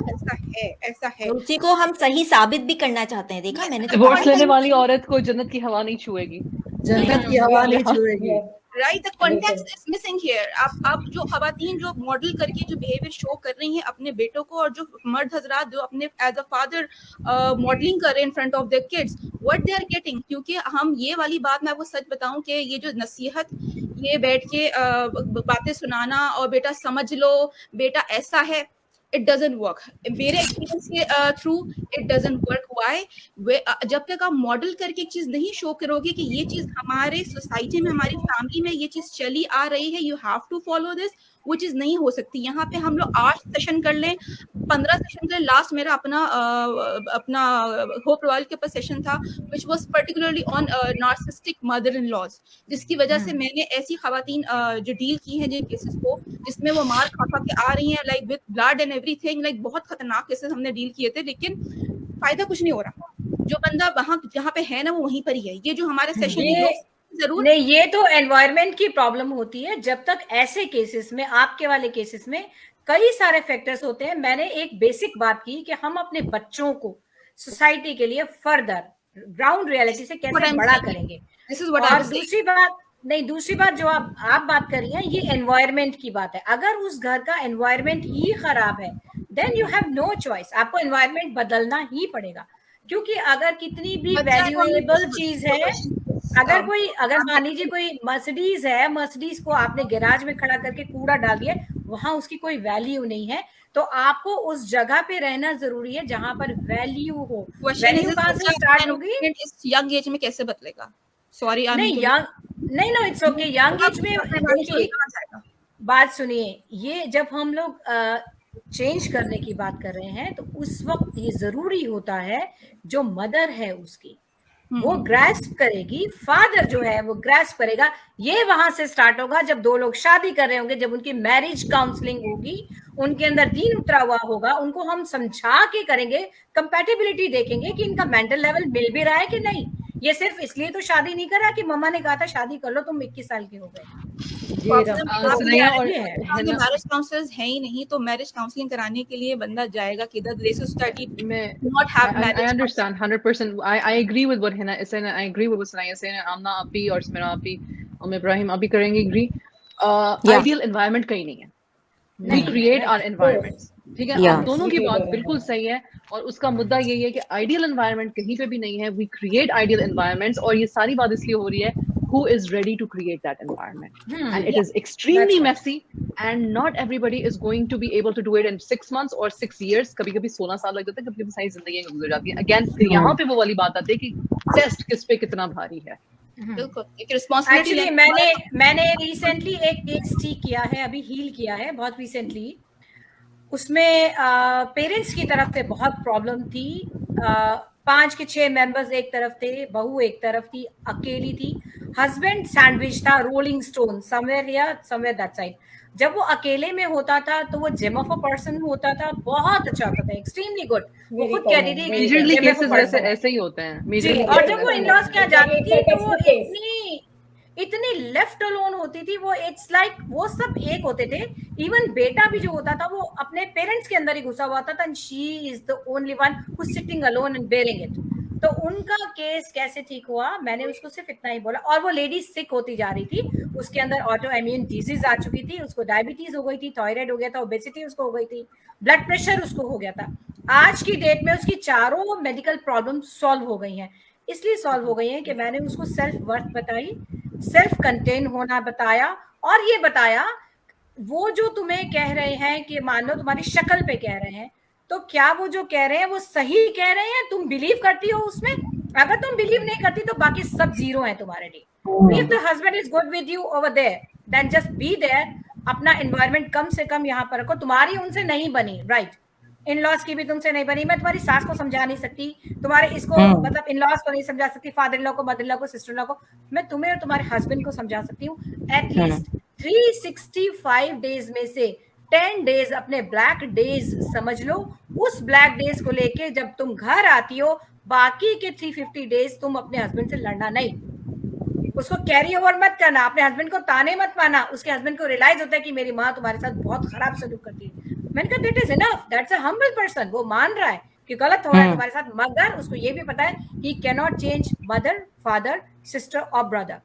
ऐसा है।
और उसी को हम सही साबित भी करना चाहते हैं। देखा मैंने तो
डिवोर्स
कहा
लेने
था।
वाली औरत को जन्नत की हवा नहीं छुएगी।
जन्नत की हवा नहीं छुएगी।
Right, the context is missing here. आप जो खवातीन जो मॉडल करके जो बिहेवियर शो कर रही हैं अपने बेटों को, और जो मर्द हजरात जो अपने एज अ फादर मॉडलिंग कर रहे हैं in front of their kids, what they are getting. क्योंकि हम ये वाली बात मैं आपको सच बताऊं कि ये जो नसीहत, ये बैठ के बातें सुनाना और बेटा समझ लो, बेटा ऐसा है, इट डजंट वर्क। मेरे एक्सपीरियंस के through it doesn't work. Why? जब तक आप मॉडल करके एक चीज नहीं शो करोगे कि ये चीज हमारे सोसाइटी में, हमारी फैमिली में ये चीज चली आ रही है, you have to follow this, वो चीज नहीं हो सकती। यहाँ पे हम लोग 8 सेशन कर लें, 15 सेशन के लास्ट मेरा अपना होप रॉयल के ऊपर सेशन था which was particularly on narcissistic mother in laws, जिसकी वजह से मैंने ऐसी खवातीन जो डील की हैं जिन केसेस को, जिसमें वो मार खा खा के आ रही हैं, like with blood and everything, like बहुत खतरनाक केसेस हमने डील किए थे, लेकिन फायदा कुछ नहीं हो रहा। जो बंदा वहां जहाँ पे है ना, वो वहीं पर ही है। ये जो हमारे सेशन जरूर
नहीं, ये तो एनवायरनमेंट की प्रॉब्लम होती है। जब तक ऐसे केसेस में, आपके वाले केसेस में कई सारे फैक्टर्स होते हैं। मैंने एक बेसिक बात की कि हम अपने बच्चों को सोसाइटी के लिए फर्दर ग्राउंड रियलिटी से कैसे बड़ा करेंगे। और दूसरी बात जो आप बात कर रही हैं, ये एनवायरनमेंट की बात है। अगर उस घर का एनवायरनमेंट ही खराब है, then you have no choice, आपको एनवायरनमेंट बदलना ही पड़ेगा। क्योंकि अगर कितनी भी वैल्यूएबल चीज है, अगर मान लीजिए कोई मर्सिडीज है, मर्सिडीज को आपने गैराज में खड़ा करके कूड़ा डाल दिया, वहां उसकी कोई वैल्यू नहीं है। तो आपको उस जगह पे रहना जरूरी है जहां पर वैल्यू हो। वैल्यू कहां से स्टार्ट होगी?
इस यंग एज में कैसे बदलेगा? सॉरी,
नहीं, इट्स ओके। यंग एज में देखिए, बात सुनिए, ये जब हम लोग चेंज करने की बात कर रहे हैं, तो उस वक्त ये जरूरी होता है जो मदर है उसकी वो ग्रैस्प करेगी, फादर जो है वो ग्रैस्प करेगा। ये वहां से स्टार्ट होगा जब दो लोग शादी कर रहे होंगे, जब उनकी मैरिज काउंसलिंग होगी, उनके अंदर दीन उतरा हुआ होगा, उनको हम समझा के करेंगे, कंपैटिबिलिटी देखेंगे कि इनका मेंटल लेवल मिल भी रहा है कि नहीं। ये सिर्फ इसलिए तो शादी नहीं करा कि मम्मा ने कहा था शादी कर लो, तुम 21 साल के हो गए।
मैरिज काउंसलर्स है ही नहीं, तो मैरिज काउंसलिंग कराने के लिए बंदा जाएगा किधर?
I understand 100%. I agree with what Hina is saying. I agree with what Sanaya is saying. Amna Api और Smira Api और Ibrahim Api करेंगे agree. Ideal environment कहीं नहीं है. We create our environments. ठीक है, आप दोनों की बात बिल्कुल सही है। और उसका मुद्दा यही है कि आइडियल एनवायरनमेंट कहीं पे भी नहीं है। वी क्रिएट आइडियल एनवायरनमेंट्स, और ये सारी बात इसलिए हो रही है who is ready to create that environment. And it is extremely messy, and not everybody is going to be able to do it in 6 months or 6 years. कभी-कभी 16 साल लग जाते हैं, कभी-कभी सारी जिंदगी गुजर जाती है। Again, यहाँ पे वो वाली बात आती है कि टेस्ट किस पे कितना भारी है।
बिल्कुल, एक रिस्पांसिबिलिटी।
एक्चुअली मैंने रिसेंटली एक केस ठीक किया है, अभी हील किया है बहुत रिसेंटली। उसमें पेरेंट्स की तरफ से बहुत प्रॉब्लम थी। 5 के 6 मेंबर्स एक तरफ थे, बहू एक तरफ थी, अकेली थी। हस्बैंड सैंडविच था, rolling stone, somewhere here somewhere that side. जब वो अकेले में होता था तो वो जेम ऑफ अ पर्सन होता था, बहुत अच्छा होता था, एक्सट्रीमली गुड। वो खुद कहती थी
मेजरली केसेस वैसे ऐसे ही होते हैं।
और जब वो इन-लॉज के यहाँ जाती थी तो वो इतनी लेफ्ट अलोन होती थी वो, इट्स लाइक वो सब एक होते थे, इवन बेटा भी जो होता था वो अपने पेरेंट्स के अंदर ही घुसा हुआ था, and she is the only one who sitting alone and bearing it. तो उनका केस कैसे ठीक हुआ, मैंने उसको सिर्फ इतना ही बोला। और वो लेडी सिक होती जा रही थी, उसके अंदर ऑटो इम्यून डिजीज आ चुकी थी, उसको डायबिटीज हो गई थी, थायराइड हो गया था, ओबेसिटी उसको हो गई थी, ब्लड प्रेशर उसको हो गया था। आज की डेट में उसकी चारों मेडिकल प्रॉब्लम सॉल्व हो गई हैं। इसलिए सॉल्व हो गई हैं कि मैंने उसको सेल्फ वर्थ बताई, सेल्फ कंटेन होना बताया, और ये बताया वो जो तुम्हें कह रहे हैं कि मान लो तुम्हारी शक्ल पे कह रहे हैं, तो क्या वो जो कह रहे हैं वो सही कह रहे हैं, तुम बिलीव करती हो उसमें? अगर तुम बिलीव नहीं करती तो बाकी सब जीरो है तुम्हारे लिए। If the husband is good with you over there, then just be there. अपना एनवायरनमेंट कम से कम यहाँ पर रखो। तुम्हारी उनसे नहीं बनी, राइट, इन लॉज की भी तुमसे नहीं बनी। मैं तुम्हारी सास को समझा नहीं सकती, तुम्हारे इसको मतलब इन लॉज को नहीं समझा सकती, फादर इन लॉ को, मदर इन लॉ को, सिस्टर इन लॉ को। मैं तुम्हें और तुम्हारे हस्बैंड को समझा सकती हूँ। एटलीस्ट 365 डेज में से 10 डेज अपने ब्लैक डेज समझ लो। उस ब्लैक डेज को लेके जब तुम घर आती हो, बाकी के 350 डेज तुम अपने हस्बैंड से लड़ना नहीं, उसको कैरी ओवर मत करना, अपने हस्बैंड को ताने मत मारना। उसके हस्बैंड को रियलाइज होता है कि मेरी माँ तुम्हारे साथ बहुत खराब सलूक करती है, मैंने कहा that is enough, that's a humble person. वो मान रहा है कि गलत हो रहा है तुम्हारे साथ, मगर उसको ये भी पता है he can not change mother, father, sister और ब्रदर।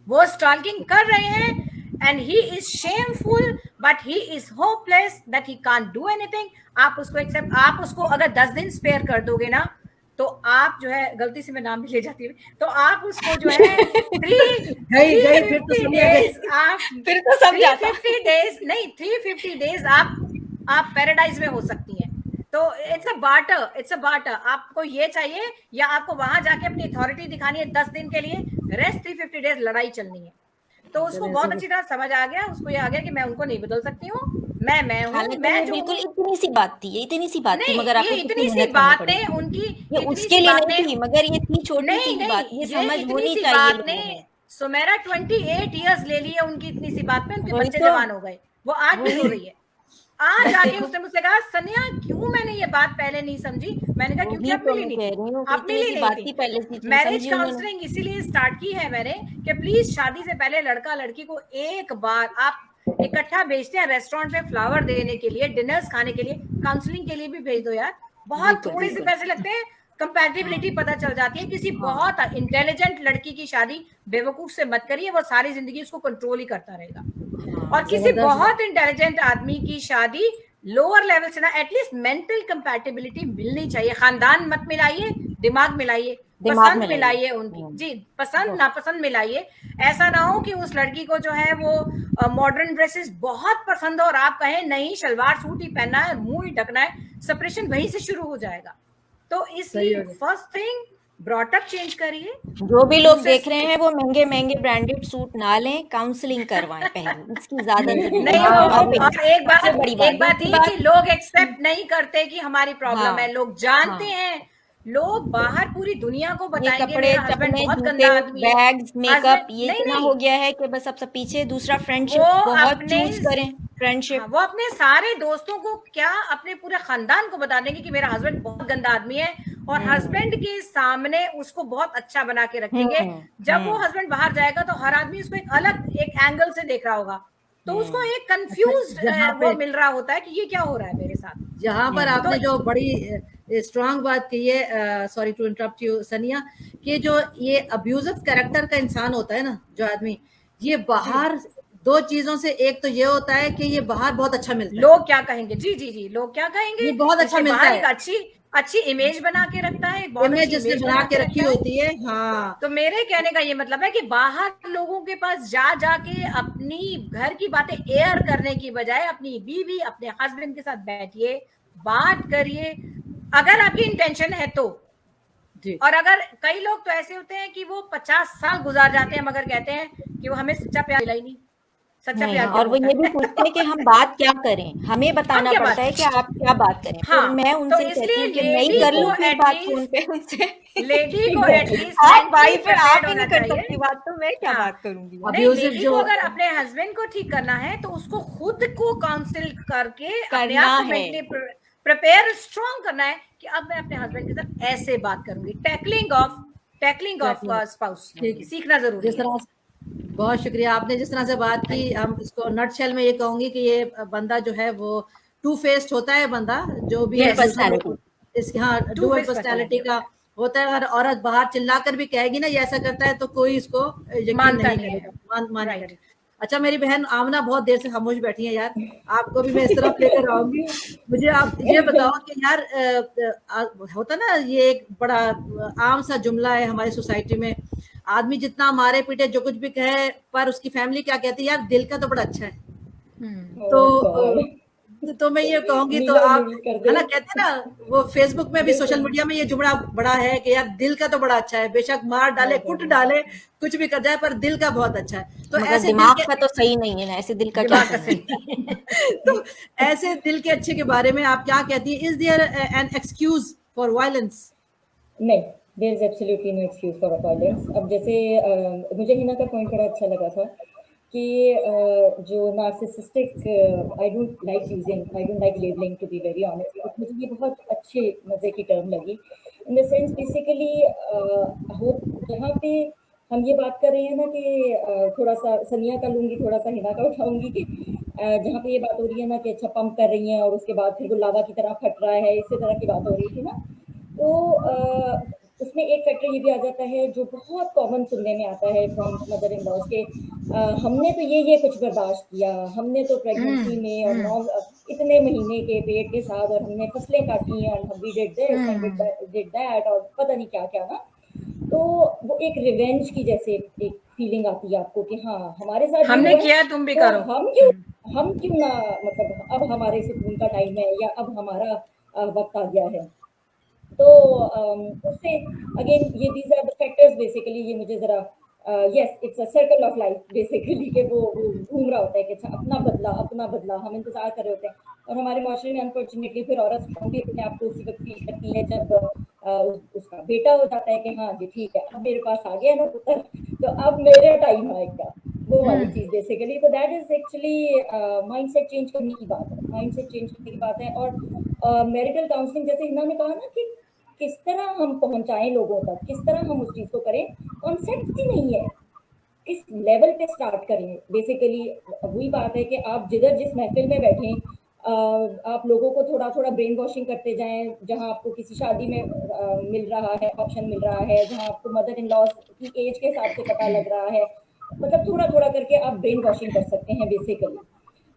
वो स्टॉकिंग कर रहे हैं and he is shameful, but he is hopeless that he can't do anything. आप उसको एक्सेप्ट, आप उसको अगर 10 दिन स्पेयर कर दोगे ना, तो आप जो है, गलती से मैं नाम भी ले जाती हूँ, तो आप उसको जो है 350 डेज आप फिर तो समझा 350 डेज नहीं 350 डेज आप पैराडाइज में हो सकती हैं। तो it's a barter, it's a barter. आपको ये चाहिए या आपको वहां जाके अपनी अथॉरिटी दिखानी है 10 दिन के लिए, रेस्ट 350 डेज लड़ाई चलनी है। तो उसको बहुत अच्छी तरह समझ आ गया, उसको ये आ गया कि मैं उनको नहीं बदल सकती हूँ, मैं हूँ, मैं जो
बिल्कुल इतनी सी बात थी, ये इतनी सी बात थी, मगर आपको
इतनी सी बातें उनकी,
ये उसके लिए नहीं थी, मगर ये इतनी छोटी सी बात, ये समझ होनी चाहिए लोगों में।
सुमेरा 28 इयर्स ले लिए उनकी इतनी सी बात में, उनके बच्चे जवान हो गए, वो आज भी रो रही है। आज आके उसने मुझसे कहा सनिया क्यों मैंने ये बात पहले नहीं समझी? मैंने कहा क्योंकि आप मिली नहीं थी, आप मिली नहीं थी। मैरिज काउंसलिंग इसीलिए स्टार्ट की है मैंने कि प्लीज शादी से पहले लड़का लड़की को एक बार आप इकट्ठा भेजते हैं रेस्टोरेंट में फ्लावर देने के लिए, डिनर्स खाने के लिए, काउंसलिंग के लिए भी भेज दो यार, बहुत थोड़े से पैसे लगते हैं, कंपैटिबिलिटी पता चल जाती है। किसी बहुत इंटेलिजेंट लड़की की शादी बेवकूफ से मत करिए, वो सारी जिंदगी उसको कंट्रोल ही करता रहेगा। और किसी बहुत इंटेलिजेंट आदमी की शादी लोअर लेवल से ना, एटलीस्ट मेंटल कंपैटिबिलिटी मिलनी चाहिए। खानदान मत मिलाइए, दिमाग मिलाइए, पसंद मिलाइए उनकी, जी पसंद नापसंद मिलाइए। ऐसा ना हो कि उस लड़की को जो है वो मॉडर्न ड्रेसेस बहुत पसंद हो और आप कहें नहीं शलवार सूट ही पहनना है, मुंह ही ढकना है, सेपरेशन वहीं से शुरू हो जाएगा। तो इसलिए फर्स्ट थिंग ब्रॉटअप चेंज करिए।
जो भी लोग देख रहे हैं वो महंगे महंगे ब्रांडेड सूट ना लें, काउंसलिंग करवाएं पहले, इसकी ज्यादा
नहीं। और एक बात ये कि लोग एक्सेप्ट नहीं करते कि हमारी प्रॉब्लम है, लोग जानते हैं, लोग बाहर पूरी दुनिया को बताएंगे
कपड़े,
बहुत गंदा आदमी है,
बैग्स, मेकअप, ये इतना हो गया है कि बस अब सब पीछे। दूसरा फ्रेंडशिप बहुत चूज करें, फ्रेंडशिप।
वो अपने सारे दोस्तों को क्या, अपने पूरे खानदान को बता देंगे कि मेरा हस्बैंड बहुत गंदा आदमी है, और हस्बैंड के सामने उसको बहुत अच्छा बना के रखेंगे। जब वो हस्बैंड बाहर जाएगा तो हर आदमी उसको एक अलग एक एंगल से देख रहा होगा, तो उसको एक कंफ्यूज्ड वो मिल रहा होता है कि ये क्या हो रहा है मेरे साथ।
जहां पर आपने जो बड़ी स्ट्रांग बात की है, सॉरी टू इंटरप्ट यू सनिया, कि जो ये अब्यूजिव कैरेक्टर का इंसान होता है ना, जो आदमी, ये बाहर दो चीजों से, एक तो ये होता है कि ये बाहर बहुत अच्छा मिलता है,
लोग क्या कहेंगे, जी लोग क्या कहेंगे,
ये बहुत अच्छा मिलता है,
अच्छी इमेज बना के रखता है,
इमेज जिसने बना के रखी होती है। हाँ,
तो मेरे कहने का ये मतलब है कि बाहर लोगों के पास जाके अपनी घर की बातें एयर करने की बजाय अपनी बीवी, अपने हस्बैंड के साथ बैठिए, बात करिए, अगर आपकी इंटेंशन है तो। और अगर कई लोग तो ऐसे होते हैं कि वो 50 साल गुजार जाते हैं मगर कहते हैं कि वो हमें सच्चा प्यार मिला ही नहीं, सच्चा प्यार।
और वो ये भी पूछते हैं कि हम बात क्या करें, हमें बताना पड़ता है कि आप क्या बात करें।
हाँ,
फिर मैं उनसे कहती हूँ कि नहीं कर लूं फिर बात फोन पे उनसे।
लेडी को एटलीस्ट
आप भाई फिर आप ही नहीं कर सकती बात, तो मैं क्या बात करूंगी।
लेडी को अगर अपने हस्बैंड को ठीक करना है तो उसको खुद को काउंसिल करके
करना है,
प्रिपेयर स्ट्रॉन्ग करना है कि अब मैं अपने हस्बैंड के साथ ऐसे बात करूंगी। टैकलिंग ऑफ स्पाउस सीखना जरूरी है।
बहुत शुक्रिया। आपने जिस तरह से बात की, हम इसको नटशेल में ये कहूंगी कि ये बंदा जो है वो टू फेस्ड होता है, बंदा जो भी है इसकी, हाँ, डुअल पर्सनैलिटी का होता है। अगर औरत बाहर चिल्लाकर भी कहेगी ना ये ऐसा करता है, तो कोई इसको यकीन नहीं करेगा, मान नहीं करेगा। अच्छा, मेरी बहन आमना बहुत देर से खामोश बैठी है यार, आपको भी मैं इस तरफ लेकर आऊंगी। मुझे आप ये बताओ कि यार होता ना, ये एक बड़ा आम सा जुमला है हमारी सोसाइटी में, आदमी जितना मारे पीटे जो कुछ भी कहे, पर उसकी फैमिली क्या कहती है, यार दिल का तो बड़ा अच्छा है। तो मैं ये कहूंगी, तो आप है ना, कहते हैं ना वो फेसबुक में भी, सोशल मीडिया में ये जुमला बड़ा है कि यार दिल का तो बड़ा अच्छा है, बेशक मार डाले, कुट डाले, कुछ भी कर जाए, पर दिल का बहुत अच्छा है। तो ऐसे
दिमाग का तो सही नहीं है, ऐसे दिल का क्या
सही। तो ऐसे दिल के अच्छे के बारे में आप क्या कहती है? Is there an excuse for violence?
नहीं, there is absolutely no excuse for violence. अब जैसे मुझे हिना का पॉइंट बड़ा अच्छा लगा था कि जो narcissistic, I don't like labelling to be very honest, but मुझे ये बहुत अच्छे मज़े की टर्म लगी इन द सेंस बेसिकली जहाँ पे हम ये बात कर रहे हैं ना कि थोड़ा सा सनिया का लूँगी, थोड़ा सा हिना का उठाऊंगी कि जहाँ पे ये बात हो रही है ना कि अच्छा पंप कर रही हैं और उसके बाद फिर वो लावा की तरह फट रहा है, इसी तरह की बात हो रही थी ना, तो उसमें एक फैक्टर ये भी आ जाता है जो बहुत कॉमन सुनने में आता है फ्रॉम मदर इन लॉज के, हमने तो ये कुछ बर्दाश्त किया, हमने तो प्रेगनेंसी में और इतने महीने के पेट के साथ और हमने फसलें काटी हैं, we did this and did that और पता नहीं क्या क्या ना। तो वो एक रिवेंज की जैसे एक फीलिंग आती है आपको कि हाँ हमारे साथ
हमने किया, तुम भी करो,
हम क्यों ना, मतलब अब हमारे सुकून का टाइम है या अब हमारा वक्त आ गया है। तो उससे अगेन ये these are the factors basically, ये मुझे जरा yes it's a circle of life basically कि वो घूम रहा होता है कि अच्छा अपना बदला हम इंतजार कर रहे होते हैं। और हमारे माशरे में अनफॉर्चुनेटली फिर औरत भी अपने आप को उसी वक्त फील करती है जब उसका बेटा हो जाता है कि हाँ जी ठीक है अब मेरे पास आ गया ना पुत्र, तो अब मेरा टाइम आएगा, वो वाली चीज बेसिकली। तो that is actually mindset change करने की बात है, माइंडसेट चेंज करने की बात है। और मैरिटल काउंसलिंग जैसे इन्होंने कहा ना कि किस तरह हम पहुंचाएं लोगों तक, किस तरह हम उस चीज को करें, कॉन्सेप्ट ही नहीं है, किस लेवल पे स्टार्ट करें। बेसिकली वही बात है कि आप जिस महफिल में बैठे आप लोगों को थोड़ा थोड़ा ब्रेन वॉशिंग करते जाएं, जहां आपको किसी शादी में मिल रहा है, ऑप्शन मिल रहा है, जहां आपको मदर इन लॉज की एज के हिसाब से पता लग रहा है, मतलब थोड़ा थोड़ा करके आप ब्रेन वॉशिंग कर सकते हैं बेसिकली।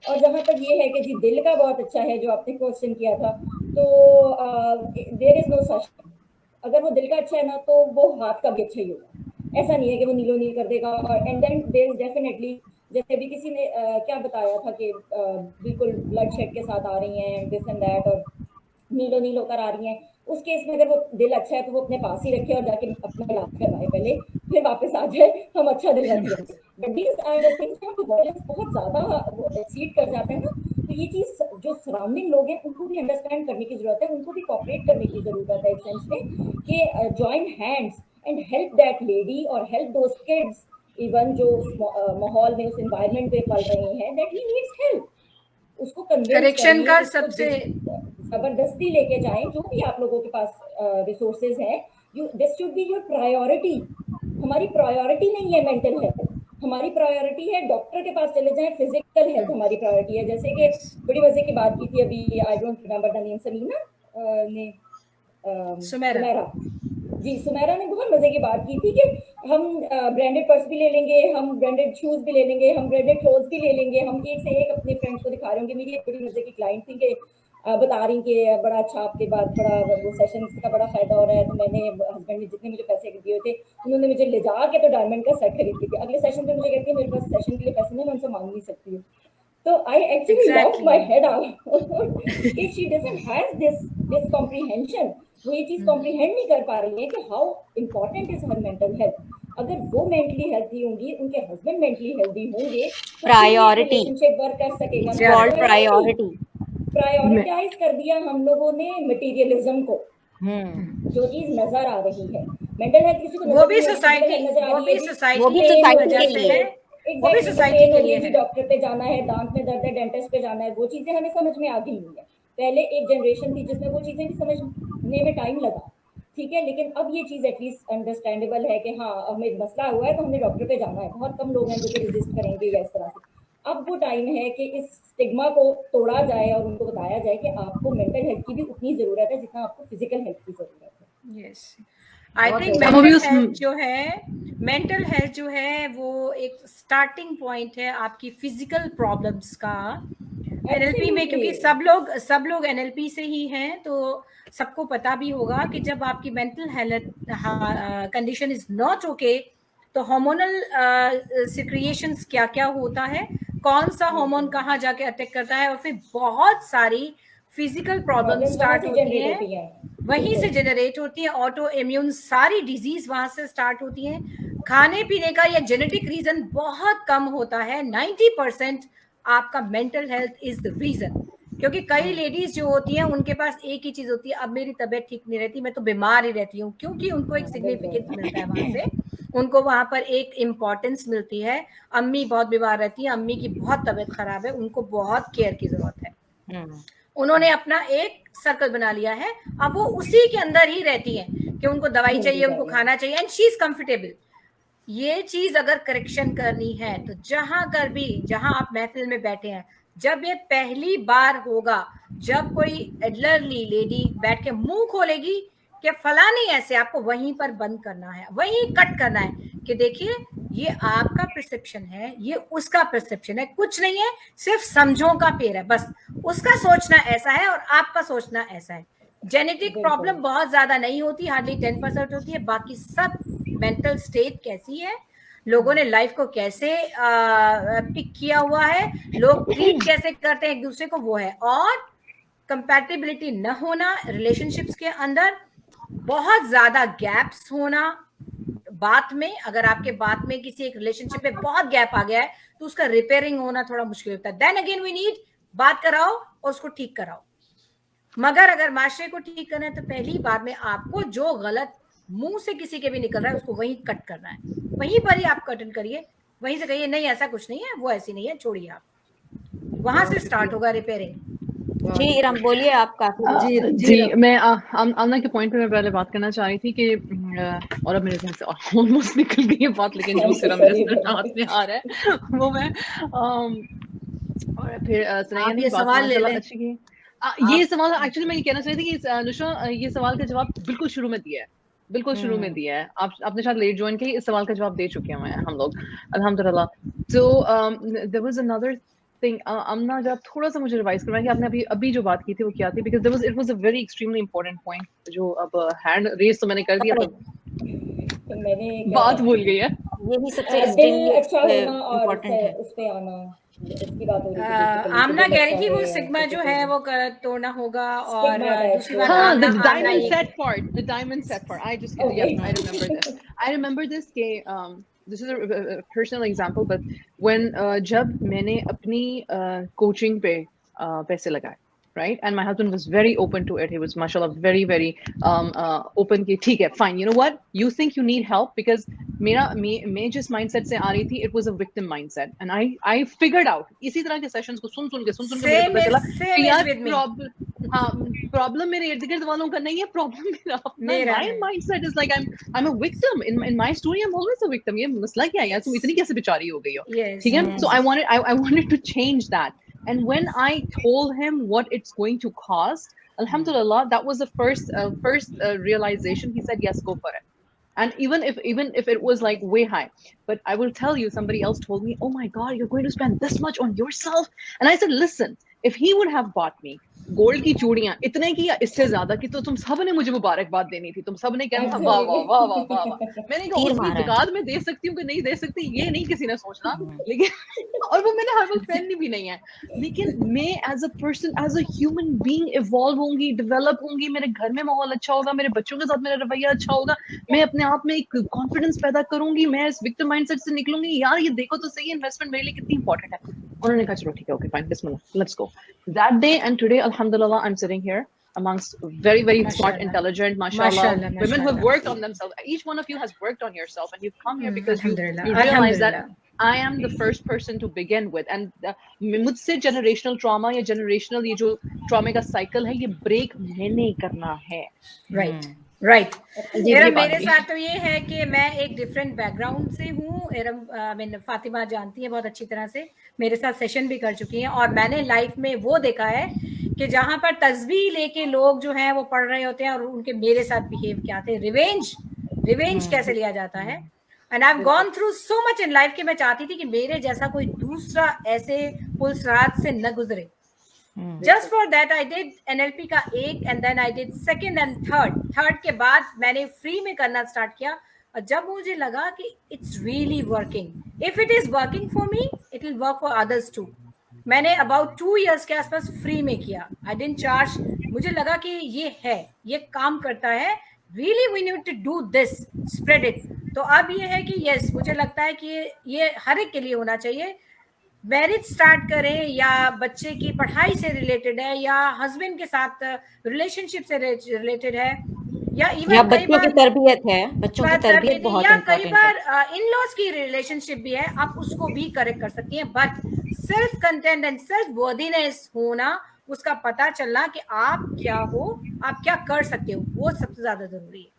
और जहाँ तक ये है कि जी दिल का बहुत अच्छा है जो आपने क्वेश्चन किया था, तो देयर इज नो सच, अगर वो दिल का अच्छा है ना तो वो हाथ का भी अच्छा ही होगा, ऐसा नहीं है कि वो नीलो नील कर देगा। और and then there is definitely, जैसे अभी किसी ने क्या बताया था कि बिल्कुल ब्लड शेड के साथ आ रही हैं दिस एंड दैट और नीलो नील होकर आ रही हैं, उस केस में अगर वो दिल अच्छा है तो वो अपने पास ही रखे और जाके अपना इलाज करवाए पहले, फिर वापस आ जाए, हम अच्छा दिल रखें। But these are the things जहाँ पे वायलेंस बहुत ज्यादा एक्सीड कर जाते हैं ना, तो ये चीज जो सराउंडिंग लोग हैं उनको भी अंडरस्टैंड करने की जरूरत है, उनको भी कॉपरेट करने की जरूरत है इस सेंस में कि join hands and help that lady और हेल्प दोज किड्स, इवन जो माहौल में उस एनवायरनमेंट पे पल रहे हैं, दैट ही नीड्स हेल्प, उसको
करेक्शन का सबसे
जबरदस्ती लेके जाएं, जो भी आप लोगों के पास रिसोर्सेज हैं, this should be your priority. हमारी प्रायोरिटी नहीं है मेंटल हेल्थ, हमारी प्रायोरिटी है डॉक्टर के पास चले जाएं, फिजिकल हेल्थ हमारी प्रायोरिटी है। जैसे कि बड़ी मजे की बात की थी अभी, I don't remember the name, Samina ने सुमेरा जी, सुमेरा ने बहुत मजे की बात की थी कि हम ब्रांडेड पर्स भी ले लेंगे, हम ब्रांडेड शूज भी ले लेंगे, हम ब्रांडेड क्लोथ्स भी ले लेंगे, हम एक से एक अपने फ्रेंड्स को दिखा रहे होंगे। मेरी एक बड़ी मजे की क्लाइंट थी कि बता रही कि बड़ा अच्छा आपके बाद बड़ा वो सेशन का बड़ा फायदा हो रहा है, तो मैंने हस्बैंड ने जितने मुझे पैसे दिए थे उन्होंने मुझे ले जा के तो डायमंड का सेट खरीद लिया। अगले सेशन पे मुझे कहती है मेरे पास सेशन के लिए पैसे नहीं, मैं उनसे मांग नहीं सकती हूँ। तो I actually love my head out कि she doesn't have this comprehension, वो ये चीज कॉम्प्रिहेंड नहीं कर पा रही है कि how important is her mental health. अगर वो मेंटली हेल्थी होंगी, उनके हस्बैंड मेंटली हेल्थी होंगे,
प्रायोरिटी
रिलेशनशिप वर्क कर सकेगा। प्रायोरिटाइज कर दिया हम लोगों ने मटेरियलिज्म को, जो चीज नजर आ रही है। मेंटल हेल्थ किसी को
वो भी सोसाइटी के लिए है,
डॉक्टर पे जाना है, दांत में दर्द है, डेंटिस्ट पे जाना है, वो चीजें हमें समझ में आ गई नहीं है। पहले एक जनरेशन थी जिसमें वो चीजें भी समझने में टाइम लगा, ठीक है, लेकिन अब ये चीज़ एटलीस्ट अंडरस्टैंडेबल है कि हाँ हमें मसला हुआ है तो हमें डॉक्टर पे जाना है। बहुत कम लोग हैं जो कि रेजिस्ट करेंगे या इस तरह से। अब वो टाइम है कि इस स्टिग्मा को तोड़ा जाए और उनको बताया जाए कि आपको मेंटल हेल्थ की भी उतनी ज़रूरत है जितना आपको फिजिकल हेल्थ की ज़रूरत है।
Yes, I think mental health जो है वो एक स्टार्टिंग पॉइंट है आपकी फिजिकल प्रॉब्लम्स का एनएलपी में, क्योंकि सब लोग एनएलपी से ही हैं, तो सबको पता भी होगा कि जब आपकी mental health condition is not okay तो हार्मोनल सिक्रिएशंस क्या क्या होता है, कौन सा हार्मोन कहाँ जाके अटैक करता है, और फिर बहुत सारी फिजिकल प्रॉब्लम स्टार्ट होती हैं, वहीं से जनरेट होती है। ऑटो इम्यून सारी डिजीज वहां से स्टार्ट होती हैं। खाने पीने का या जेनेटिक रीजन बहुत कम होता है। 90% आपका mental health is the reason, क्योंकि कई लेडीज जो होती हैं उनके पास एक ही चीज होती है, अब मेरी तबीयत ठीक नहीं रहती, मैं तो बीमार ही रहती हूँ, क्योंकि उनको एक सिग्निफिकेंस मिलता है वहां से, उनको वहां पर एक इम्पोर्टेंस मिलती है। अम्मी बहुत बीमार रहती है, अम्मी की बहुत तबीयत खराब है, उनको बहुत केयर की जरूरत है। उन्होंने अपना एक सर्कल बना लिया है, अब वो उसी के अंदर ही रहती हैं कि उनको दवाई चाहिए, उनको खाना चाहिए, एंड शी इज कंफर्टेबल। ये चीज अगर करेक्शन करनी है तो जहां आप महफिल में बैठे हैं, जब ये पहली बार होगा, जब कोई एडलरली लेडी बैठ के मुंह खोलेगी कि फलानी ऐसे, आपको वहीं पर बंद करना है, वहीं कट करना है कि देखिए ये आपका परसेप्शन है, ये उसका परसेप्शन है, कुछ नहीं है, सिर्फ समझों का पेड़ है, बस उसका सोचना ऐसा है और आपका सोचना ऐसा है। जेनेटिक प्रॉब्लम बहुत ज्यादा नहीं होती, हार्डली 10% होती है, बाकी सब मेंटल स्टेट कैसी है, लोगों ने लाइफ को कैसे पिक किया हुआ है, लोग ट्रीट कैसे करते हैं एक दूसरे को, वो है। और कंपैटिबिलिटी न होना रिलेशनशिप्स के अंदर, बहुत ज्यादा गैप्स होना बात में, अगर आपके बात में किसी एक रिलेशनशिप में बहुत गैप आ गया है तो उसका रिपेयरिंग होना थोड़ा मुश्किल होता है। देन अगेन वी नीड बात कराओ और उसको ठीक कराओ। मगर अगर माशरे को ठीक करना है तो पहली बार में आपको जो गलत मुंह से किसी के भी निकल रहा है उसको वहीं कट करना है, वहीं पर ही आप कट करिए, वहीं से कहिए नहीं ऐसा कुछ नहीं है, वो ऐसी नहीं है, छोड़िए, आप वहां से स्टार्ट होगा रिपेयरिंग।
जी इरम बोलिए आप। काफी
जी मैं आमना के पॉइंट पे मैं पहले बात करना चाह रही थी कि और अब मेरे ध्यान से ऑलमोस्ट निकल गई है बात, लेकिन जो सिरा मेरे हाथ में आ रहा है वो मैं और फिर
ये सवाल ले लें।
ये सवाल एक्चुअली मैं ये कहना चाह रही थी कि अनुषा ये सवाल का जवाब बिल्कुल शुरू में दिया है, बिल्कुल शुरू में दिया है। आपने शायद लेट ज्वाइन किया, इस सवाल का जवाब दे चुके हैं हम लोग अल्हम्दुलिल्लाह। तो देयर वाज अनदर थिंग, अमना जब थोड़ा सा मुझे रिवाइज करवाएं कि आपने अभी जो बात की थी वो क्या थी, because it was a very extremely important point. जो अब हैंड रेज तो मैंने कर दिया, तो
मैंने
बात भूल गई है।
यही सबसे
इम्पोर्टेंट है, उस पे आना, इसकी बात हो रही थी।
आमना कह रही थी वो सिग्मा जो है वो तोड़ना होगा, और दूसरी बात
हाँ, the diamond set part, I remember this के this is a personal example, but when जब मैंने अपनी coaching पे पैसे लगाए, right, and my husband was very open to it, he was mashallah very open कि ठीक है fine, you know what, you think you need help, because मैं जिस mindset से आ रही थी, it was a victim mindset, and I figured out इसी तरह के sessions को सुन के मुझे पता चला कि यार प्रॉब्लम मेरे इर्द गिर्द वालों का नहीं है, प्रॉब्लम मेरा my mindset is like I'm a victim in my story, I'm always a victim। ये मसला क्या है यार, तुम इतनी कैसे बेचारी हो गई हो, ठीक है। So I wanted to change that, and when I told him what it's going to cost, alhamdulillah, that was the first realization. He said yes, go for it. And even if it was like way high, but I will tell you, somebody else told me, oh my god, you're going to spend this much on yourself, and I said, listen, if he would have bought me gold की चूड़ियां इतने की या इससे ज्यादा की तो तुम सब ने मुझे मुबारकबाद देनी थी, तुम सब ने कहना था वाह वाह वाह वाह वाह वाह। मैंने कहा उसकी ज़कात में दे सकती हूँ कि नहीं दे सकती, ये नहीं किसी ने सोचना, लेकिन और वो मैंने हर वक्त पहननी भी नहीं है, लेकिन मैं as a person, as a human being evolve होंगी, डेवलप होंगी, मेरे घर में माहौल अच्छा होगा, मेरे बच्चों के साथ मेरा रवैया अच्छा होगा, मैं अपने आप में एक कॉन्फिडेंस पैदा करूंगी, मैं इस विक्टिम माइंडसेट से निकलूंगी। यार ये देखो तो सही, इन्वेस्टमेंट मेरे लिए कितनी इंपॉर्टेंट है। उन्होंने कहा चलो ठीक है, okay fine, Bismillah, let's go. That day and today alhamdulillah I'm sitting here amongst very smart, intelligent, mashallah, women who have worked on themselves. Each one of you has worked on yourself, and you've come here because you realize that I am the first person to begin with, and मुझसे generational trauma या generational ये जो trauma का cycle है, ये break मैंने करना है,
right?
राइट।
जी,
मेरे साथ तो ये है कि मैं एक डिफरेंट बैकग्राउंड से हूँ। फातिमा जानती है बहुत अच्छी तरह से, मेरे साथ सेशन भी कर चुकी हैं, और मैंने लाइफ में वो देखा है कि जहां पर तस्बीह लेके लोग जो हैं वो पढ़ रहे होते हैं और उनके मेरे साथ बिहेव क्या थे, रिवेंज कैसे लिया जाता है। And I have gone through so much in life कि मैं चाहती थी कि मेरे जैसा कोई दूसरा ऐसे पुलसराज से न गुजरे। Just for that I did NLP का एक, and then I did second and third के बाद मैंने फ्री में करना स्टार्ट किया। और जब मुझे लगा कि it's really working, if it is working for me it will work for others too. मैंने अबाउट 2 years के आसपास फ्री में किया, आई डिडंट चार्ज। मुझे लगा कि ये काम करता है, really we need to do this, spread it. तो अब ये है कि यस, मुझे लगता है कि ये हर एक के लिए होना चाहिए। मैरिज स्टार्ट करें या बच्चे की पढ़ाई से रिलेटेड है या हस्बैंड के साथ रिलेशनशिप से रिलेटेड है या इवन
बच्चों की तरबियत है, बच्चों की तरबियत बहुत
या कई
इम्पोर्टेंट है।
बार इन लॉज की रिलेशनशिप भी है, आप उसको भी करेक्ट कर सकती हैं। But self content and self worthiness होना, उसका पता चलना कि आप क्या हो, आप क्या कर सकते हो, वो सबसे ज्यादा जरूरी है।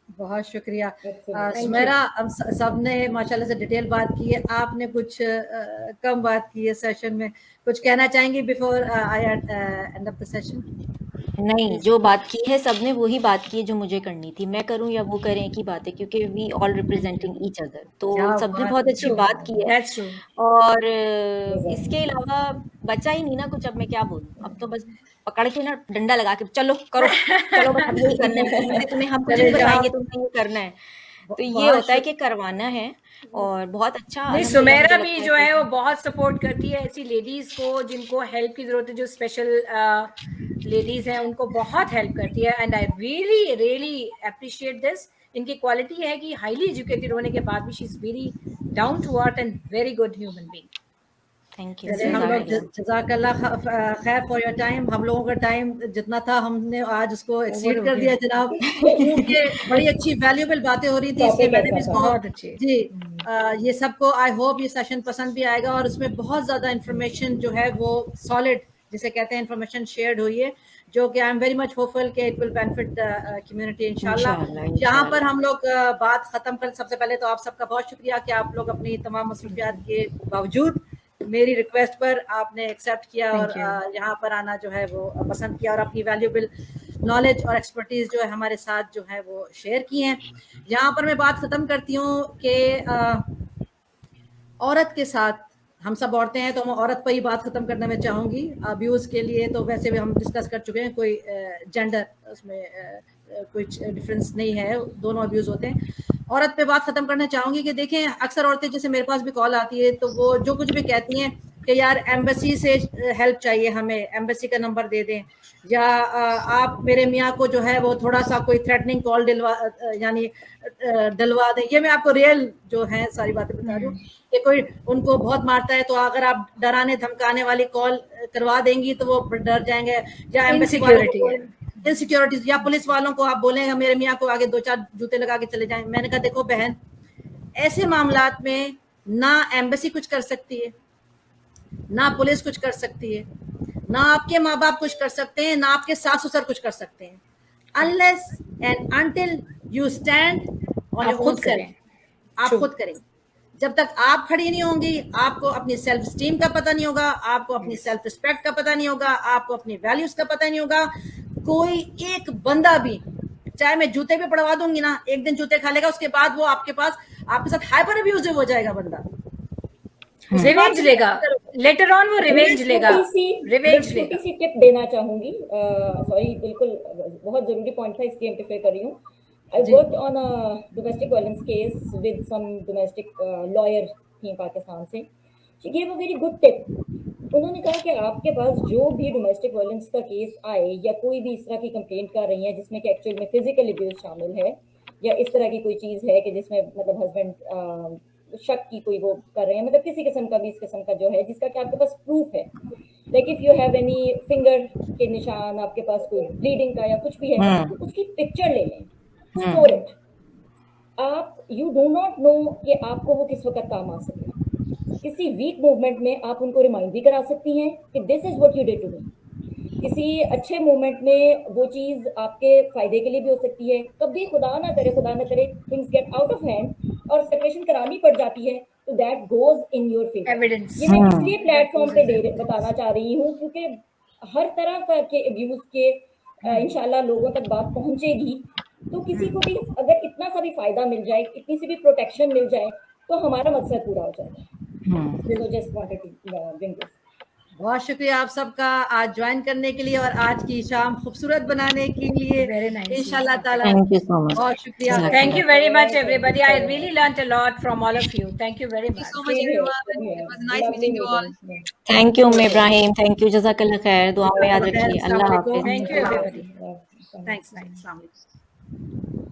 बहुत शुक्रिया सुमेरा। हम सब ने माशाल्लाह से डिटेल बात की है, आपने कुछ कम बात की है सेशन में, कुछ कहना चाहेंगे before I end of the session?
नहीं, जो बात की है सबने वही बात की है जो मुझे करनी थी। मैं करूं या वो करें की बात है, क्योंकि we all representing each other. तो सबने बहुत अच्छी बात की है। और इसके अलावा बचा ही नहीं ना कुछ। अब मैं क्या बोलूं, अब तो बस पकड़ के ना डंडा लगा के चलो करो, चलो बस अब यही करना है, तुम्हें हम कुछ नहीं बताएंगे, तुम्हें ये करना है। तो ये होता है कि करवाना है। और बहुत अच्छा।
नहीं, सुमेरा भी जो है वो बहुत सपोर्ट करती है ऐसी लेडीज को जिनको हेल्प की जरूरत है, जो स्पेशल लेडीज हैं उनको बहुत हेल्प करती है। And I really really appreciate this. इनकी क्वालिटी है कि हाईली एजुकेटेड होने के बाद भी she is very down to earth and very good human being.
Thank you.
हम लोग जज़ाकल्लाह खैर फॉर योर टाइम। हम लोगों का टाइम जितना था हमने आज उसको एक्सीड कर दिया जनाब, क्योंकि बड़ी अच्छी वैल्यूएबल बातें हो रही थी, इसलिए मैंने भी इसको
बहुत अच्छी
जी ये सबको आई होप ये सेशन पसंद भी आएगा और उसमें बहुत ज़्यादा इन्फॉर्मेशन जो है वो सॉलिड, जिसे कहते हैं इन्फॉर्मेशन शेयर्ड हुई है, जो कि I am very much hopeful कि it will benefit the community इंशाल्लाह। यहाँ पर हम लोग बात ख़त्म कर, सबसे पहले तो आप सबका बहुत शुक्रिया कि आप लोग अपनी तमाम मसरूफियात के बावजूद मेरी रिक्वेस्ट पर आपने एक्सेप्ट किया और यहाँ पर आना जो है वो पसंद किया और अपनी वैल्यूएबल नॉलेज और एक्सपर्टीज जो है हमारे साथ जो है वो शेयर की हैं। यहाँ पर मैं बात ख़त्म करती हूँ कि औरत के साथ, हम सब औरतें हैं तो मैं औरत पर ही बात ख़त्म करना मैं चाहूँगी। अब्यूज़ के लिए तो वैसे भी हम डिस्कस कर चुके हैं, कोई जेंडर उसमें कुछ डिफरेंस नहीं है, दोनों अब्यूज़ होते हैं। औरत पे बात ख़त्म करना चाहूँगी कि देखें अक्सर औरतें, जैसे मेरे पास भी कॉल आती है तो वो जो कुछ भी कहती हैं कि यार एम्बेसी से हेल्प चाहिए, हमें एम्बेसी का नंबर दे दें, या आप मेरे मियाँ को जो है वो थोड़ा सा कोई थ्रेटनिंग कॉल डलवा दें। ये मैं आपको रियल जो है सारी बातें बता रही हूँ कि कोई उनको बहुत मारता है तो अगर आप डराने धमकाने वाली कॉल करवा देंगी तो वो डर जाएंगे, या एम्बेसी इनसिक्योरिटीज, या पुलिस वालों को आप बोलेंगे मेरे मियाँ को आगे 2-4 जूते लगा के चले जाएं। मैंने कहा देखो बहन, ऐसे मामलात में ना एम्बेसी कुछ कर सकती है, ना पुलिस कुछ कर सकती है, ना आपके माँ बाप कुछ कर सकते हैं, ना आपके सास ससुर कुछ कर सकते हैं, unless and until you stand on your own self. आप खुद करेंगे। जब तक आप खड़ी नहीं होंगी, आपको अपनी सेल्फ स्टीम का पता नहीं होगा, आपको अपनी सेल्फ रिस्पेक्ट का पता नहीं होगा, आपको अपनी वैल्यूज का पता नहीं होगा। कोई एक बंदा भी, चाहे मैं जूते पे पड़वा दूंगी ना, एक दिन जूते खा लेगा, उसके बाद वो आपके साथ हाइपर अब्यूजिव हो जाएगा बंदा,
रिवेंज लेगा, लेटर ऑन वो रिवेंज लेगा।
छोटी सी टिप देना चाहूंगी, सॉरी बिल्कुल बहुत जरूरी पॉइंट था, इसलिए एम्प्लीफाई कर रही हूँ। I worked on a domestic violence case with some domestic lawyer थी पाकिस्तान से। She gave a very good tip. उन्होंने कहा कि आपके पास जो भी डोमेस्टिक वायलेंस का केस आए या कोई भी इस तरह की कंप्लेंट कर रही है जिसमें कि एक्चुअल में फिजिकल अब्यूज शामिल है या इस तरह की कोई चीज़ है कि जिसमें मतलब हस्बैंड शक की कोई वो कर रहे हैं, मतलब किसी किस्म का भी इस किस्म का जो है जिसका कि आपके पास प्रूफ है, like if you have any finger के निशान, आपके पास कोई ब्लीडिंग का या कुछ भी है, उसकी पिक्चर ले लें, स्टोर इट। आप यू डू नॉट नो कि आपको वो किस वक्त काम आ सके। किसी वीक मूवमेंट में आप उनको रिमाइंड भी करा सकती हैं कि this is what you did to me. किसी अच्छे मोमेंट में वो चीज आपके फायदे के लिए भी हो सकती है, कभी खुदा ना करे things get out of hand और सेपरेशन करानी पड़ जाती है, तो that goes in your favour.
Evidence
ये मैं इसलिए प्लेटफॉर्म पे बताना चाह रही हूँ क्योंकि हर तरह का के अब्यूज के इंशाल्लाह लोगों तक बात पहुंचेगी, तो किसी को भी अगर इतना सा भी फायदा मिल जाए, इतनी सी भी प्रोटेक्शन मिल जाए, तो हमारा मकसद पूरा हो जाएगा। So just wanted to bring this.
बहुत शुक्रिया आप सबका आज ज्वाइन करने के लिए और आज की शाम खूबसूरत बनाने के लिए।
Very nice.
इंशाल्लाह ताला
Thank you so much.
बहुत शुक्रिया।
Thank you very much, everybody. I really learned a lot from all of you. Thank you very much.
so much everyone. It was nice meeting you all.
Thank you Ibrahim, thank you, जज़ाकल्लाह खैर, दुआ में याद रखिए, अल्लाह हाफिज़।
Thank you, everybody.
Thanks. Assalamu alaikum.